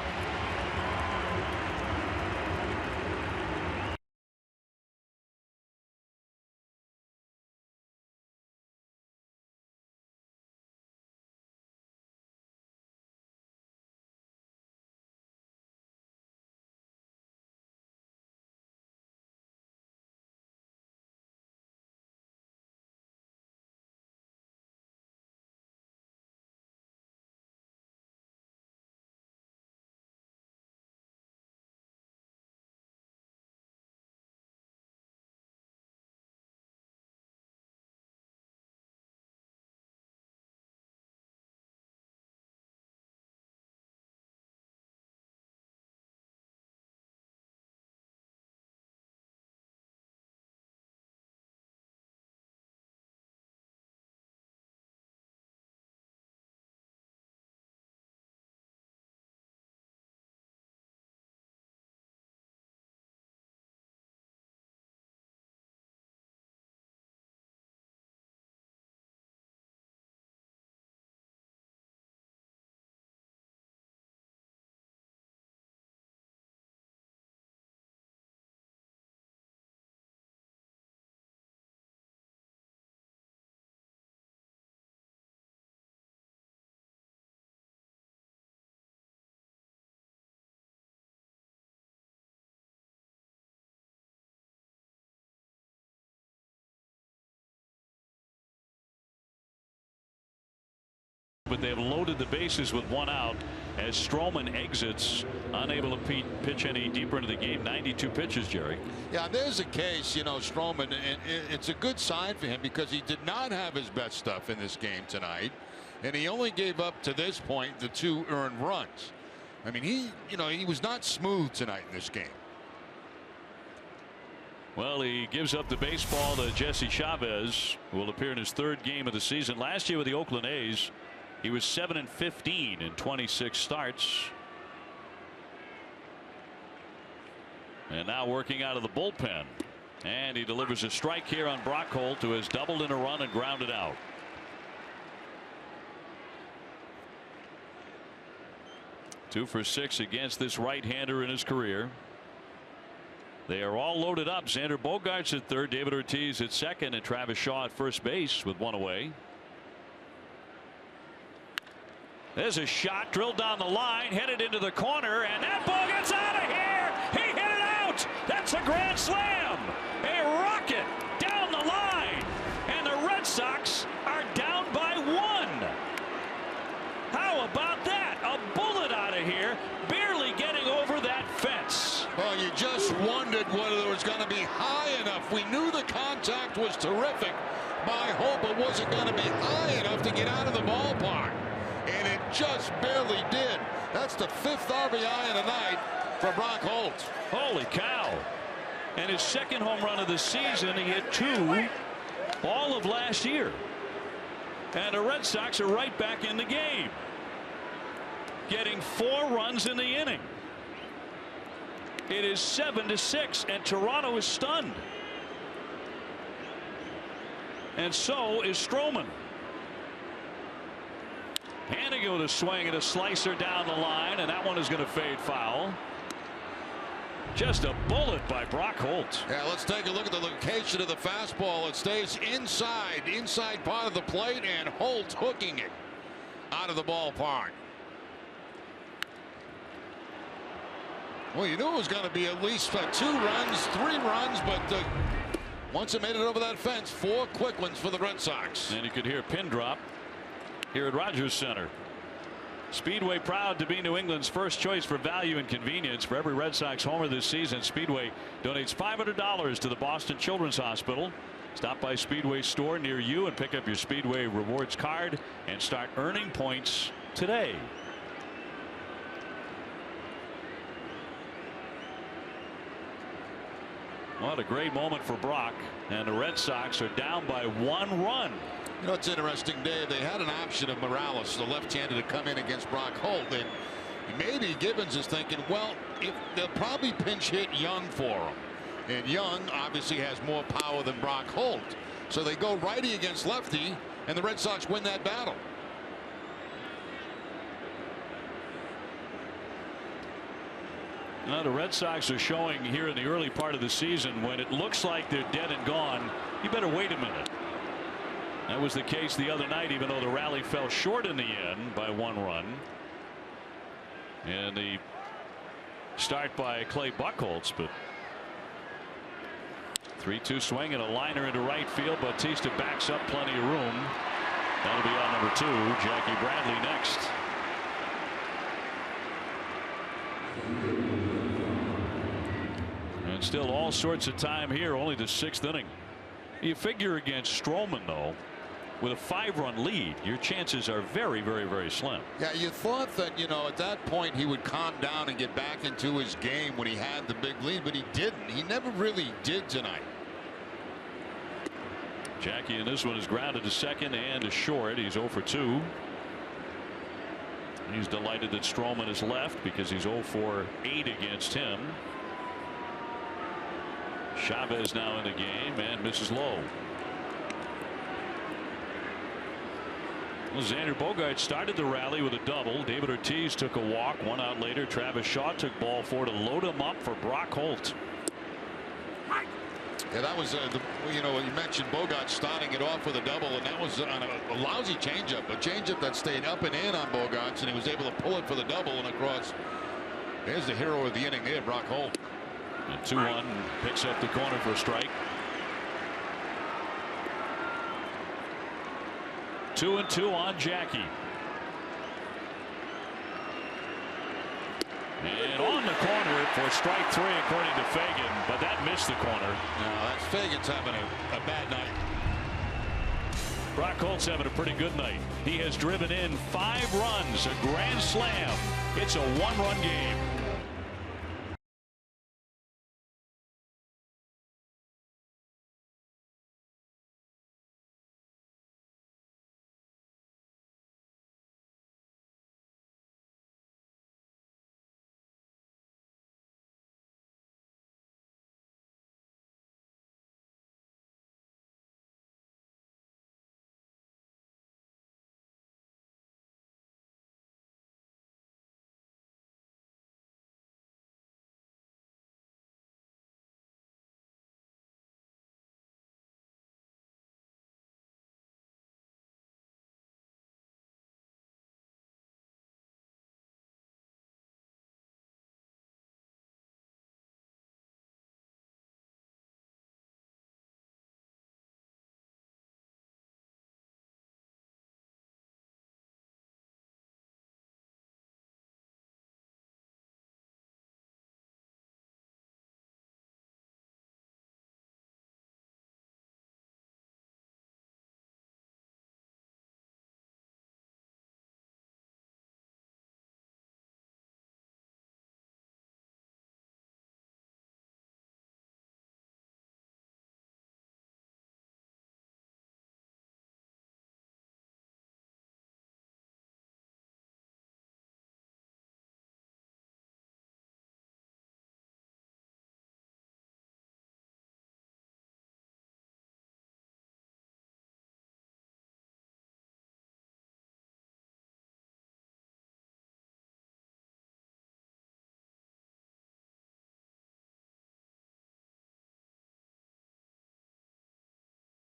But they've loaded the bases with one out as Stroman exits, unable to pitch any deeper into the game. 92 pitches, Jerry. Yeah, there's a case, you know, Stroman, and it's a good sign for him because he did not have his best stuff in this game tonight, and he only gave up to this point the 2 earned runs. I mean, he was not smooth tonight in this game. Well, he gives up the baseball to Jesse Chavez, who will appear in his 3rd game of the season. Last year with the Oakland A's, he was 7-15 in 26 starts. And now working out of the bullpen. And he delivers a strike here on Brock Holt, who has doubled in a run and grounded out. 2 for 6 against this right-hander in his career. They are all loaded up. Xander Bogaerts at 3rd, David Ortiz at 2nd, and Travis Shaw at first base with 1 away. There's a shot drilled down the line, headed into the corner, and that ball gets out of here. He hit it out. That's a grand slam. A rocket down the line, and the Red Sox are down by 1. How about that? A bullet out of here, barely getting over that fence. Well, you just wondered whether it was going to be high enough. We knew the contact was terrific by Holt, but was it going to be high enough to get out of the ballpark? And it just barely did. That's the 5th RBI of the night for Brock Holt. Holy cow. And his 2nd home run of the season. He hit 2 all of last year. And the Red Sox are right back in the game, getting 4 runs in the inning. It is 7-6, and Toronto is stunned. And so is Stroman. Hanigo to swing and a slicer down the line, and that one is going to fade foul. Just a bullet by Brock Holt. Yeah, let's take a look at the location of the fastball. It stays inside part of the plate, and Holt hooking it out of the ballpark. Well, you knew it was going to be at least 2 runs, 3 runs, but once it made it over that fence, 4 quick ones for the Red Sox. And you could hear a pin drop here at Rogers Center. Speedway proud to be New England's first choice for value and convenience. For every Red Sox homer this season, Speedway donates $500 to the Boston Children's Hospital. Stop by Speedway's store near you and pick up your Speedway rewards card and start earning points today. What a great moment for Brock, and the Red Sox are down by 1 run. You know, it's interesting, Dave. They had an option of Morales, the left-hander, to come in against Brock Holt, and maybe Gibbons is thinking, well, they'll probably pinch hit Young for him, and Young obviously has more power than Brock Holt, so they go righty against lefty, and the Red Sox win that battle. Now the Red Sox are showing here in the early part of the season, when it looks like they're dead and gone, you better wait a minute. That was the case the other night, even though the rally fell short in the end by 1 run. And the start by Clay Buchholz, but 3-2 swing and a liner into right field. Bautista backs up, plenty of room. That'll be on number 2. Jackie Bradley next. And still all sorts of time here, only the 6th inning. You figure against Stroman, though, with a 5-run lead, your chances are very, very, very slim. Yeah, you thought that, you know, at that point he would calm down and get back into his game when he had the big lead, but he didn't. He never really did tonight. Jackie in this one is grounded to 2nd and to short. He's 0 for 2. He's delighted that Stroman is left because he's 0 for 8 against him. Chavez now in the game and misses low. Well, Xander Bogaerts started the rally with a double. David Ortiz took a walk. 1 out later, Travis Shaw took ball 4 to load him up for Brock Holt. Yeah, that was you know, you mentioned Bogaerts starting it off with a double, and that was on a lousy changeup, a changeup that stayed up and in on Bogaerts, and he was able to pull it for the double and across. There's the hero of the inning there, Brock Holt. And 2-1 picks up the corner for a strike. 2-2 on Jackie. And on the corner for strike 3, according to Fagan, but that missed the corner. No, that's Fagan's having a bad night. Brock Holt's having a pretty good night. He has driven in 5 runs, a grand slam. It's a 1-run game.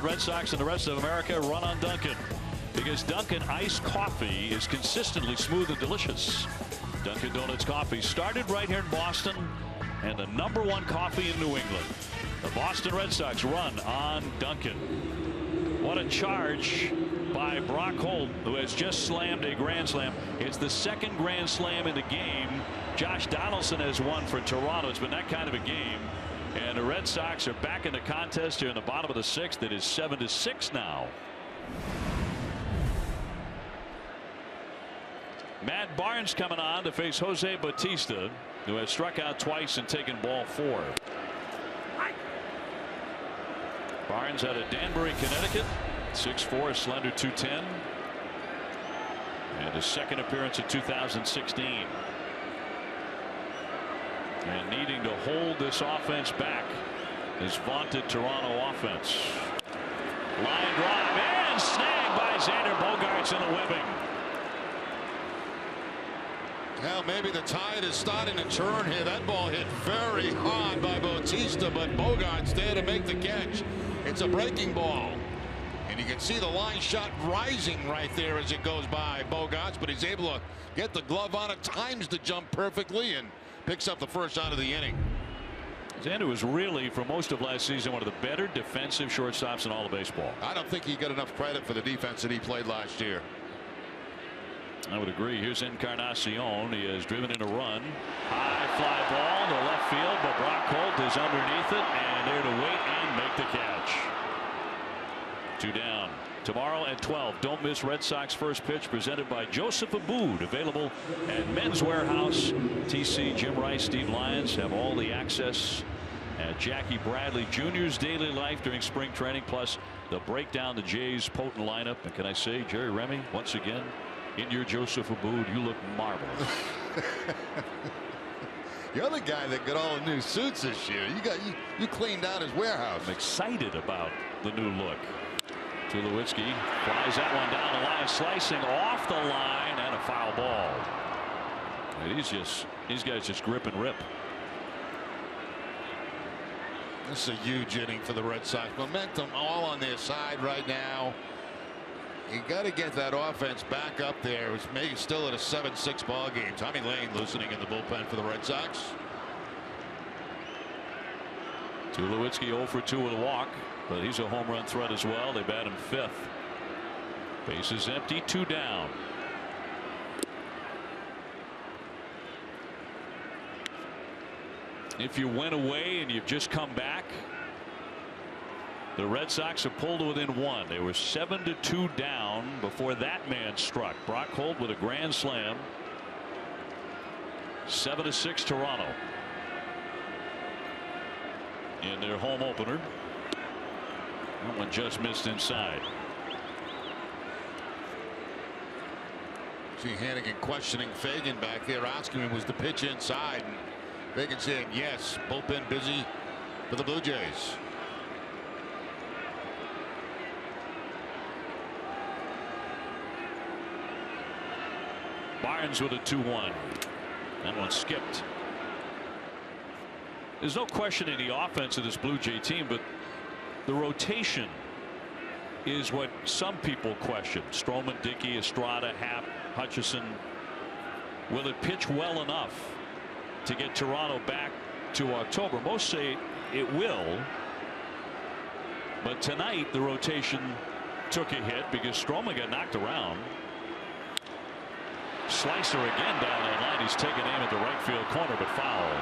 Red Sox and the rest of America run on Dunkin', because Dunkin' iced coffee is consistently smooth and delicious. Dunkin' Donuts coffee started right here in Boston and the #1 coffee in New England. The Boston Red Sox run on Dunkin'. What a charge by Brock Holt, who has just slammed a grand slam. It's the 2nd grand slam in the game. Josh Donaldson has won for Toronto. It's been that kind of a game. And the Red Sox are back in the contest here in the bottom of the 6th. It is 7-6 now. Matt Barnes coming on to face Jose Bautista, who has struck out twice and taken ball 4. Barnes out of Danbury, Connecticut, 6'4", slender 210, and his 2nd appearance in 2016. And needing to hold this offense back, this vaunted Toronto offense. Line drive and snagged by Xander Bogaerts in the whipping. Well, maybe the tide is starting to turn here. That ball hit very hard by Bautista, but Bogaerts there to make the catch. It's a breaking ball. And you can see the line shot rising right there as it goes by Bogaerts, but he's able to get the glove on it, times the jump perfectly, and picks up the first out of the inning. Xander was really, for most of last season, one of the better defensive shortstops in all of baseball. I don't think he got enough credit for the defense that he played last year. I would agree. Here's Encarnacion. He has driven in a run. High fly ball to left field, but Brock Holt is underneath it and there to wait and make the catch. 2 down. Tomorrow at 12, don't miss Red Sox first pitch, presented by Joseph Abboud, available at Men's Warehouse. TC, Jim Rice, Steve Lyons have all the access at Jackie Bradley Jr.'s daily life during spring training, plus the breakdown the Jays' potent lineup. And can I say, Jerry Remy, once again, in your Joseph Abboud, you look marvelous. You're the guy that got all the new suits this year. You cleaned out his warehouse. I'm excited about the new look. Tulowitzki flies that one down the line, slicing off the line, and a foul ball. And these guys just grip and rip. This is a huge inning for the Red Sox. Momentum all on their side right now. You got to get that offense back up there. It's maybe still at a 7-6 ball game. Tommy Lane loosening in the bullpen for the Red Sox. Tulowitzki 0 for 2 with a walk, but he's a home run threat as well. They bat him 5th. Bases empty, 2 down. If you went away and you've just come back, the Red Sox have pulled within 1. They were 7-2 down before that man struck. Brock Holt with a grand slam. 7-6 Toronto in their home opener. That one just missed inside. See Hannigan questioning Fagan back there, asking him was the pitch inside, and Fagan saying yes. Bullpen busy for the Blue Jays. Barnes with a 2-1. That one skipped. There's no question in the offense of this Blue Jay team, but the rotation is what some people question. Stroman, Dickey, Estrada, Happ, Hutchison. Will it pitch well enough to get Toronto back to October? Most say it will. But tonight the rotation took a hit because Stroman got knocked around. Slicer again down that line. He's taking aim at the right field corner, but foul.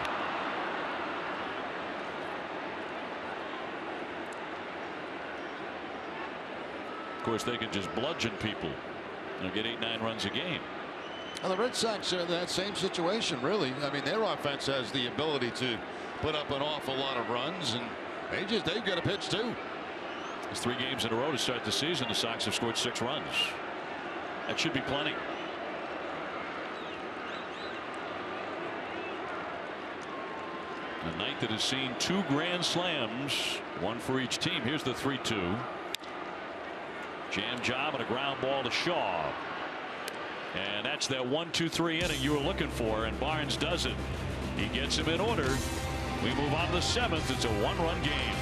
Of course, they can just bludgeon people. They'll get 8-9 runs a game. And the Red Sox are in that same situation, really. I mean, their offense has the ability to put up an awful lot of runs, and they've got to pitch too. It's 3 games in a row to start the season. The Sox have scored 6 runs. That should be plenty. A night that has seen 2 grand slams, 1 for each team. Here's the 3-2. Jam job and a ground ball to Shaw. And that's that 1-2-3 inning you were looking for, and Barnes does it. He gets him in order. We move on to the 7th. It's a 1-run game.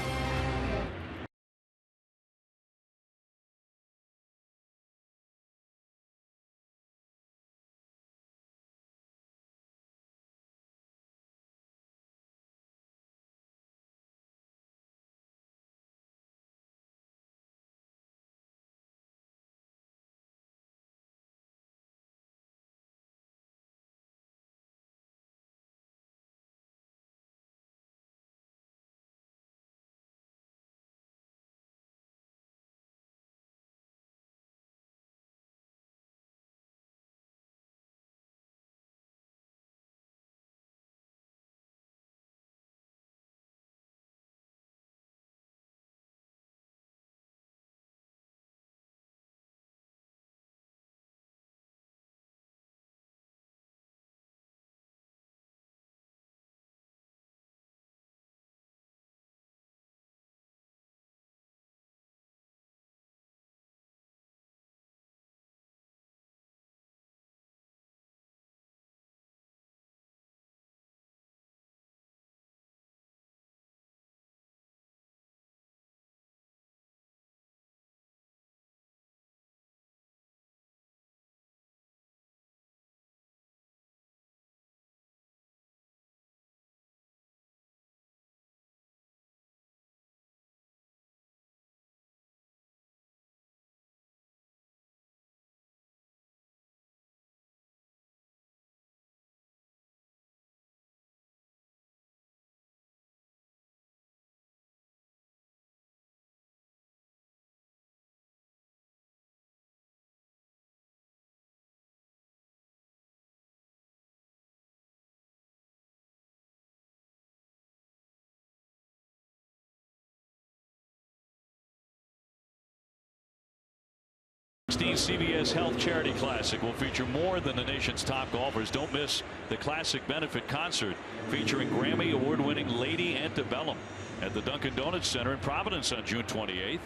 CBS Health Charity Classic will feature more than the nation's top golfers. Don't miss the Classic Benefit Concert featuring Grammy award-winning Lady Antebellum at the Dunkin' Donuts Center in Providence on June 28th.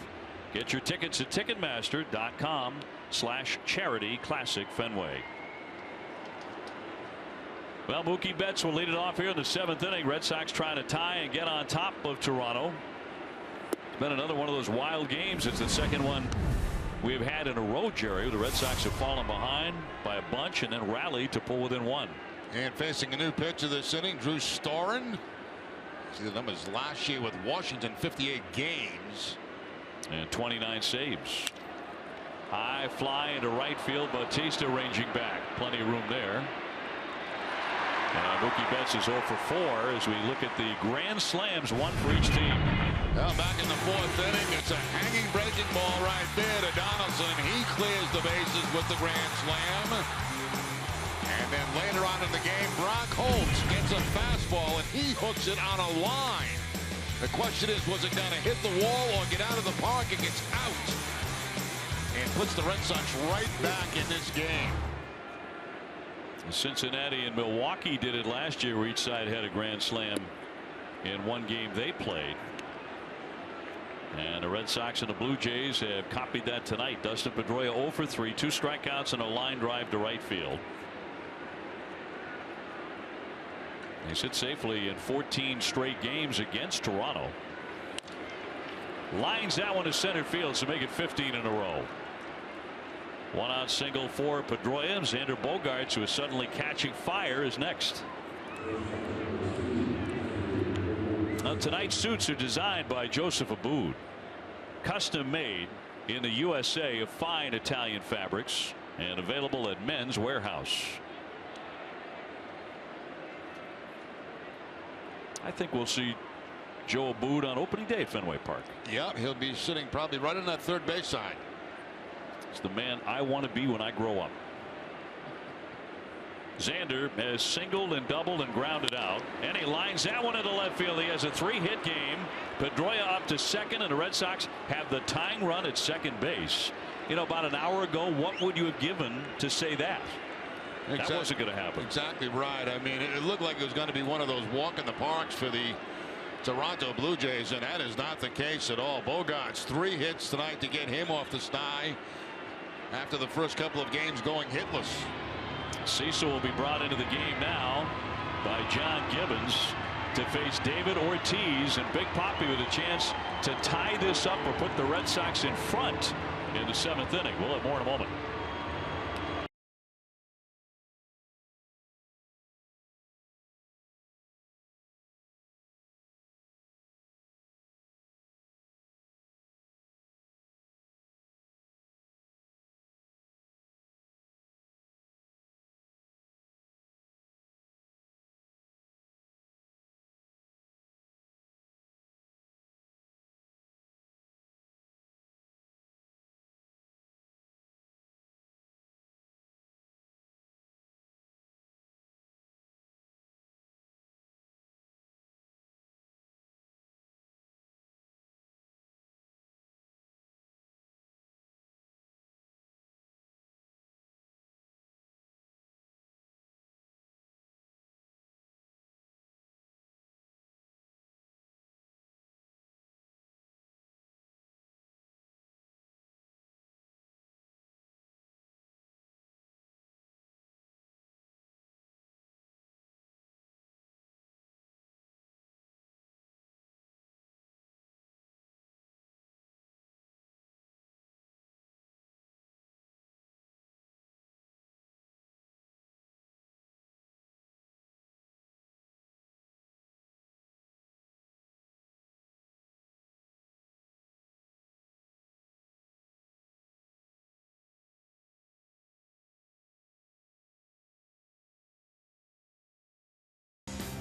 Get your tickets at Ticketmaster.com/Charity Classic Fenway. Well, Mookie Betts will lead it off here in the 7th inning. Red Sox trying to tie and get on top of Toronto. It's been another one of those wild games. It's the second one we've had in a row, Jerry. The Red Sox have fallen behind by a bunch and then rallied to pull within 1. And facing a new pitcher this inning, Drew Storen. See the numbers last year with Washington, 58 games. And 29 saves. High fly into right field. Bautista ranging back. Plenty of room there. And Mookie Betts is 0 for 4 as we look at the grand slams, one for each team. Well, back in the 4th inning, it's a hanging breaking ball right there to Donaldson. He clears the bases with the grand slam. And then later on in the game, Holt gets a fastball and he hooks it on a line. The question is, was it going to hit the wall or get out of the park? It gets out and puts the Red Sox right back in this game. Cincinnati and Milwaukee did it last year, where each side had a grand slam in one game they played. And the Red Sox and the Blue Jays have copied that tonight. Dustin Pedroia 0 for 3, 2 strikeouts and a line drive to right field. They sit safely in 14 straight games against Toronto. Lines that one to center field to make it 15 in a row. One out single for Pedroia. Xander Bogaerts, who is suddenly catching fire, is next. Now, tonight's suits are designed by Joseph Abboud, custom made in the USA of fine Italian fabrics, and available at Men's Warehouse. I think we'll see Joe Abboud on opening day at Fenway Park. Yeah, he'll be sitting probably right on that third base side. It's the man I want to be when I grow up. Xander has singled and doubled and grounded out, and he lines that one into left field. He has a 3-hit game. Pedroia up to second, and the Red Sox have the tying run at second base. You know, about an hour ago, what would you have given to say that? That wasn't going to happen. Exactly right. I mean, it looked like it was going to be one of those walk in the parks for the Toronto Blue Jays, and that is not the case at all. Bogaerts 3 hits tonight to get him off the sty after the first couple of games going hitless. Cecil will be brought into the game now by John Gibbons to face David Ortiz, and Big Papi with a chance to tie this up or put the Red Sox in front in the 7th inning. We'll have more in a moment.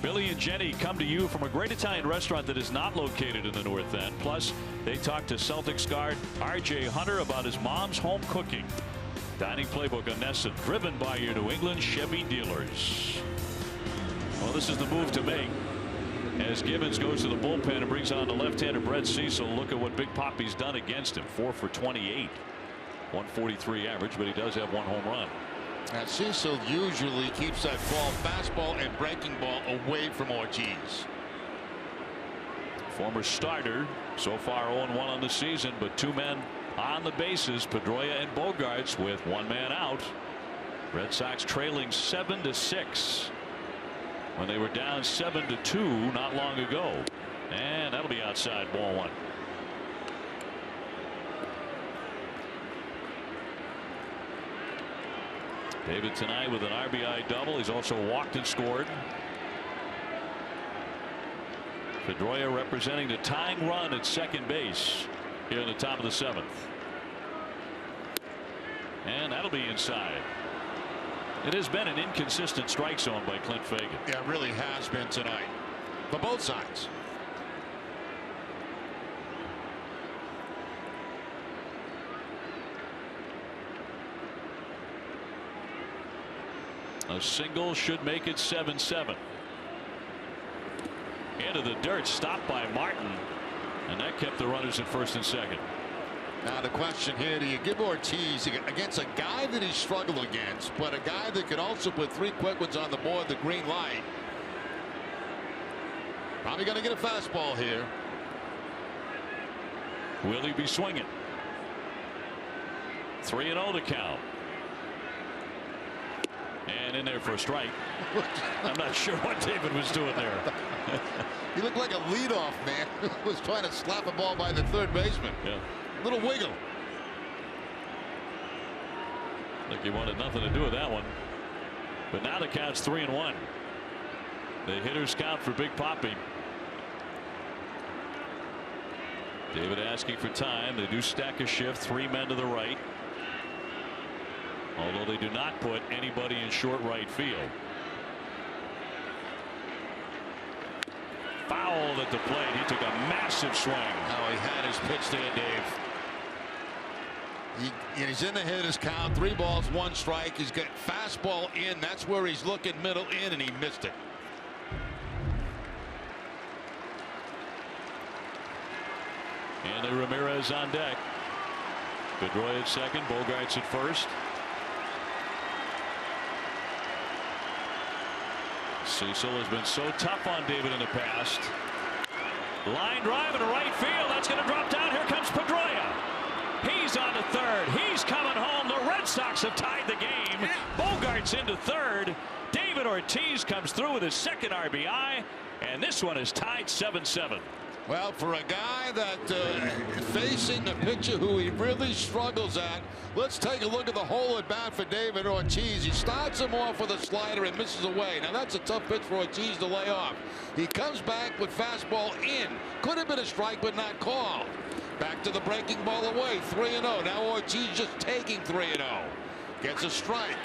Billy and Jenny come to you from a great Italian restaurant that is not located in the North End. Plus, they talk to Celtics guard R.J. Hunter about his mom's home cooking. Dining playbook on Nesson, driven by your New England Chevy dealers. Well, this is the move to make as Gibbons goes to the bullpen and brings on the left-hander Brett Cecil. Look at what Big Papi's done against him. 4 for 28, 143 average, but he does have 1 home run. Now, Cecil usually keeps that ball, fastball and breaking ball, away from Ortiz. Former starter, so far 0-1 on the season, but 2 men on the bases, Pedroia and Bogaerts, with 1 man out. Red Sox trailing 7-6 when they were down 7-2 not long ago, and that'll be outside, ball 1. David tonight with an RBI double. He's also walked and scored. Pedroia representing the tying run at second base here in the top of the 7th. And that'll be inside. It has been an inconsistent strike zone by Clint Fagan. Yeah, it really has been tonight for both sides. A single should make it 7-7. Into the dirt, stopped by Martin, and that kept the runners at first and second. Now the question here, do you give Ortiz against a guy that he struggled against, but a guy that could also put 3 quick ones on the board, the green light? Probably going to get a fastball here. Will he be swinging? 3-0 to count. And in there for a strike. I'm not sure what David was doing there. He looked like a leadoff man who was trying to slap a ball by the third baseman. Yeah. Little wiggle. Like he wanted nothing to do with that one. But now the count's 3-1. The hitters count for Big Papi. David asking for time. They do stack a shift. 3 men to the right. Although they do not put anybody in short right field. Foul at the plate. He took a massive swing. Oh, he had his pitch there, Dave. He's in the hitter's count. 3 balls, 1 strike. He's got fastball in. That's where he's looking, middle in, and he missed it. And Ramirez on deck. Pedroia at second. Bogarts at first. Cecil has been so tough on David in the past. Line drive into right field. That's going to drop down. Here comes Pedroia. He's on to third. He's coming home. The Red Sox have tied the game. Bogarts into third. David Ortiz comes through with his second RBI. And this one is tied 7-7. Well, for a guy that facing the pitcher who he really struggles at, let's take a look at the whole at bat for David Ortiz. He starts him off with a slider and misses away. Now that's a tough pitch for Ortiz to lay off. He comes back with fastball in. Could have been a strike, but not called. Back to the breaking ball away. 3-0. Now Ortiz just taking 3-0. Gets a strike.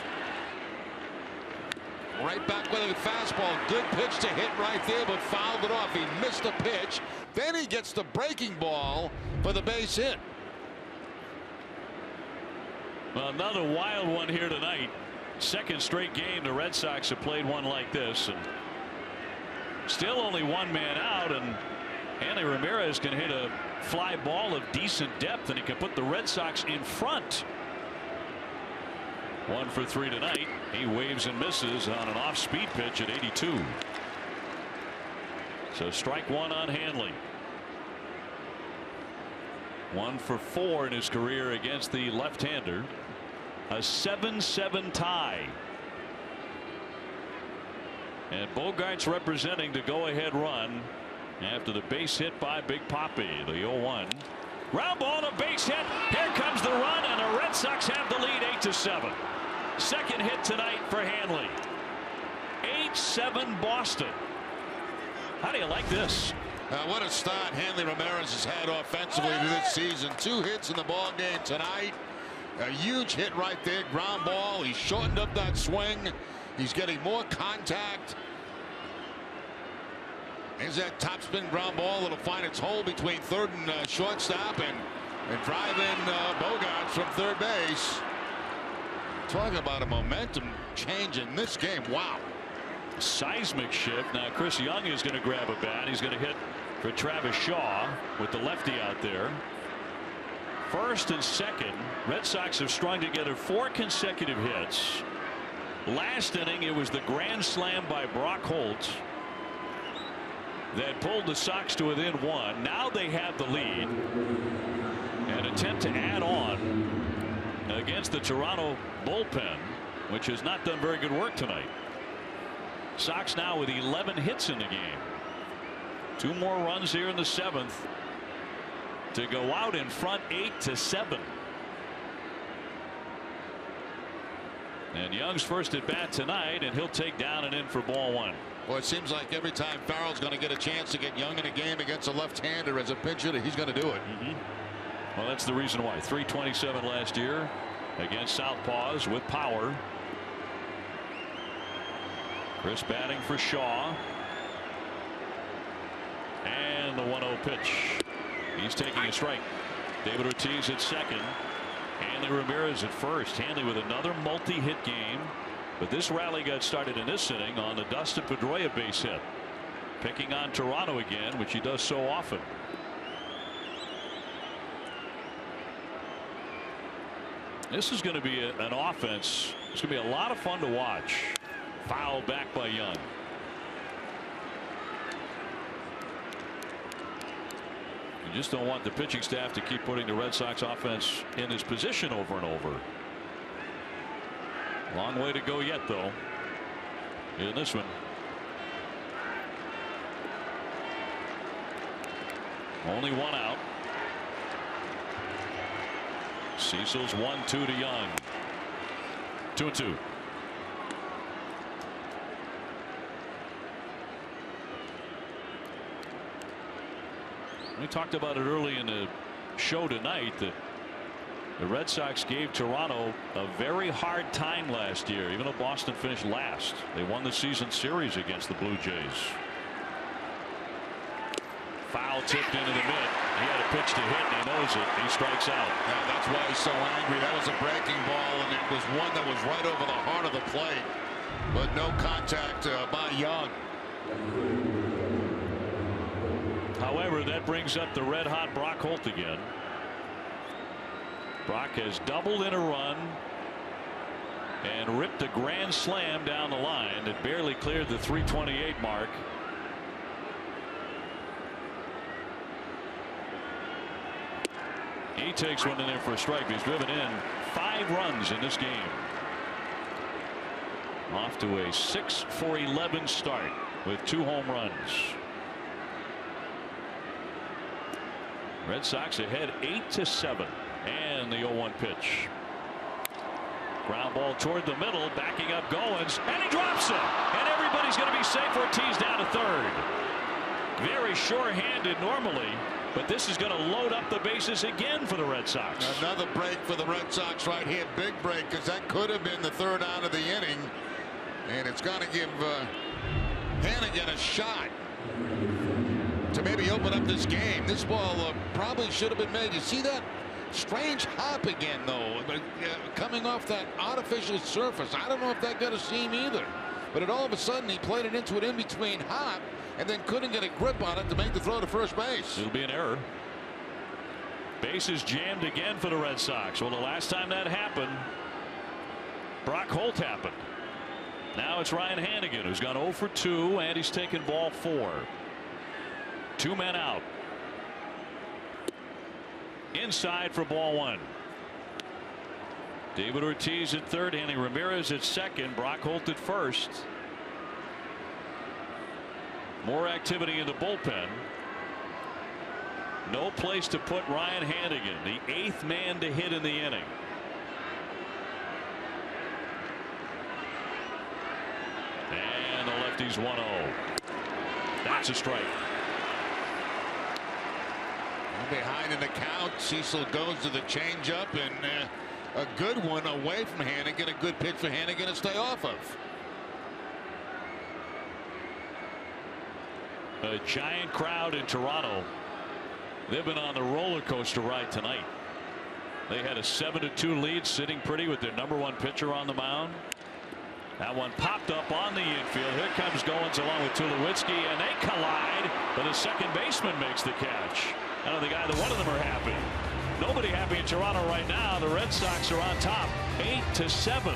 Right back with a fastball. Good pitch to hit right there, but fouled it off. He missed a pitch. Then he gets the breaking ball for the base hit. Well, another wild one here tonight. Second straight game the Red Sox have played one like this, and still only 1 man out, and Hanley Ramirez can hit a fly ball of decent depth, and he can put the Red Sox in front. 1 for 3 tonight. He waves and misses on an off-speed pitch at 82. So strike 1 on Hanley. 1 for 4 in his career against the left-hander. A 7-7 tie. And Bogarts representing the go-ahead run after the base hit by Big Papi. The 0-1. Ground ball to base hit. Here comes the run, and the Red Sox have the lead 8-7. Second hit tonight for Hanley. 8-7 Boston. How do you like this? What a start Hanley Ramirez has had offensively this season. 2 hits in the ball game tonight. A huge hit right there. Ground ball. He shortened up that swing. He's getting more contact. Here's that topspin ground ball. It'll find its hole between third and shortstop and drive in Bogarts from third base. Talking about a momentum change in this game. Wow. Seismic shift. Now Chris Young is going to grab a bat. He's going to hit for Travis Shaw with the lefty out there. First and second, Red Sox have strung together 4 consecutive hits. Last inning, it was the grand slam by Brock Holt that pulled the Sox to within 1. Now they have the lead. An attempt to add on against the Toronto bullpen, which has not done very good work tonight. Sox now with 11 hits in the game. 2 more runs here in the 7th to go out in front 8-7. And Young's first at bat tonight, and he'll take down and in for ball 1. Well, it seems like every time Farrell's going to get a chance to get Young in a game against a left-hander as a pitcher, that he's going to do it. Well, that's the reason why. 327 last year against Southpaws with power. Chris batting for Shaw. And the 1-0 pitch. He's taking a strike. David Ortiz at second. Hanley Ramirez at first. Hanley with another multi-hit game. But this rally got started in this inning on the Dustin Pedroia base hit. Picking on Toronto again, which he does so often. This is going to be an offense. It's going to be a lot of fun to watch. Foul back by Young. You just don't want the pitching staff to keep putting the Red Sox offense in this position over and over. Long way to go yet, though, in this one. Only one out. Cecil's 1-2 to Young. 2-2. We talked about it early in the show tonight that the Red Sox gave Toronto a very hard time last year, even though Boston finished last. They won the season series against the Blue Jays. Foul tipped into the mid. He had a pitch to hit and he knows it. He strikes out. Yeah, that's why he's so angry. That was a breaking ball, and it was one that was right over the heart of the plate, but no contact by Young. However, that brings up the red hot Brock Holt again. Brock has doubled in a run and ripped a grand slam down the line that barely cleared the 328 mark. He takes one in there for a strike. He's driven in 5 runs in this game. Off to a 6-for-11 start with 2 home runs. Red Sox ahead 8-7. And the 0-1 pitch. Ground ball toward the middle, backing up Goins, and he drops it. And everybody's going to be safe. Ortiz down to third. Very sure-handed normally, but this is going to load up the bases again for the Red Sox. Another break for the Red Sox right here. Big break, because that could have been the 3rd out of the inning. And it's going to give Hannigan a shot to maybe open up this game. This ball probably should have been made. You see that strange hop again, though, coming off that artificial surface. I don't know if that got a seam either, but all of a sudden he played it into an in-between hop and then couldn't get a grip on it to make the throw to first base. It'll be an error. Bases jammed again for the Red Sox. Well, the last time that happened, Brock Holt happened. Now it's Ryan Hannigan, who's gone 0 for 2, and he's taken ball 4. 2 men out. Inside for ball 1. David Ortiz at third, Hanley Ramirez at second, Brock Holt at first. More activity in the bullpen. No place to put Ryan Hannigan, the 8th man to hit in the inning. And the lefty's 1-0. That's a strike. Behind in the count, Cecil goes to the changeup, and a good one away from Hannigan. A good pitch for Hannigan to stay off of. A giant crowd in Toronto. They've been on the roller coaster ride tonight. They had a 7-2 lead, sitting pretty with their #1 pitcher on the mound. That one popped up on the infield. Here comes Goins along with Tulowitzki, and they collide, but the second baseman makes the catch. I don't think either one of them are happy. Nobody happy in Toronto right now. The Red Sox are on top 8-7.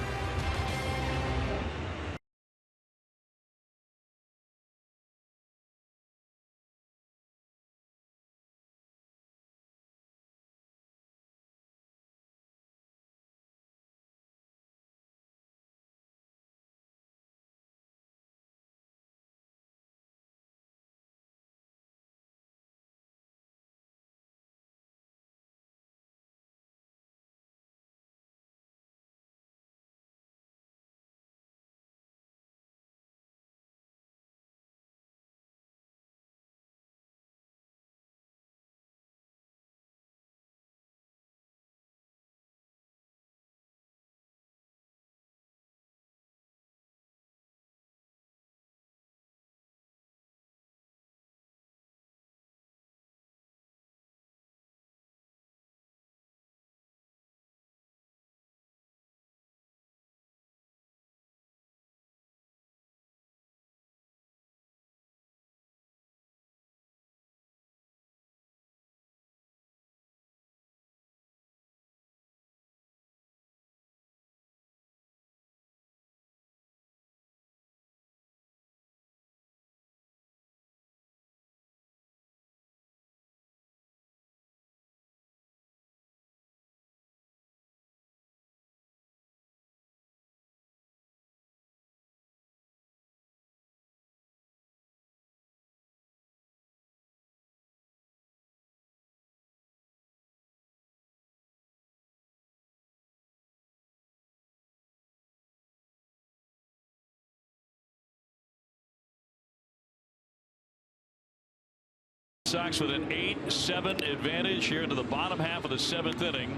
Sox with an 8-7 advantage here into the bottom half of the 7th inning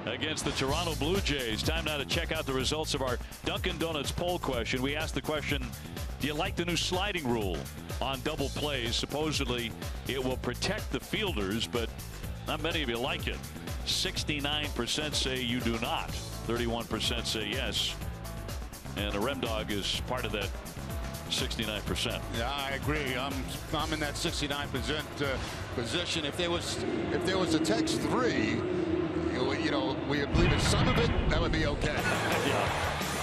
against the Toronto Blue Jays. Time now to check out the results of our Dunkin' Donuts poll question. We asked the question, do you like the new sliding rule on double plays? Supposedly it will protect the fielders, but not many of you like it. 69% say you do not. 31% say yes. And the Rem Dog is part of that 69%. Yeah, I agree. I'm in that 69% position. If there was a text 3, you know, we believe in some of it, that would be okay. Yeah,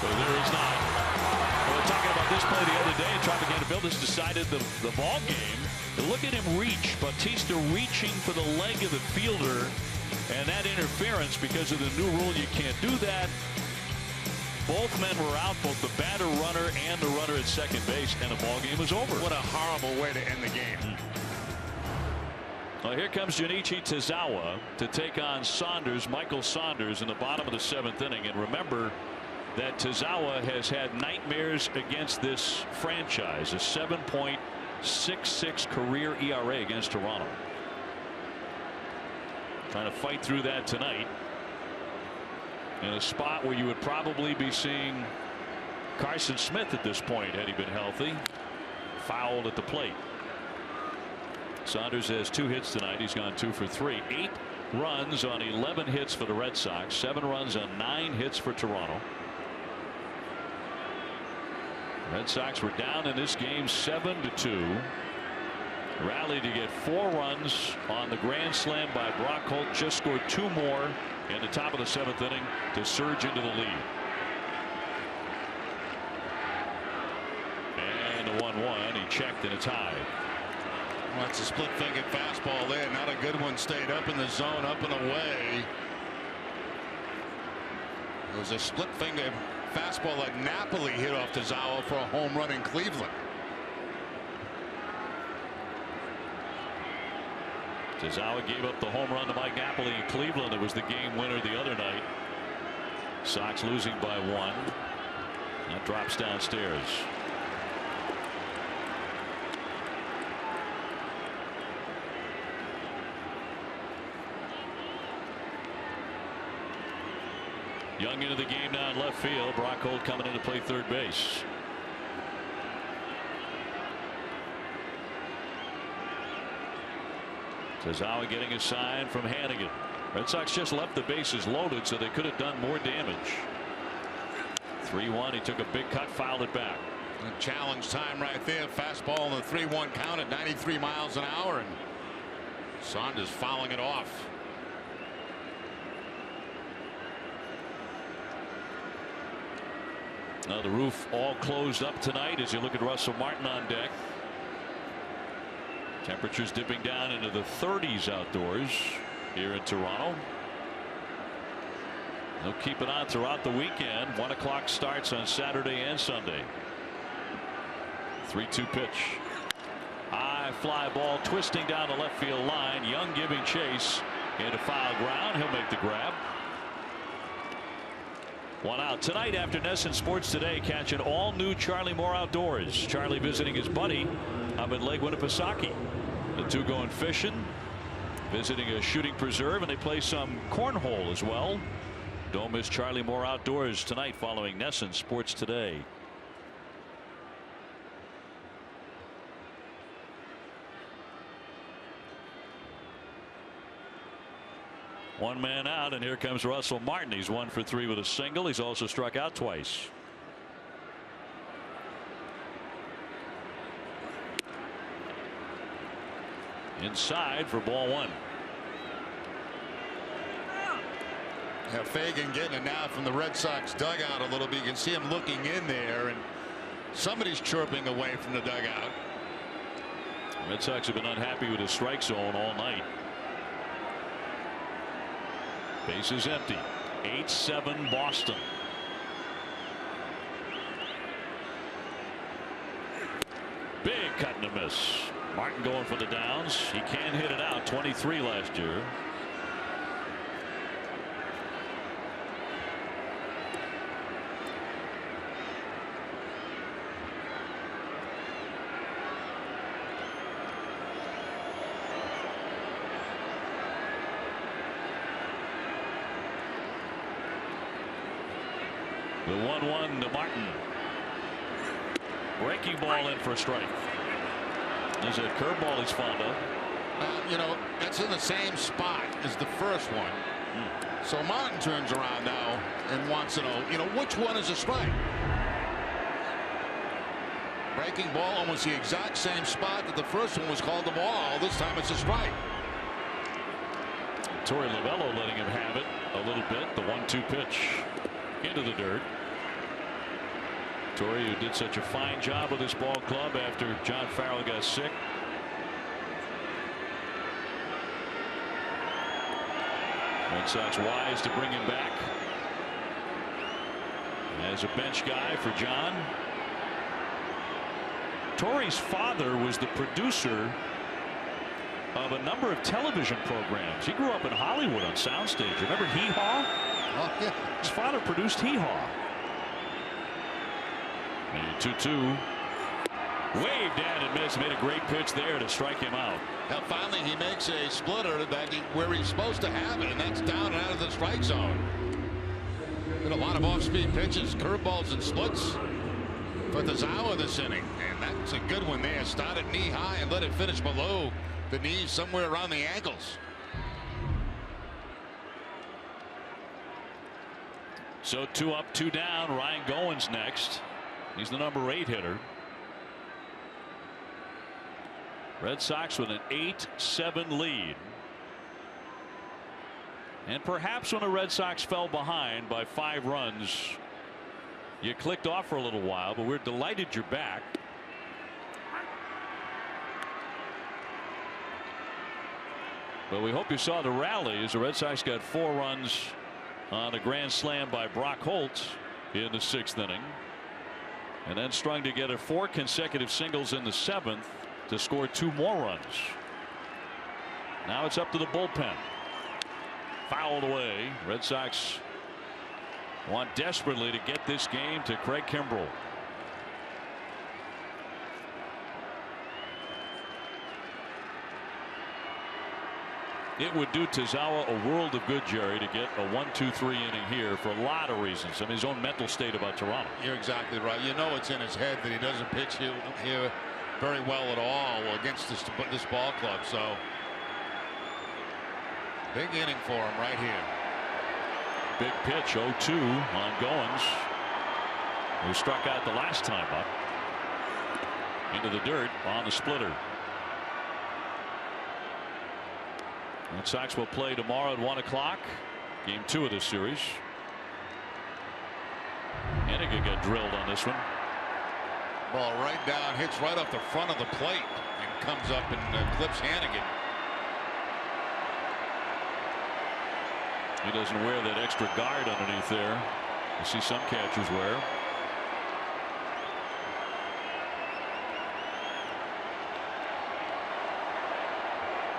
but there is not. We were talking about this play the other day, and Tropicana Builders decided the ball game. Look at him reach. Bautista reaching for the leg of the fielder, and that interference, because of the new rule, you can't do that. Both men were out, both the batter runner and the runner at second base, and the ball game was over. What a horrible way to end the game. Well, here comes Junichi Tazawa to take on Saunders, Michael Saunders, in the bottom of the 7th inning. And remember that Tazawa has had nightmares against this franchise, a 7.66 career ERA against Toronto. Trying to fight through that tonight in a spot where you would probably be seeing Carson Smith at this point had he been healthy. Fouled at the plate. Saunders has 2 hits tonight. He's gone 2 for 3. 8 runs on 11 hits for the Red Sox. 7 runs on 9 hits for Toronto. Red Sox were down in this game 7-2. Rallied to get 4 runs on the grand slam by Brock Holt. Just scored 2 more in the top of the 7th inning to surge into the lead. And the 1-1. He checked and it's high. Well, it's a split-fingered fastball there. Not a good one. Stayed up in the zone, up and away. It was a split-fingered fastball that Napoli hit off Tazawa for a home run in Cleveland. Tazawa gave up the home run to Mike Napoli in Cleveland. It was the game winner the other night. Sox losing by 1. That drops downstairs. Young into the game now in left field. Brock Holt coming in to play third base. Tazawa getting a sign from Hannigan. Red Sox just left the bases loaded, so they could have done more damage. 3-1. He took a big cut, fouled it back. A challenge time right there. Fastball in the 3-1 count at 93 miles an hour, and Saunders fouling it off. Now the roof all closed up tonight as you look at Russell Martin on deck. Temperatures dipping down into the 30s outdoors here in Toronto. They'll keep it on throughout the weekend. 1 o'clock starts on Saturday and Sunday. 3-2 pitch. High fly ball twisting down the left field line. Young giving chase into foul ground. He'll make the grab. 1 out. Tonight after NESN Sports Today, catch an all-new Charlie Moore outdoors. Charlie visiting his buddy up at Lake Winnipesaukee. The two going fishing, visiting a shooting preserve, and they play some cornhole as well. Don't miss Charlie Moore outdoors tonight following NESN Sports Today. One man out, and here comes Russell Martin. He's 1 for 3 with a single. He's also struck out twice. Inside for ball 1. Yeah, Fagan getting it now from the Red Sox dugout a little bit. You can see him looking in there, and somebody's chirping away from the dugout. Red Sox have been unhappy with the strike zone all night. Base is empty. 8-7 Boston. Big cut and a miss. Martin going for the downs. He can hit it out. 23 last year. The 1-1 to Martin. Breaking ball in for a strike. There's a curveball he's fond of. You know, that's in the same spot as the first one. So Martin turns around now and wants to know, which one is a strike? Breaking ball, almost the exact same spot that the first one was called the ball. This time it's a strike. Torey Lovullo letting him have it a little bit. The 1-2 pitch into the dirt. Torey, who did such a fine job with this ball club after John Farrell got sick. Red Sox wise to bring him back as a bench guy for John. Torey's father was the producer of a number of television programs. He grew up in Hollywood on soundstage. Remember Hee Haw? Oh, yeah. His father produced Hee Haw. 2-2. Waved at and missed. Made a great pitch there to strike him out. Now finally he makes a splitter where he's supposed to have it, and that's down and out of the strike zone. Been a lot of off-speed pitches, curveballs and splits for Tazawa this inning, and that's a good one there. Started knee high and let it finish below the knees, somewhere around the ankles. So 2 up, 2 down. Ryan Goins next. He's the number 8 hitter. Red Sox with an 8-7 lead. And perhaps when the Red Sox fell behind by 5 runs, you clicked off for a little while, but we're delighted you're back. But we hope you saw the rally as the Red Sox got 4 runs on a grand slam by Brock Holt in the 6th inning, and then strung together 4 consecutive singles in the 7th to score 2 more runs. Now it's up to the bullpen. Fouled away. Red Sox want desperately to get this game to Craig Kimbrell. It would do Tazawa a world of good, Jerry, to get a 1-2-3 inning here for a lot of reasons. I mean, his own mental state about Toronto. You're exactly right. You know it's in his head that he doesn't pitch here very well at all against this ball club. So big inning for him right here. Big pitch, 0-2 on Goins, who struck out the last time up. Into the dirt on the splitter. Red Sox will play tomorrow at 1 o'clock. Game 2 of this series. Hennigan got drilled on this one. Ball right down, hits right off the front of the plate and comes up and clips Hannigan. He doesn't wear that extra guard underneath there. You see some catchers wear.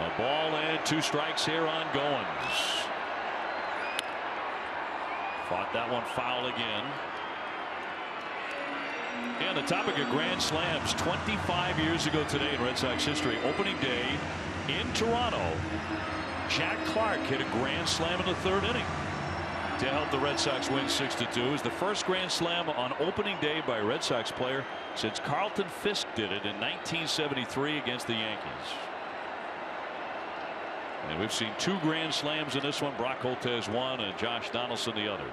A ball and 2 strikes here on Goins. Fought that one foul again. And the topic of grand slams, 25 years ago today in Red Sox history, opening day in Toronto, Jack Clark hit a grand slam in the 3rd inning to help the Red Sox win 6-2. It was the first grand slam on opening day by a Red Sox player since Carlton Fisk did it in 1973 against the Yankees. And we've seen 2 grand slams in this one. Brock Holt has 1 and Josh Donaldson the other.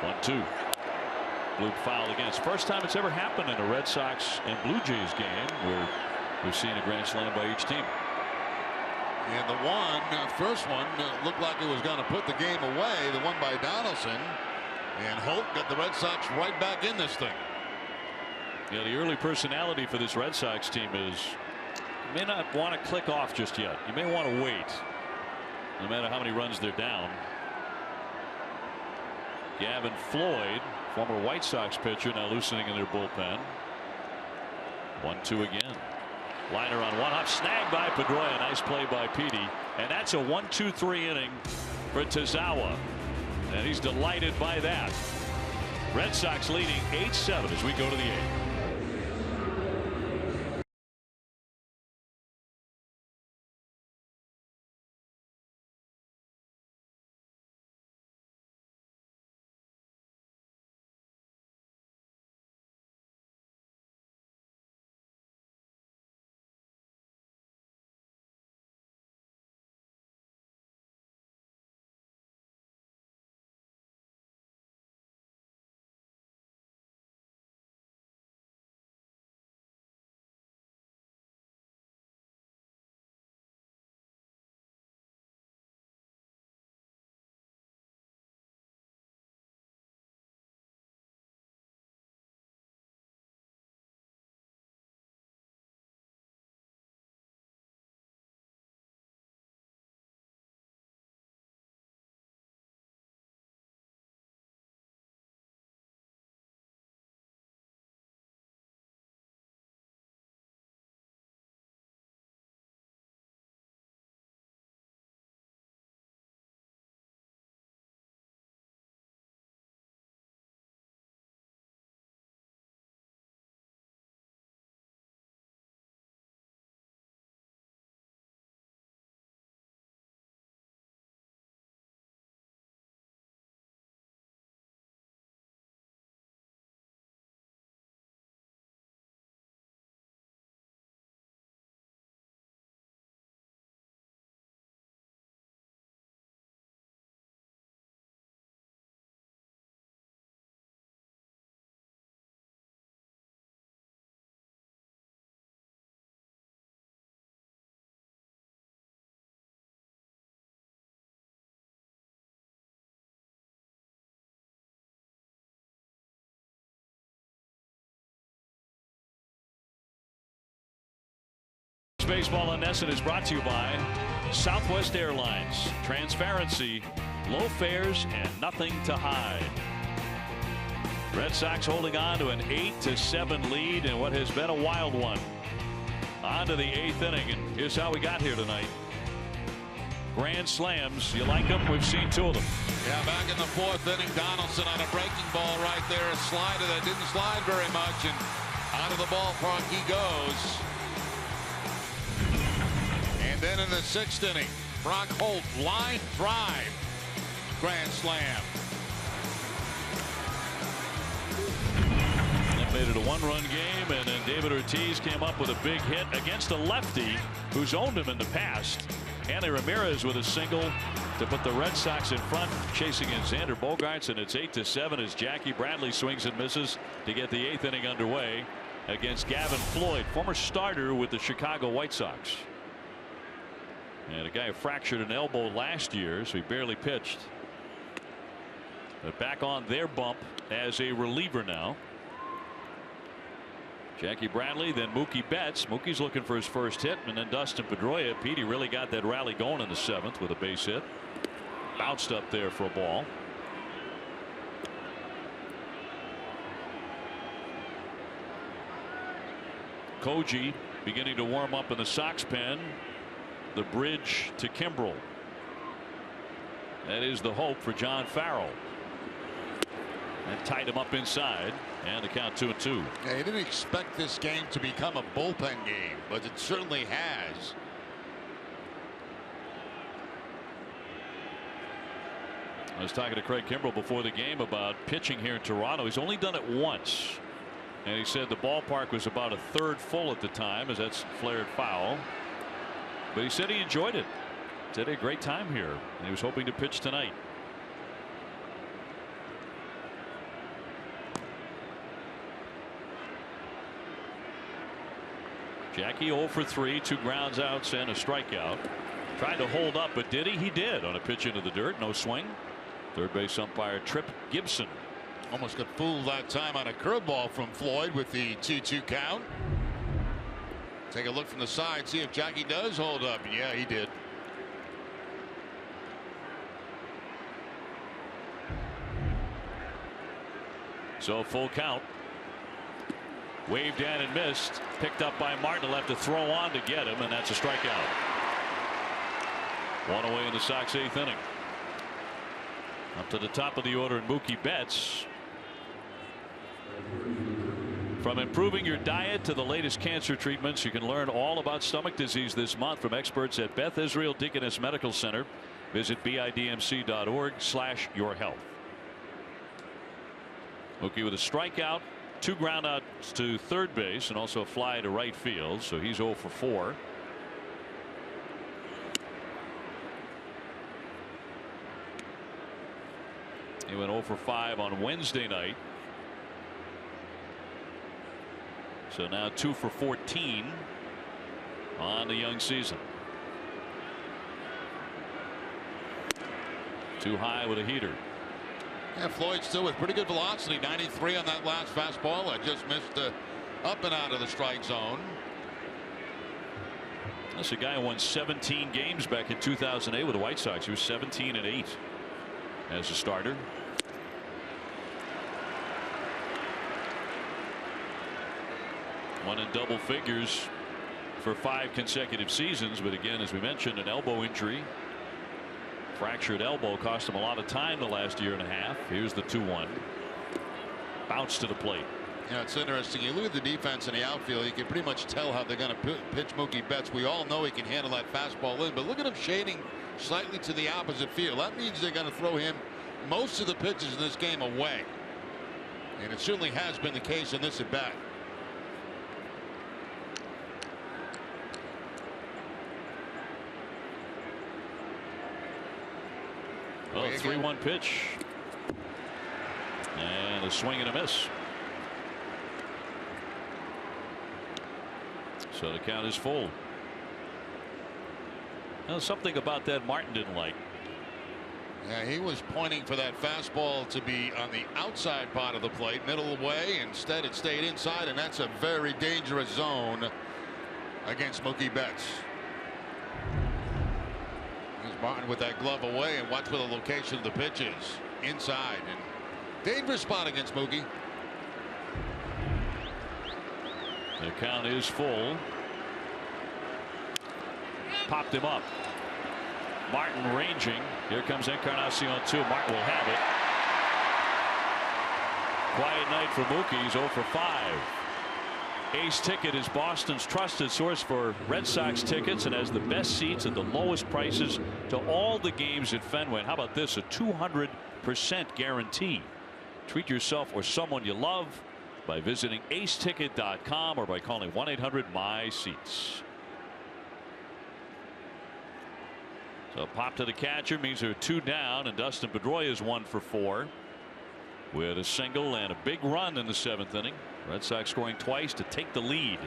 One-two. Bloop foul against. First time it's ever happened in a Red Sox and Blue Jays game where we've seen a grand slam by each team. And the first one looked like it was going to put the game away. The one by Donaldson. And Holt got the Red Sox right back in this thing. Yeah, the early personality for this Red Sox team is you may not want to click off just yet. You may want to wait, no matter how many runs they're down. Gavin Floyd, former White Sox pitcher, now loosening in their bullpen. 1-2 again. Liner on 1-hop, snagged by Pedroia. Nice play by Petey, and that's a 1-2-3 inning for Tazawa. And he's delighted by that. Red Sox leading 8-7 as we go to the 8th. Baseball on NESN is brought to you by Southwest Airlines. Transparency, low fares, and nothing to hide. Red Sox holding on to an 8-7 lead in what has been a wild one. On to the 8th inning, and here's how we got here tonight. Grand slams. You like them? We've seen 2 of them. Yeah, back in the 4th inning, Donaldson on a breaking ball right there. A slider that didn't slide very much, and out of the ballpark he goes. And then in the 6th inning, Brock Holt, line drive, grand slam. That made it a 1-run game, and then David Ortiz came up with a big hit against a lefty who's owned him in the past. Andy Ramirez with a single to put the Red Sox in front, chasing in Xander Bogaerts, and it's 8-7 as Jackie Bradley swings and misses to get the 8th inning underway against Gavin Floyd, former starter with the Chicago White Sox. And a guy who fractured an elbow last year, so he barely pitched. But back on their bump as a reliever now. Jackie Bradley, then Mookie Betts. Mookie's looking for his first hit, and then Dustin Pedroia. Petey really got that rally going in the 7th with a base hit. Bounced up there for a ball. Koji beginning to warm up in the Sox pen. The bridge to Kimbrel. That is the hope for John Farrell. And tied him up inside, and the count 2-2. Yeah, he didn't expect this game to become a bullpen game, but it certainly has. I was talking to Craig Kimbrel before the game about pitching here in Toronto. He's only done it once, and he said the ballpark was about a third full at the time, as that's flared foul. But he said he enjoyed it. He had a great time here, and he was hoping to pitch tonight. Jackie 0 for 3, 2 grounds outs and a strikeout. Tried to hold up, but did he? He did on a pitch into the dirt. No swing. Third base umpire Trip Gibson. Almost got fooled that time on a curveball from Floyd with the 2-2 count. Take a look from the side, see if Jackie does hold up. Yeah, he did. So full count. Waved in and missed. Picked up by Martin. He'll have to throw on to get him, and that's a strikeout. 1 away in the Sox 8th inning. Up to the top of the order in Mookie Betts. From improving your diet to the latest cancer treatments, you can learn all about stomach disease this month from experts at Beth Israel Deaconess Medical Center. Visit bidmc.org/yourhealth. Mookie with a strikeout, 2 groundouts to third base, and also a fly to right field, so he's 0 for 4. He went 0 for 5 on Wednesday night. So now 2 for 14 on the young season. Too high with a heater. Yeah, Floyd still with pretty good velocity. 93 on that last fastball. I just missed up and out of the strike zone. That's a guy who won 17 games back in 2008 with the White Sox. He was 17-8 as a starter. Won in double figures for 5 consecutive seasons, but again, as we mentioned, an elbow injury. Fractured elbow cost him a lot of time the last year and a half. Here's the 2-1. Bounce to the plate. Yeah, it's interesting. You look at the defense in the outfield, you can pretty much tell how they're going to pitch Mookie Betts. We all know he can handle that fastball in, but look at him shading slightly to the opposite field. That means they're going to throw him most of the pitches in this game away. And it certainly has been the case in this at bat. Well, 3-1 pitch. And a swing and a miss. So the count is full. Now, something about that Martin didn't like. Yeah, he was pointing for that fastball to be on the outside part of the plate, middle of the way. Instead, it stayed inside, and that's a very dangerous zone against Mookie Betts. Here's Martin with that glove away, and watch for the location of the pitches inside, and dangerous spot against Mookie. The count is full. Popped him up. Martin ranging. Here comes Encarnacion 2. Martin will have it. Quiet night for Mookie. He's 0 for 5. Ace Ticket is Boston's trusted source for Red Sox tickets and has the best seats at the lowest prices to all the games at Fenway. How about this? A 200% guarantee. Treat yourself or someone you love by visiting aceticket.com or by calling 1-800-MY-SEATS. So pop to the catcher means they're 2 down, and Dustin Pedroia is 1 for 4 with a single and a big run in the 7th inning. Red Sox scoring twice to take the lead.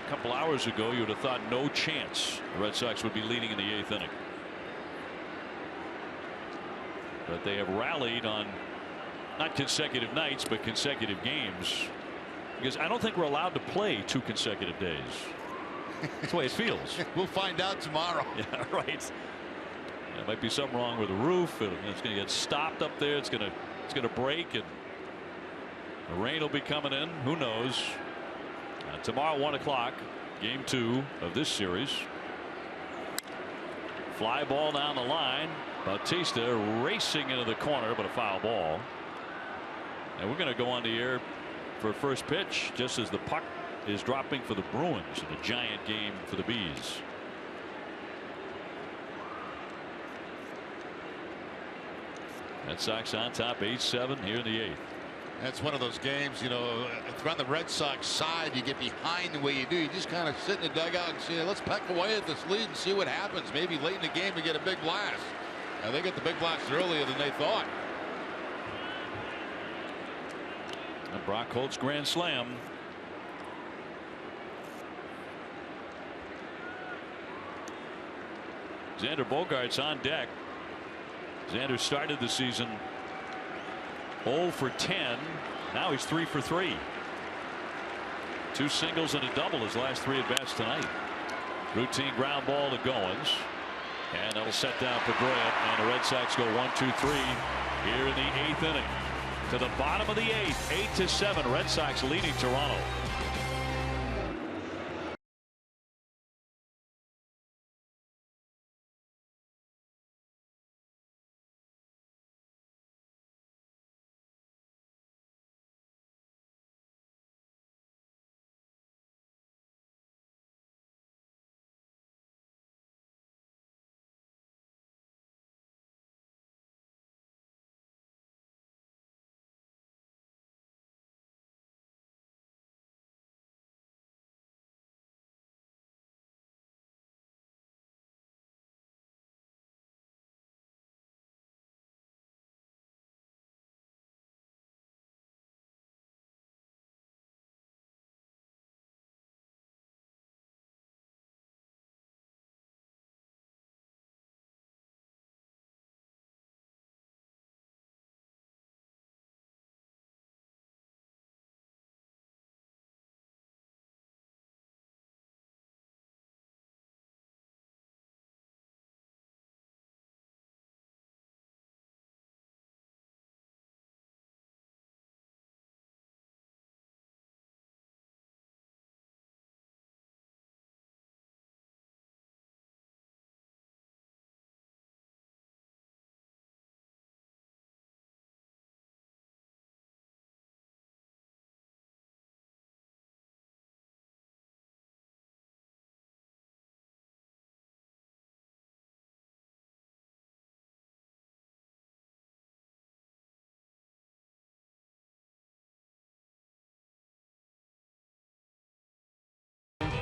A couple hours ago you would have thought no chance the Red Sox would be leading in the 8th inning. But they have rallied on not consecutive nights but consecutive games, because I don't think we're allowed to play 2 consecutive days. That's the way it feels. We'll find out tomorrow. Yeah, right. There might be something wrong with the roof, and it's going to get stopped up there. It's going to break, and the rain will be coming in. Who knows? Tomorrow 1 o'clock, game 2 of this series. Fly ball down the line. Bautista racing into the corner, but a foul ball. And we're going to go on the air for first pitch just as the puck is dropping for the Bruins in a giant game for the Bees. Red Sox on top 8-7 here in the 8th. That's one of those games, you know, if you're on the Red Sox side, you get behind the way you do. You just kind of sit in the dugout and say, let's peck away at this lead and see what happens. Maybe late in the game we get a big blast. Now they get the big blast earlier than they thought. And Brock Holt's grand slam. Xander Bogaerts on deck. Xander started the season 0 for 10. Now he's 3 for 3. 2 singles and a double his last 3 at bats tonight. Routine ground ball to Goins, and that'll set down Pedroia, and the Red Sox go 1-2-3 here in the 8th inning. To the bottom of the 8th, 8-7. Red Sox leading Toronto.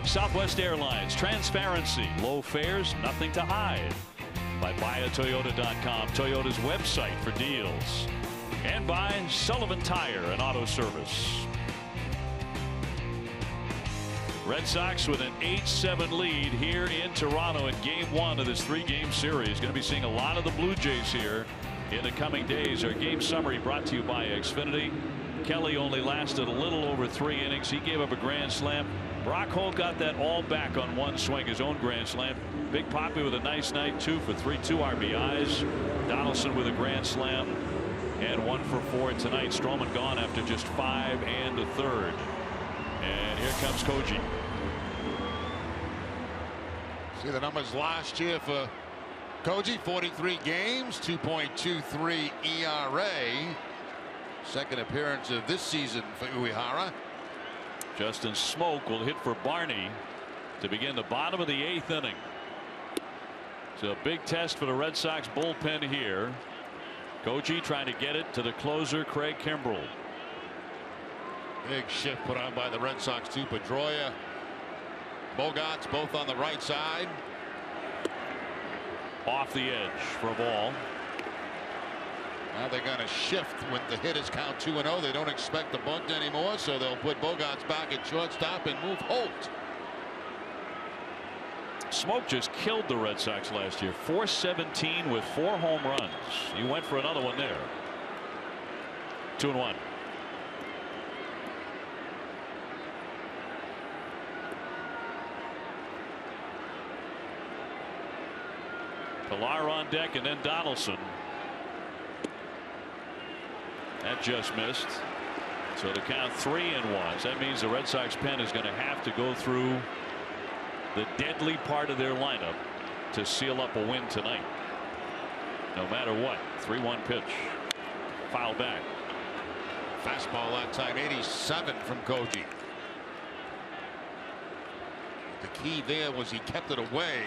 Southwest Airlines, transparency, low fares, nothing to hide. By buyatoyota.com, Toyota's website for deals. And by Sullivan Tire and Auto Service. Red Sox with an 8-7 lead here in Toronto in game 1 of this 3-game series. Going to be seeing a lot of the Blue Jays here in the coming days. Our game summary brought to you by Xfinity. Kelly only lasted a little over 3 innings. He gave up a grand slam. Brock Holt got that all back on one swing, his own grand slam. Big Papi with a nice night, 2 for 3, 2 RBIs. Donaldson with a grand slam and 1 for 4 tonight. Stroman gone after just 5 1/3. And here comes Koji. See the numbers last year for Koji: 43 games, 2.23 ERA. Second appearance of this season for Uehara. Justin Smoke will hit for Barney to begin the bottom of the 8th inning. It's a big test for the Red Sox bullpen here. Koji trying to get it to the closer, Craig Kimbrell. Big shift put on by the Red Sox too. Pedroia, Bogarts both on the right side. Off the edge for a ball. Now they're going to shift when the hitters count 2-0. They don't expect the bunt anymore, so they'll put Bogarts back at shortstop and move Holt. Smoke just killed the Red Sox last year. 417 with 4 home runs. He went for another one there. 2-1. Pilar on deck, and then Donaldson. That just missed. So the count 3-1. That means the Red Sox pen is going to have to go through the deadly part of their lineup to seal up a win tonight. No matter what. 3-1 pitch. Foul back. Fastball that time, 87 from Koji. The key there was he kept it away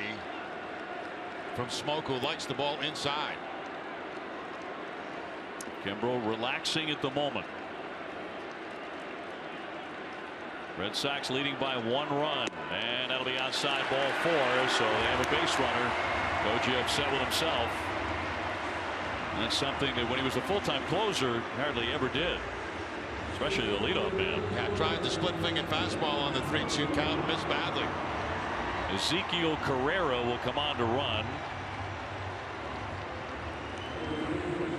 from Smoke, who likes the ball inside. Kimbrell relaxing at the moment. Red Sox leading by 1 run, and that'll be outside, ball 4, so they have a base runner. Koji upset with himself. And that's something that when he was a full-time closer hardly ever did, especially the leadoff man. Yeah, tried the split-fingered fastball on the 3-2 count, missed badly. Ezekiel Carrera will come on to run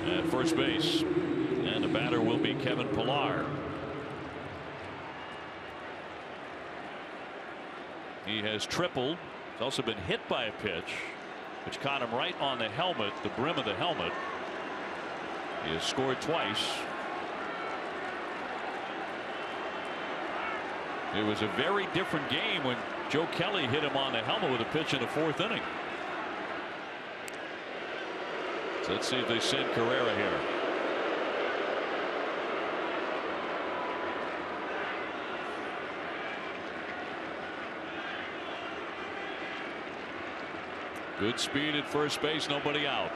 at first base, and the batter will be Kevin Pillar. He has tripled. He's also been hit by a pitch which caught him right on the helmet, the brim of the helmet. He has scored twice. It was a very different game when Joe Kelly hit him on the helmet with a pitch in the 4th inning. So let's see if they send Carrera here. Good speed at first base, nobody out.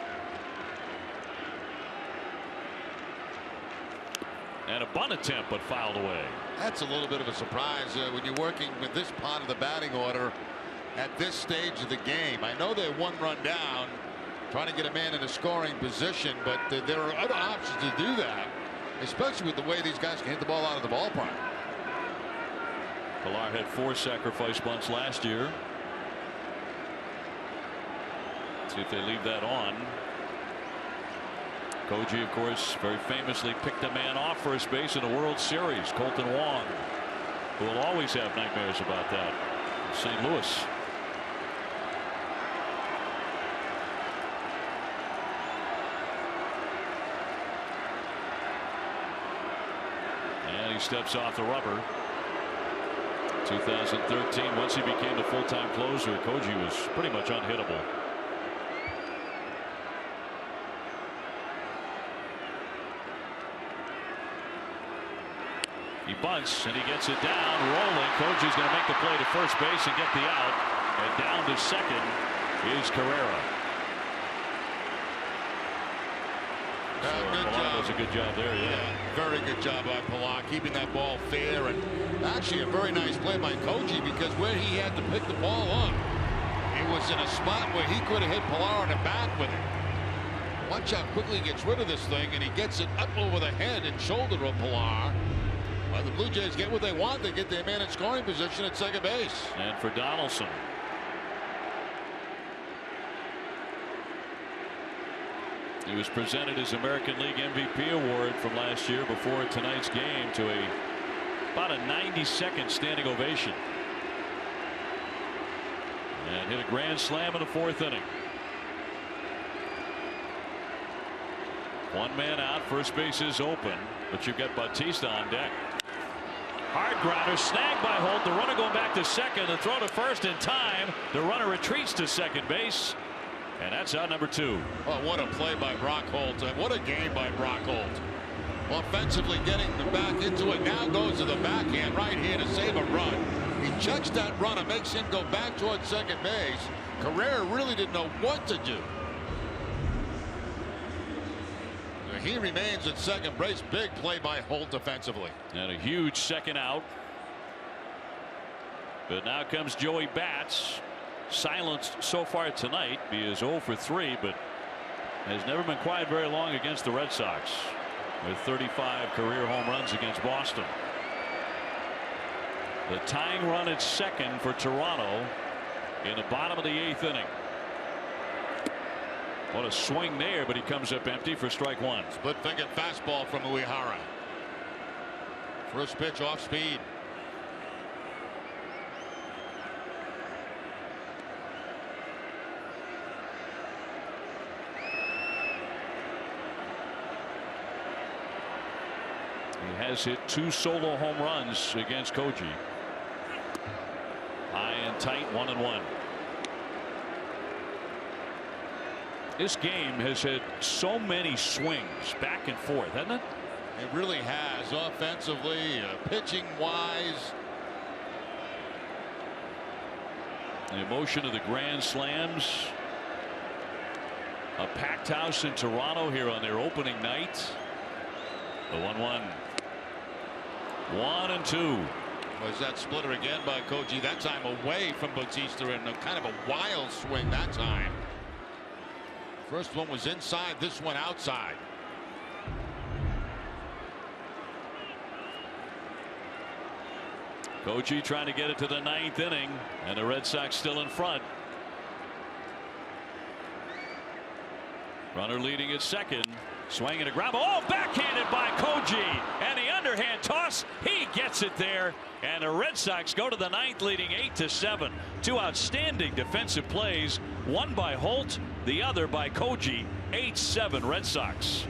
And a bunt attempt, but fouled away. That's a little bit of a surprise when you're working with this part of the batting order at this stage of the game. I know they're 1 run down, trying to get a man in a scoring position, but there are other options to do that, especially with the way these guys can hit the ball out of the ballpark. Pilar had 4 sacrifice bunts last year. See if they leave that on. Koji, of course, very famously picked a man off first base in the World Series, Colton Wong, who will always have nightmares about that in St. Louis. And he steps off the rubber. 2013, once he became the full-time closer, Koji was pretty much unhittable. He bunts and he gets it down, rolling. Koji's going to make the play to first base and get the out. And down to second is Carrera. Good job. Does a good job there, yeah. Very good job by Pilar, keeping that ball fair, and actually a very nice play by Koji, because where he had to pick the ball up, it was in a spot where he could have hit Pilar in the back with it. Watch how quickly he gets rid of this thing, and he gets it up over the head and shoulder of Pilar. Well, the Blue Jays get what they want. They get their man in scoring position at second base. And for Donaldson. He was presented his American League MVP award from last year before tonight's game to about a 90-second standing ovation. And hit a grand slam in the 4th inning. One man out, first base is open, but you've got Bautista on deck. Hard grounder snagged by Holt. The runner going back to second. The throw to first in time. The runner retreats to second base. And that's out number 2. Oh, what a play by Brock Holt. And what a game by Brock Holt. Offensively getting the back into it. Now goes to the backhand right here to save a run. He checks that runner, makes him go back towards second base. Carrera really didn't know what to do. He remains at second base. Big play by Holt defensively. And a huge second out. But now comes Joey Bats. Silenced so far tonight. He is 0 for 3, but has never been quiet very long against the Red Sox, with 35 career home runs against Boston. The tying run at second for Toronto in the bottom of the 8th inning. What a swing there, but he comes up empty for strike 1. Split finger fastball from Uehara. First pitch off speed. He has hit 2 solo home runs against Koji. High and tight, 1-1. This game has had so many swings back and forth, hasn't it? It really has, offensively, pitching wise. The emotion of the grand slams. A packed house in Toronto here on their opening night. The 1-1. 1-2. Was that splitter again by Koji, that time away from Bautista, and a kind of a wild swing that time. First one was inside, this one outside. Koji trying to get it to the 9th inning, and the Red Sox still in front. Runner leading at second. Swinging a grab. Oh, backhanded by Koji. And the underhand toss. He gets it there. And the Red Sox go to the 9th, leading 8-7. 2 outstanding defensive plays. One by Holt, the other by Koji. 8-7 Red Sox.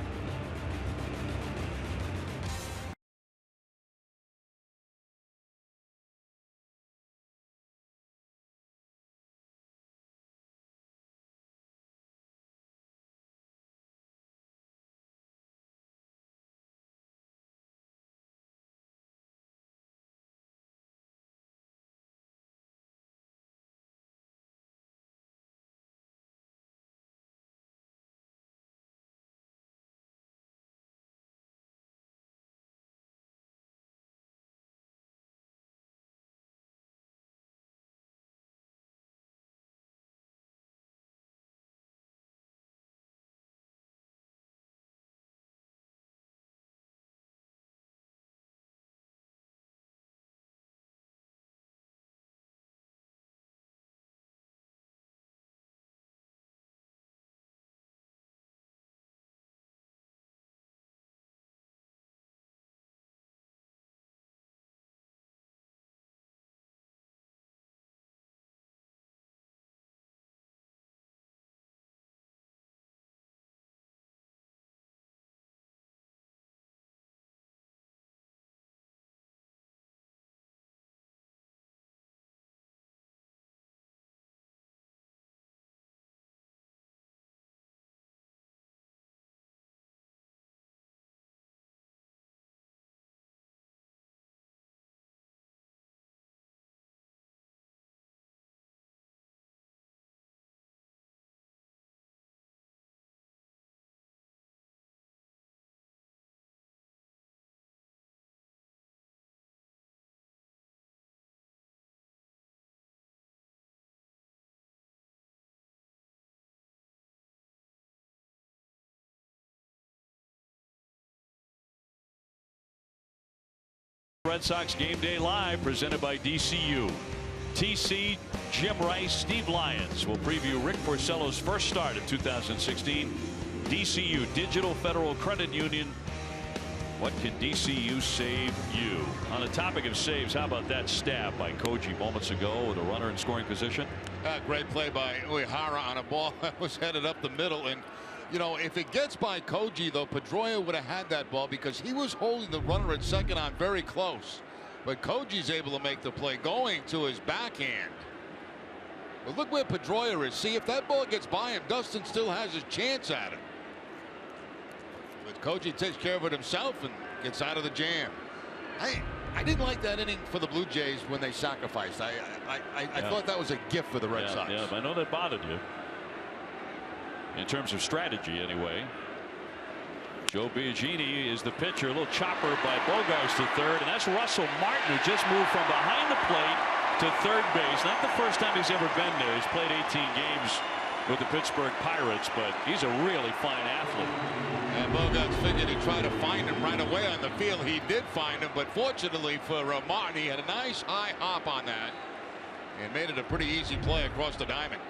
Red Sox Game Day Live, presented by DCU. TC, Jim Rice, Steve Lyons will preview Rick Porcello's first start of 2016 DCU, Digital Federal Credit Union. What can DCU save you? On the topic of saves, how about that stab by Koji moments ago with a runner in scoring position? Great play by Uehara on a ball that was headed up the middle. And, you know, if it gets by Koji, though, Pedroia would have had that ball because he was holding the runner at second on very close. But Koji's able to make the play going to his backhand. But look where Pedroia is. See, if that ball gets by him, Dustin still has his chance at it. But Koji takes care of it himself and gets out of the jam. I didn't like that inning for the Blue Jays when they sacrificed. I thought that was a gift for the Red Sox. Yeah, I know that bothered you. In terms of strategy, anyway. Joe Biagini is the pitcher. A little chopper by Bogarts to third, and that's Russell Martin, who just moved from behind the plate to third base. Not the first time he's ever been there. He's played 18 games with the Pittsburgh Pirates, but he's a really fine athlete. And Bogarts figured he'd try to find him right away on the field. He did find him, but fortunately for Martin, he had a nice high hop on that and made it a pretty easy play across the diamond.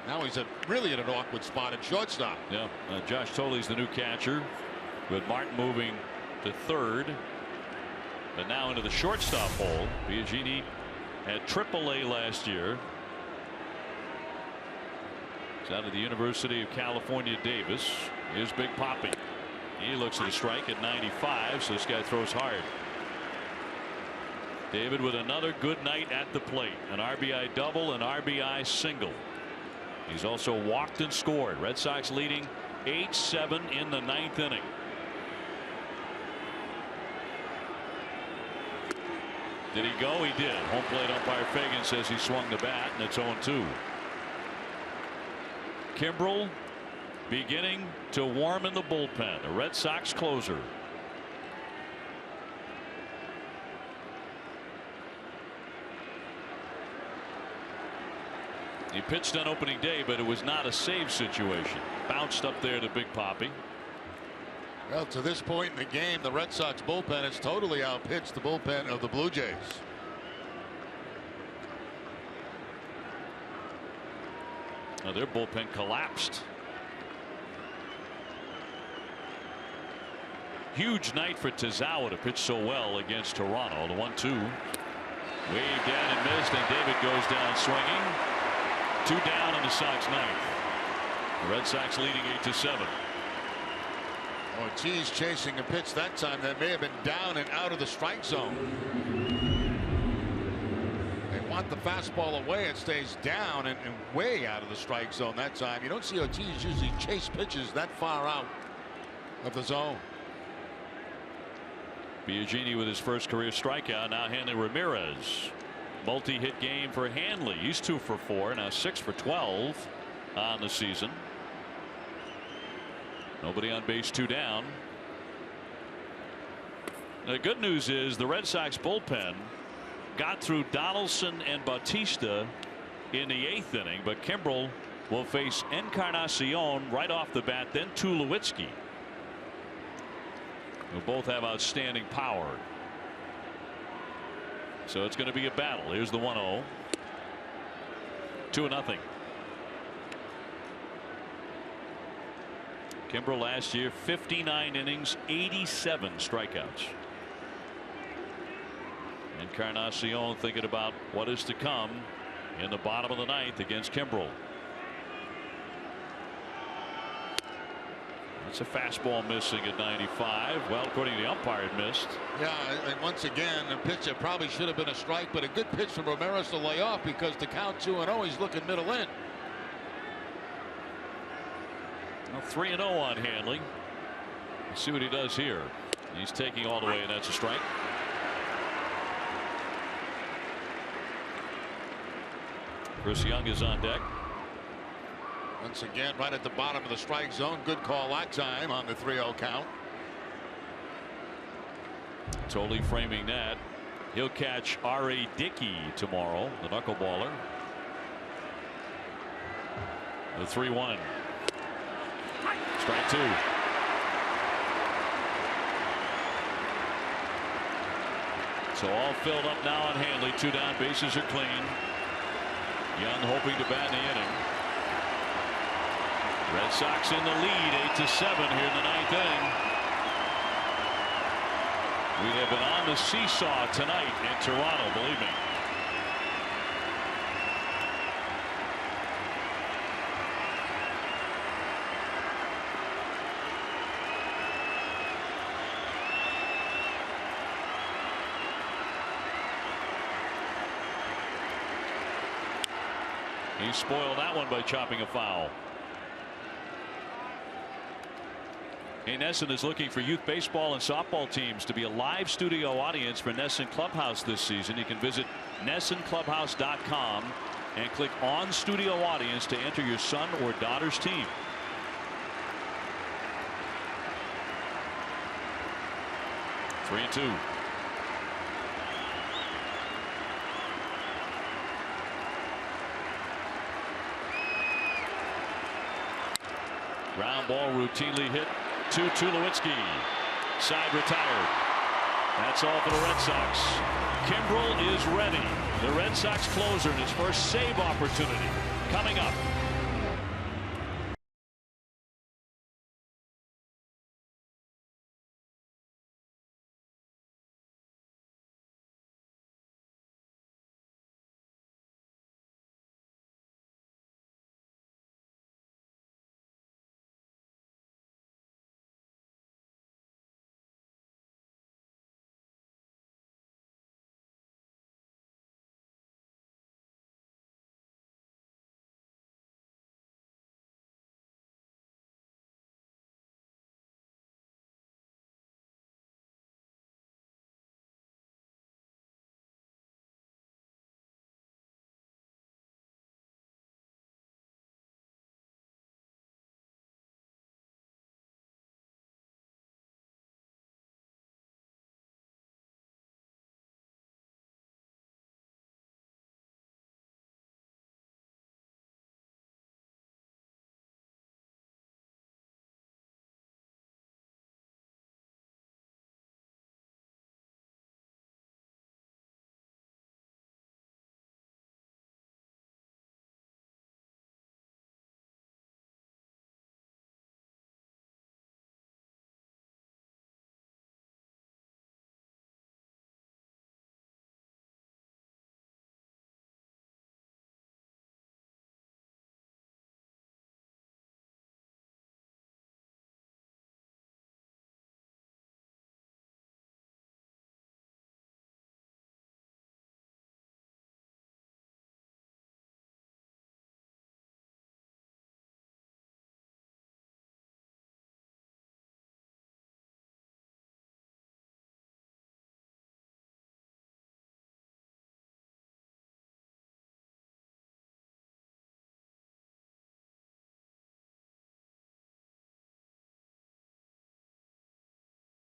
Now he's really in an awkward spot at shortstop. Yeah, Josh Toley's the new catcher, with Martin moving to third, but now into the shortstop hole. Biagini at AAA last year. He's out of the University of California, Davis. Here's Big Poppy. He looks at a strike at 95, so this guy throws hard. David with another good night at the plate. An RBI double, an RBI single. He's also walked and scored. Red Sox leading 8-7 in the ninth inning. Did he go? He did. Home plate umpire Fagan says he swung the bat, and it's 0-2. Kimbrel beginning to warm in the bullpen. The Red Sox closer. He pitched on opening day, but it was not a save situation. Bounced up there to Big Poppy. Well, to this point in the game, the Red Sox bullpen has totally outpitched the bullpen of the Blue Jays. Now their bullpen collapsed. Huge night for Tazawa to pitch so well against Toronto. The 1-2. Waved down and missed, and David goes down swinging. 2 down in the Sox ninth. The Red Sox leading 8-7. Ortiz chasing a pitch that time that may have been down and out of the strike zone. They want the fastball away. It stays down and way out of the strike zone that time. You don't see Ortiz usually chase pitches that far out of the zone. Biagini with his first career strikeout. Now Hanley Ramirez. Multi-hit game for Hanley. He's 2 for 4, now 6 for 12 on the season. Nobody on base, 2 down. The good news is the Red Sox bullpen got through Donaldson and Bautista in the 8th inning, but Kimbrel will face Encarnacion right off the bat, then Tulowitzki, who both have outstanding power. So it's going to be a battle. Here's the 1-0. 2-0. Kimbrel last year 59 innings, 87 strikeouts. Encarnacion thinking about what is to come in the bottom of the ninth against Kimbrel. It's a fastball missing at 95. Well, according to the umpire, it missed. Yeah, and once again, the pitch that probably should have been a strike, but a good pitch from Ramirez to lay off because to count 2-0, he's looking middle in. Well, 3-0 on Hanley. Let's see what he does here. He's taking all the way, and that's a strike. Chris Young is on deck. Once again, right at the bottom of the strike zone. Good call that time on the 3-0 count. Totally framing that. He'll catch R.A. Dickey tomorrow, the knuckleballer. The 3-1. Strike 2. So all filled up now on Hanley. 2 down, bases are clean. Young hoping to bat in the inning. Red Sox in the lead 8-7 here in the ninth inning. We have been on the seesaw tonight in Toronto, believe me. He spoiled that one by chopping a foul. NESN is looking for youth baseball and softball teams to be a live studio audience for NESN Clubhouse this season. You can visit NESNClubhouse.com and click on studio audience to enter your son or daughter's team. Three and two. Ground ball routinely hit to Tulowitzki. Side retired. That's all for the Red Sox. Kimbrel is ready. The Red Sox closer in his first save opportunity coming up.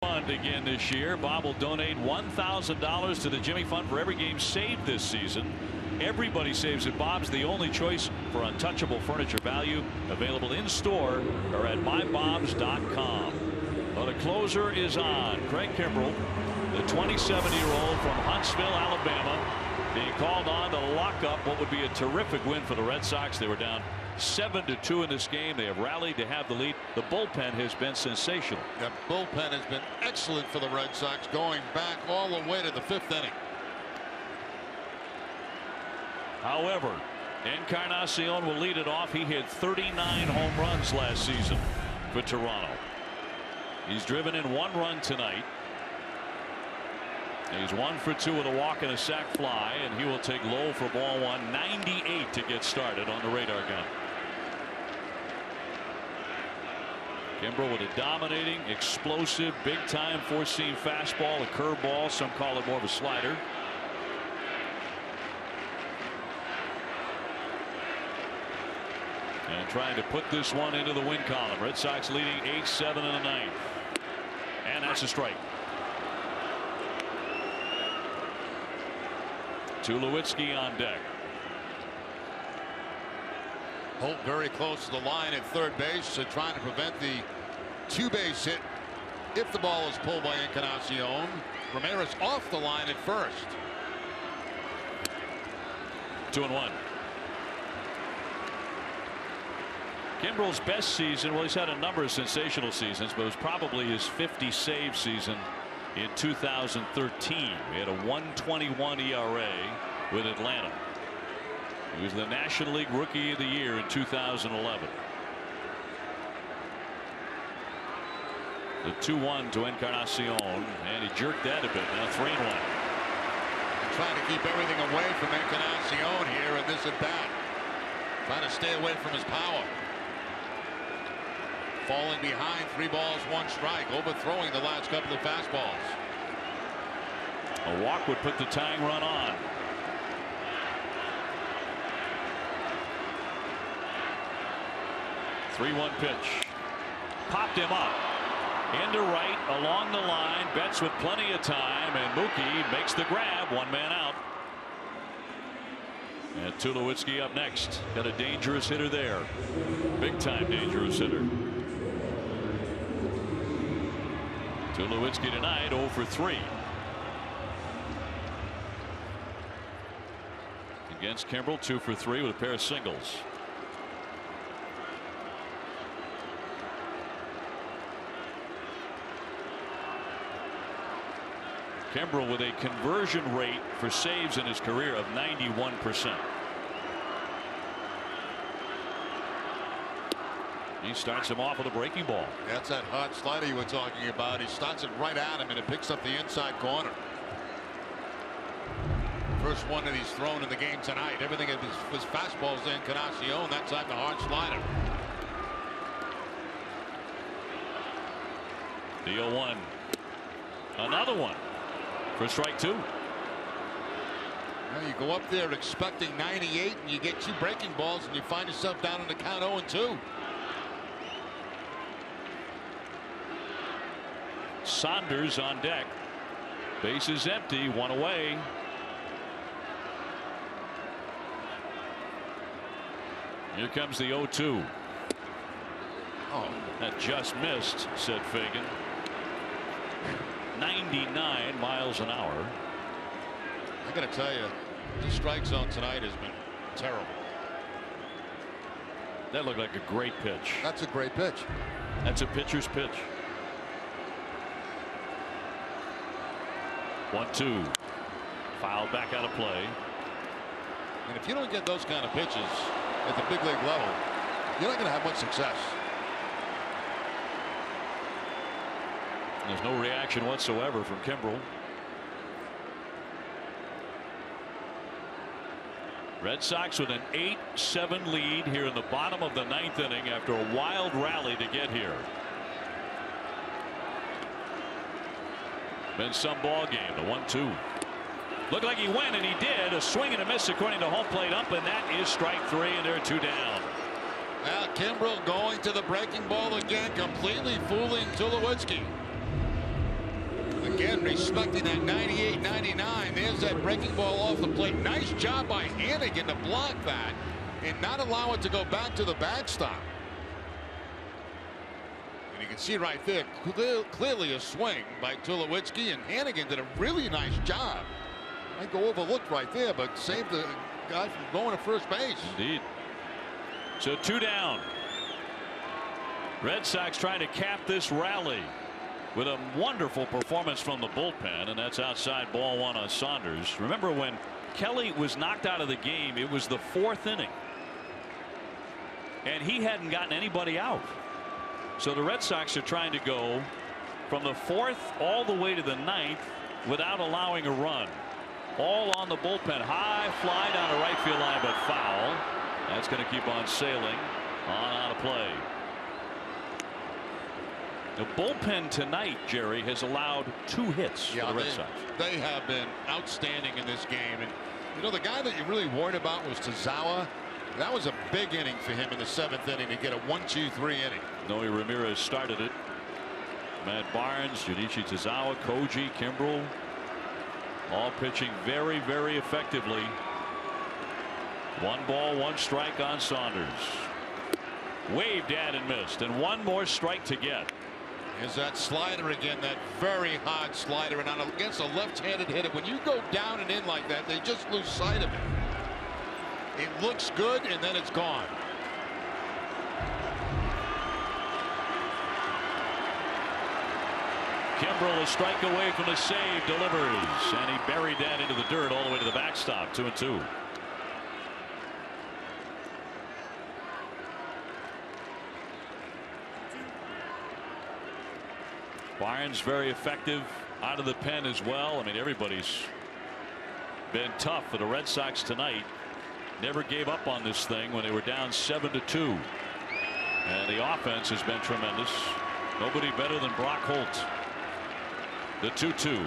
Fund again this year. Bob will donate $1,000 to the Jimmy Fund for every game saved this season. Everybody saves at Bob's, the only choice for untouchable furniture value. Available in store or at mybobs.com. But a closer is on. Craig Kimbrel, the 27-year-old from Huntsville, Alabama, being called on to lock up what would be a terrific win for the Red Sox. They were down 7-2 in this game. They have rallied to have the lead. The bullpen has been sensational. The bullpen has been excellent for the Red Sox, going back all the way to the 5th inning. However, Encarnacion will lead it off. He hit 39 home runs last season for Toronto. He's driven in 1 run tonight. He's 1 for 2 with a walk and a sac fly, and he will take low for ball 1. 98 to get started on the radar gun. Kimbrel with a dominating, explosive, big-time four-seam fastball, a curveball. Some call it more of a slider. And trying to put this one into the win column. Red Sox leading 8-7 in the ninth. And that's a strike. Tulowitzki on deck. Holt very close to the line at third base, so trying to prevent the 2-base hit if the ball is pulled by Encarnacion. Ramirez off the line at first. 2-1. Kimbrel's best season, well, he's had a number of sensational seasons, but it was probably his 50 save season in 2013. He had a 1.21 ERA with Atlanta. He was the National League Rookie of the Year in 2011. The 2-1 to Encarnacion, and he jerked that a bit. Now 3-1. Trying to keep everything away from Encarnacion here in this at bat. Trying to stay away from his power. Falling behind, 3 balls, 1 strike, overthrowing the last couple of fastballs. A walk would put the tying run on. The 3-1 pitch. Popped him up. Into right, along the line, Betts with plenty of time, and Mookie makes the grab. 1 man out. And Tulowitzki up next. Got a dangerous hitter there. Big time dangerous hitter. Tulowitzki tonight 0 for 3. Against Kimbrel, 2 for 3 with a pair of singles. Kimbrel with a conversion rate for saves in his career of 91%. He starts him off with a breaking ball. That's that hot slider you were talking about. He starts it right at him, and it picks up the inside corner. First one that he's thrown in the game tonight. Everything was fastballs to Encarnacion. That time the hard slider. The 0-1. Another one for strike 2. Now you go up there expecting 98, and you get 2 breaking balls, and you find yourself down in the count 0-2. Saunders on deck. Base is empty, 1 away. Here comes the 0-2. Oh, that just missed, said Fagan. 99 miles an hour. I got to tell you, the strike zone tonight has been terrible. That looked like a great pitch. That's a great pitch. That's a pitcher's pitch. 1-2. Fouled back out of play. And if you don't get those kind of pitches at the big league level, you're not going to have much success. There's no reaction whatsoever from Kimbrel. Red Sox with an 8-7 lead here in the bottom of the 9th inning after a wild rally to get here. Been some ball game. The 1-2. Looked like he went, and he did. A swing and a miss according to home plate ump, and that is strike 3, and there are 2 down. Now Kimbrel going to the breaking ball again, completely fooling Tulowitzki. Again, respecting that 98-99. There's that breaking ball off the plate. Nice job by Hannigan to block that and not allow it to go back to the backstop. And you can see right there, clearly a swing by Tulowitzki, and Hannigan did a really nice job. Might go overlooked right there, but saved the guy from going to first base. Indeed. So 2 down. Red Sox trying to cap this rally with a wonderful performance from the bullpen, and that's outside ball 1 on Saunders. Remember when Kelly was knocked out of the game, it was the 4th inning, and he hadn't gotten anybody out. So the Red Sox are trying to go from the 4th all the way to the 9th without allowing a run. All on the bullpen. High fly down the right field line, but foul. That's going to keep on sailing. On out of play. The bullpen tonight, Jerry, has allowed 2 hits for the Red Sox. They have been outstanding in this game. And you know, the guy that you really worried about was Tazawa. That was a big inning for him in the 7th inning to get a 1-2-3 inning. Noe Ramirez started it. Matt Barnes, Junichi Tazawa, Koji, Kimbrel, all pitching very, very effectively. 1 ball, 1 strike on Saunders. Waved at and missed, and 1 more strike to get. Is that slider again, that very hard slider, and against a left-handed hitter, when you go down and in like that, they just lose sight of it. It looks good, and then it's gone. Kimbrel, a strike away from the save, delivers, and he buried that into the dirt all the way to the backstop. 2-2. Barnes very effective out of the pen as well. I mean, everybody's been tough for the Red Sox tonight. Never gave up on this thing when they were down 7-2. And the offense has been tremendous. Nobody better than Brock Holt. The 2-2.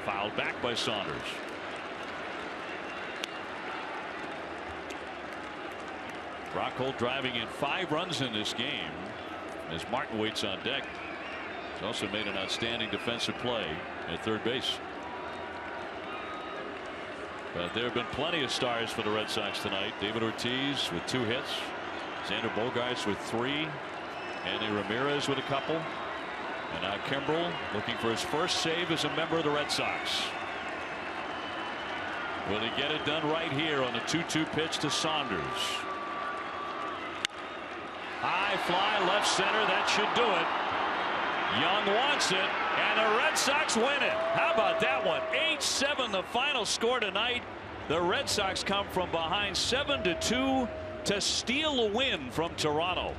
Fouled back by Saunders. Brock Holt driving in 5 runs in this game as Martin waits on deck. He's also made an outstanding defensive play at third base. But there have been plenty of stars for the Red Sox tonight. David Ortiz with 2 hits. Xander Bogaerts with 3. Andy Ramirez with a couple. And now Kimbrel looking for his first save as a member of the Red Sox. Will he get it done right here on the 2-2 pitch to Saunders? High fly left center. That should do it. Young wants it, and the Red Sox win it. How about that one? 8-7 the final score tonight. The Red Sox come from behind 7-2 to steal a win from Toronto.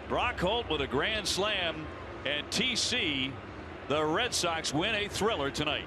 Brock Holt with a grand slam, and TC, the Red Sox win a thriller tonight.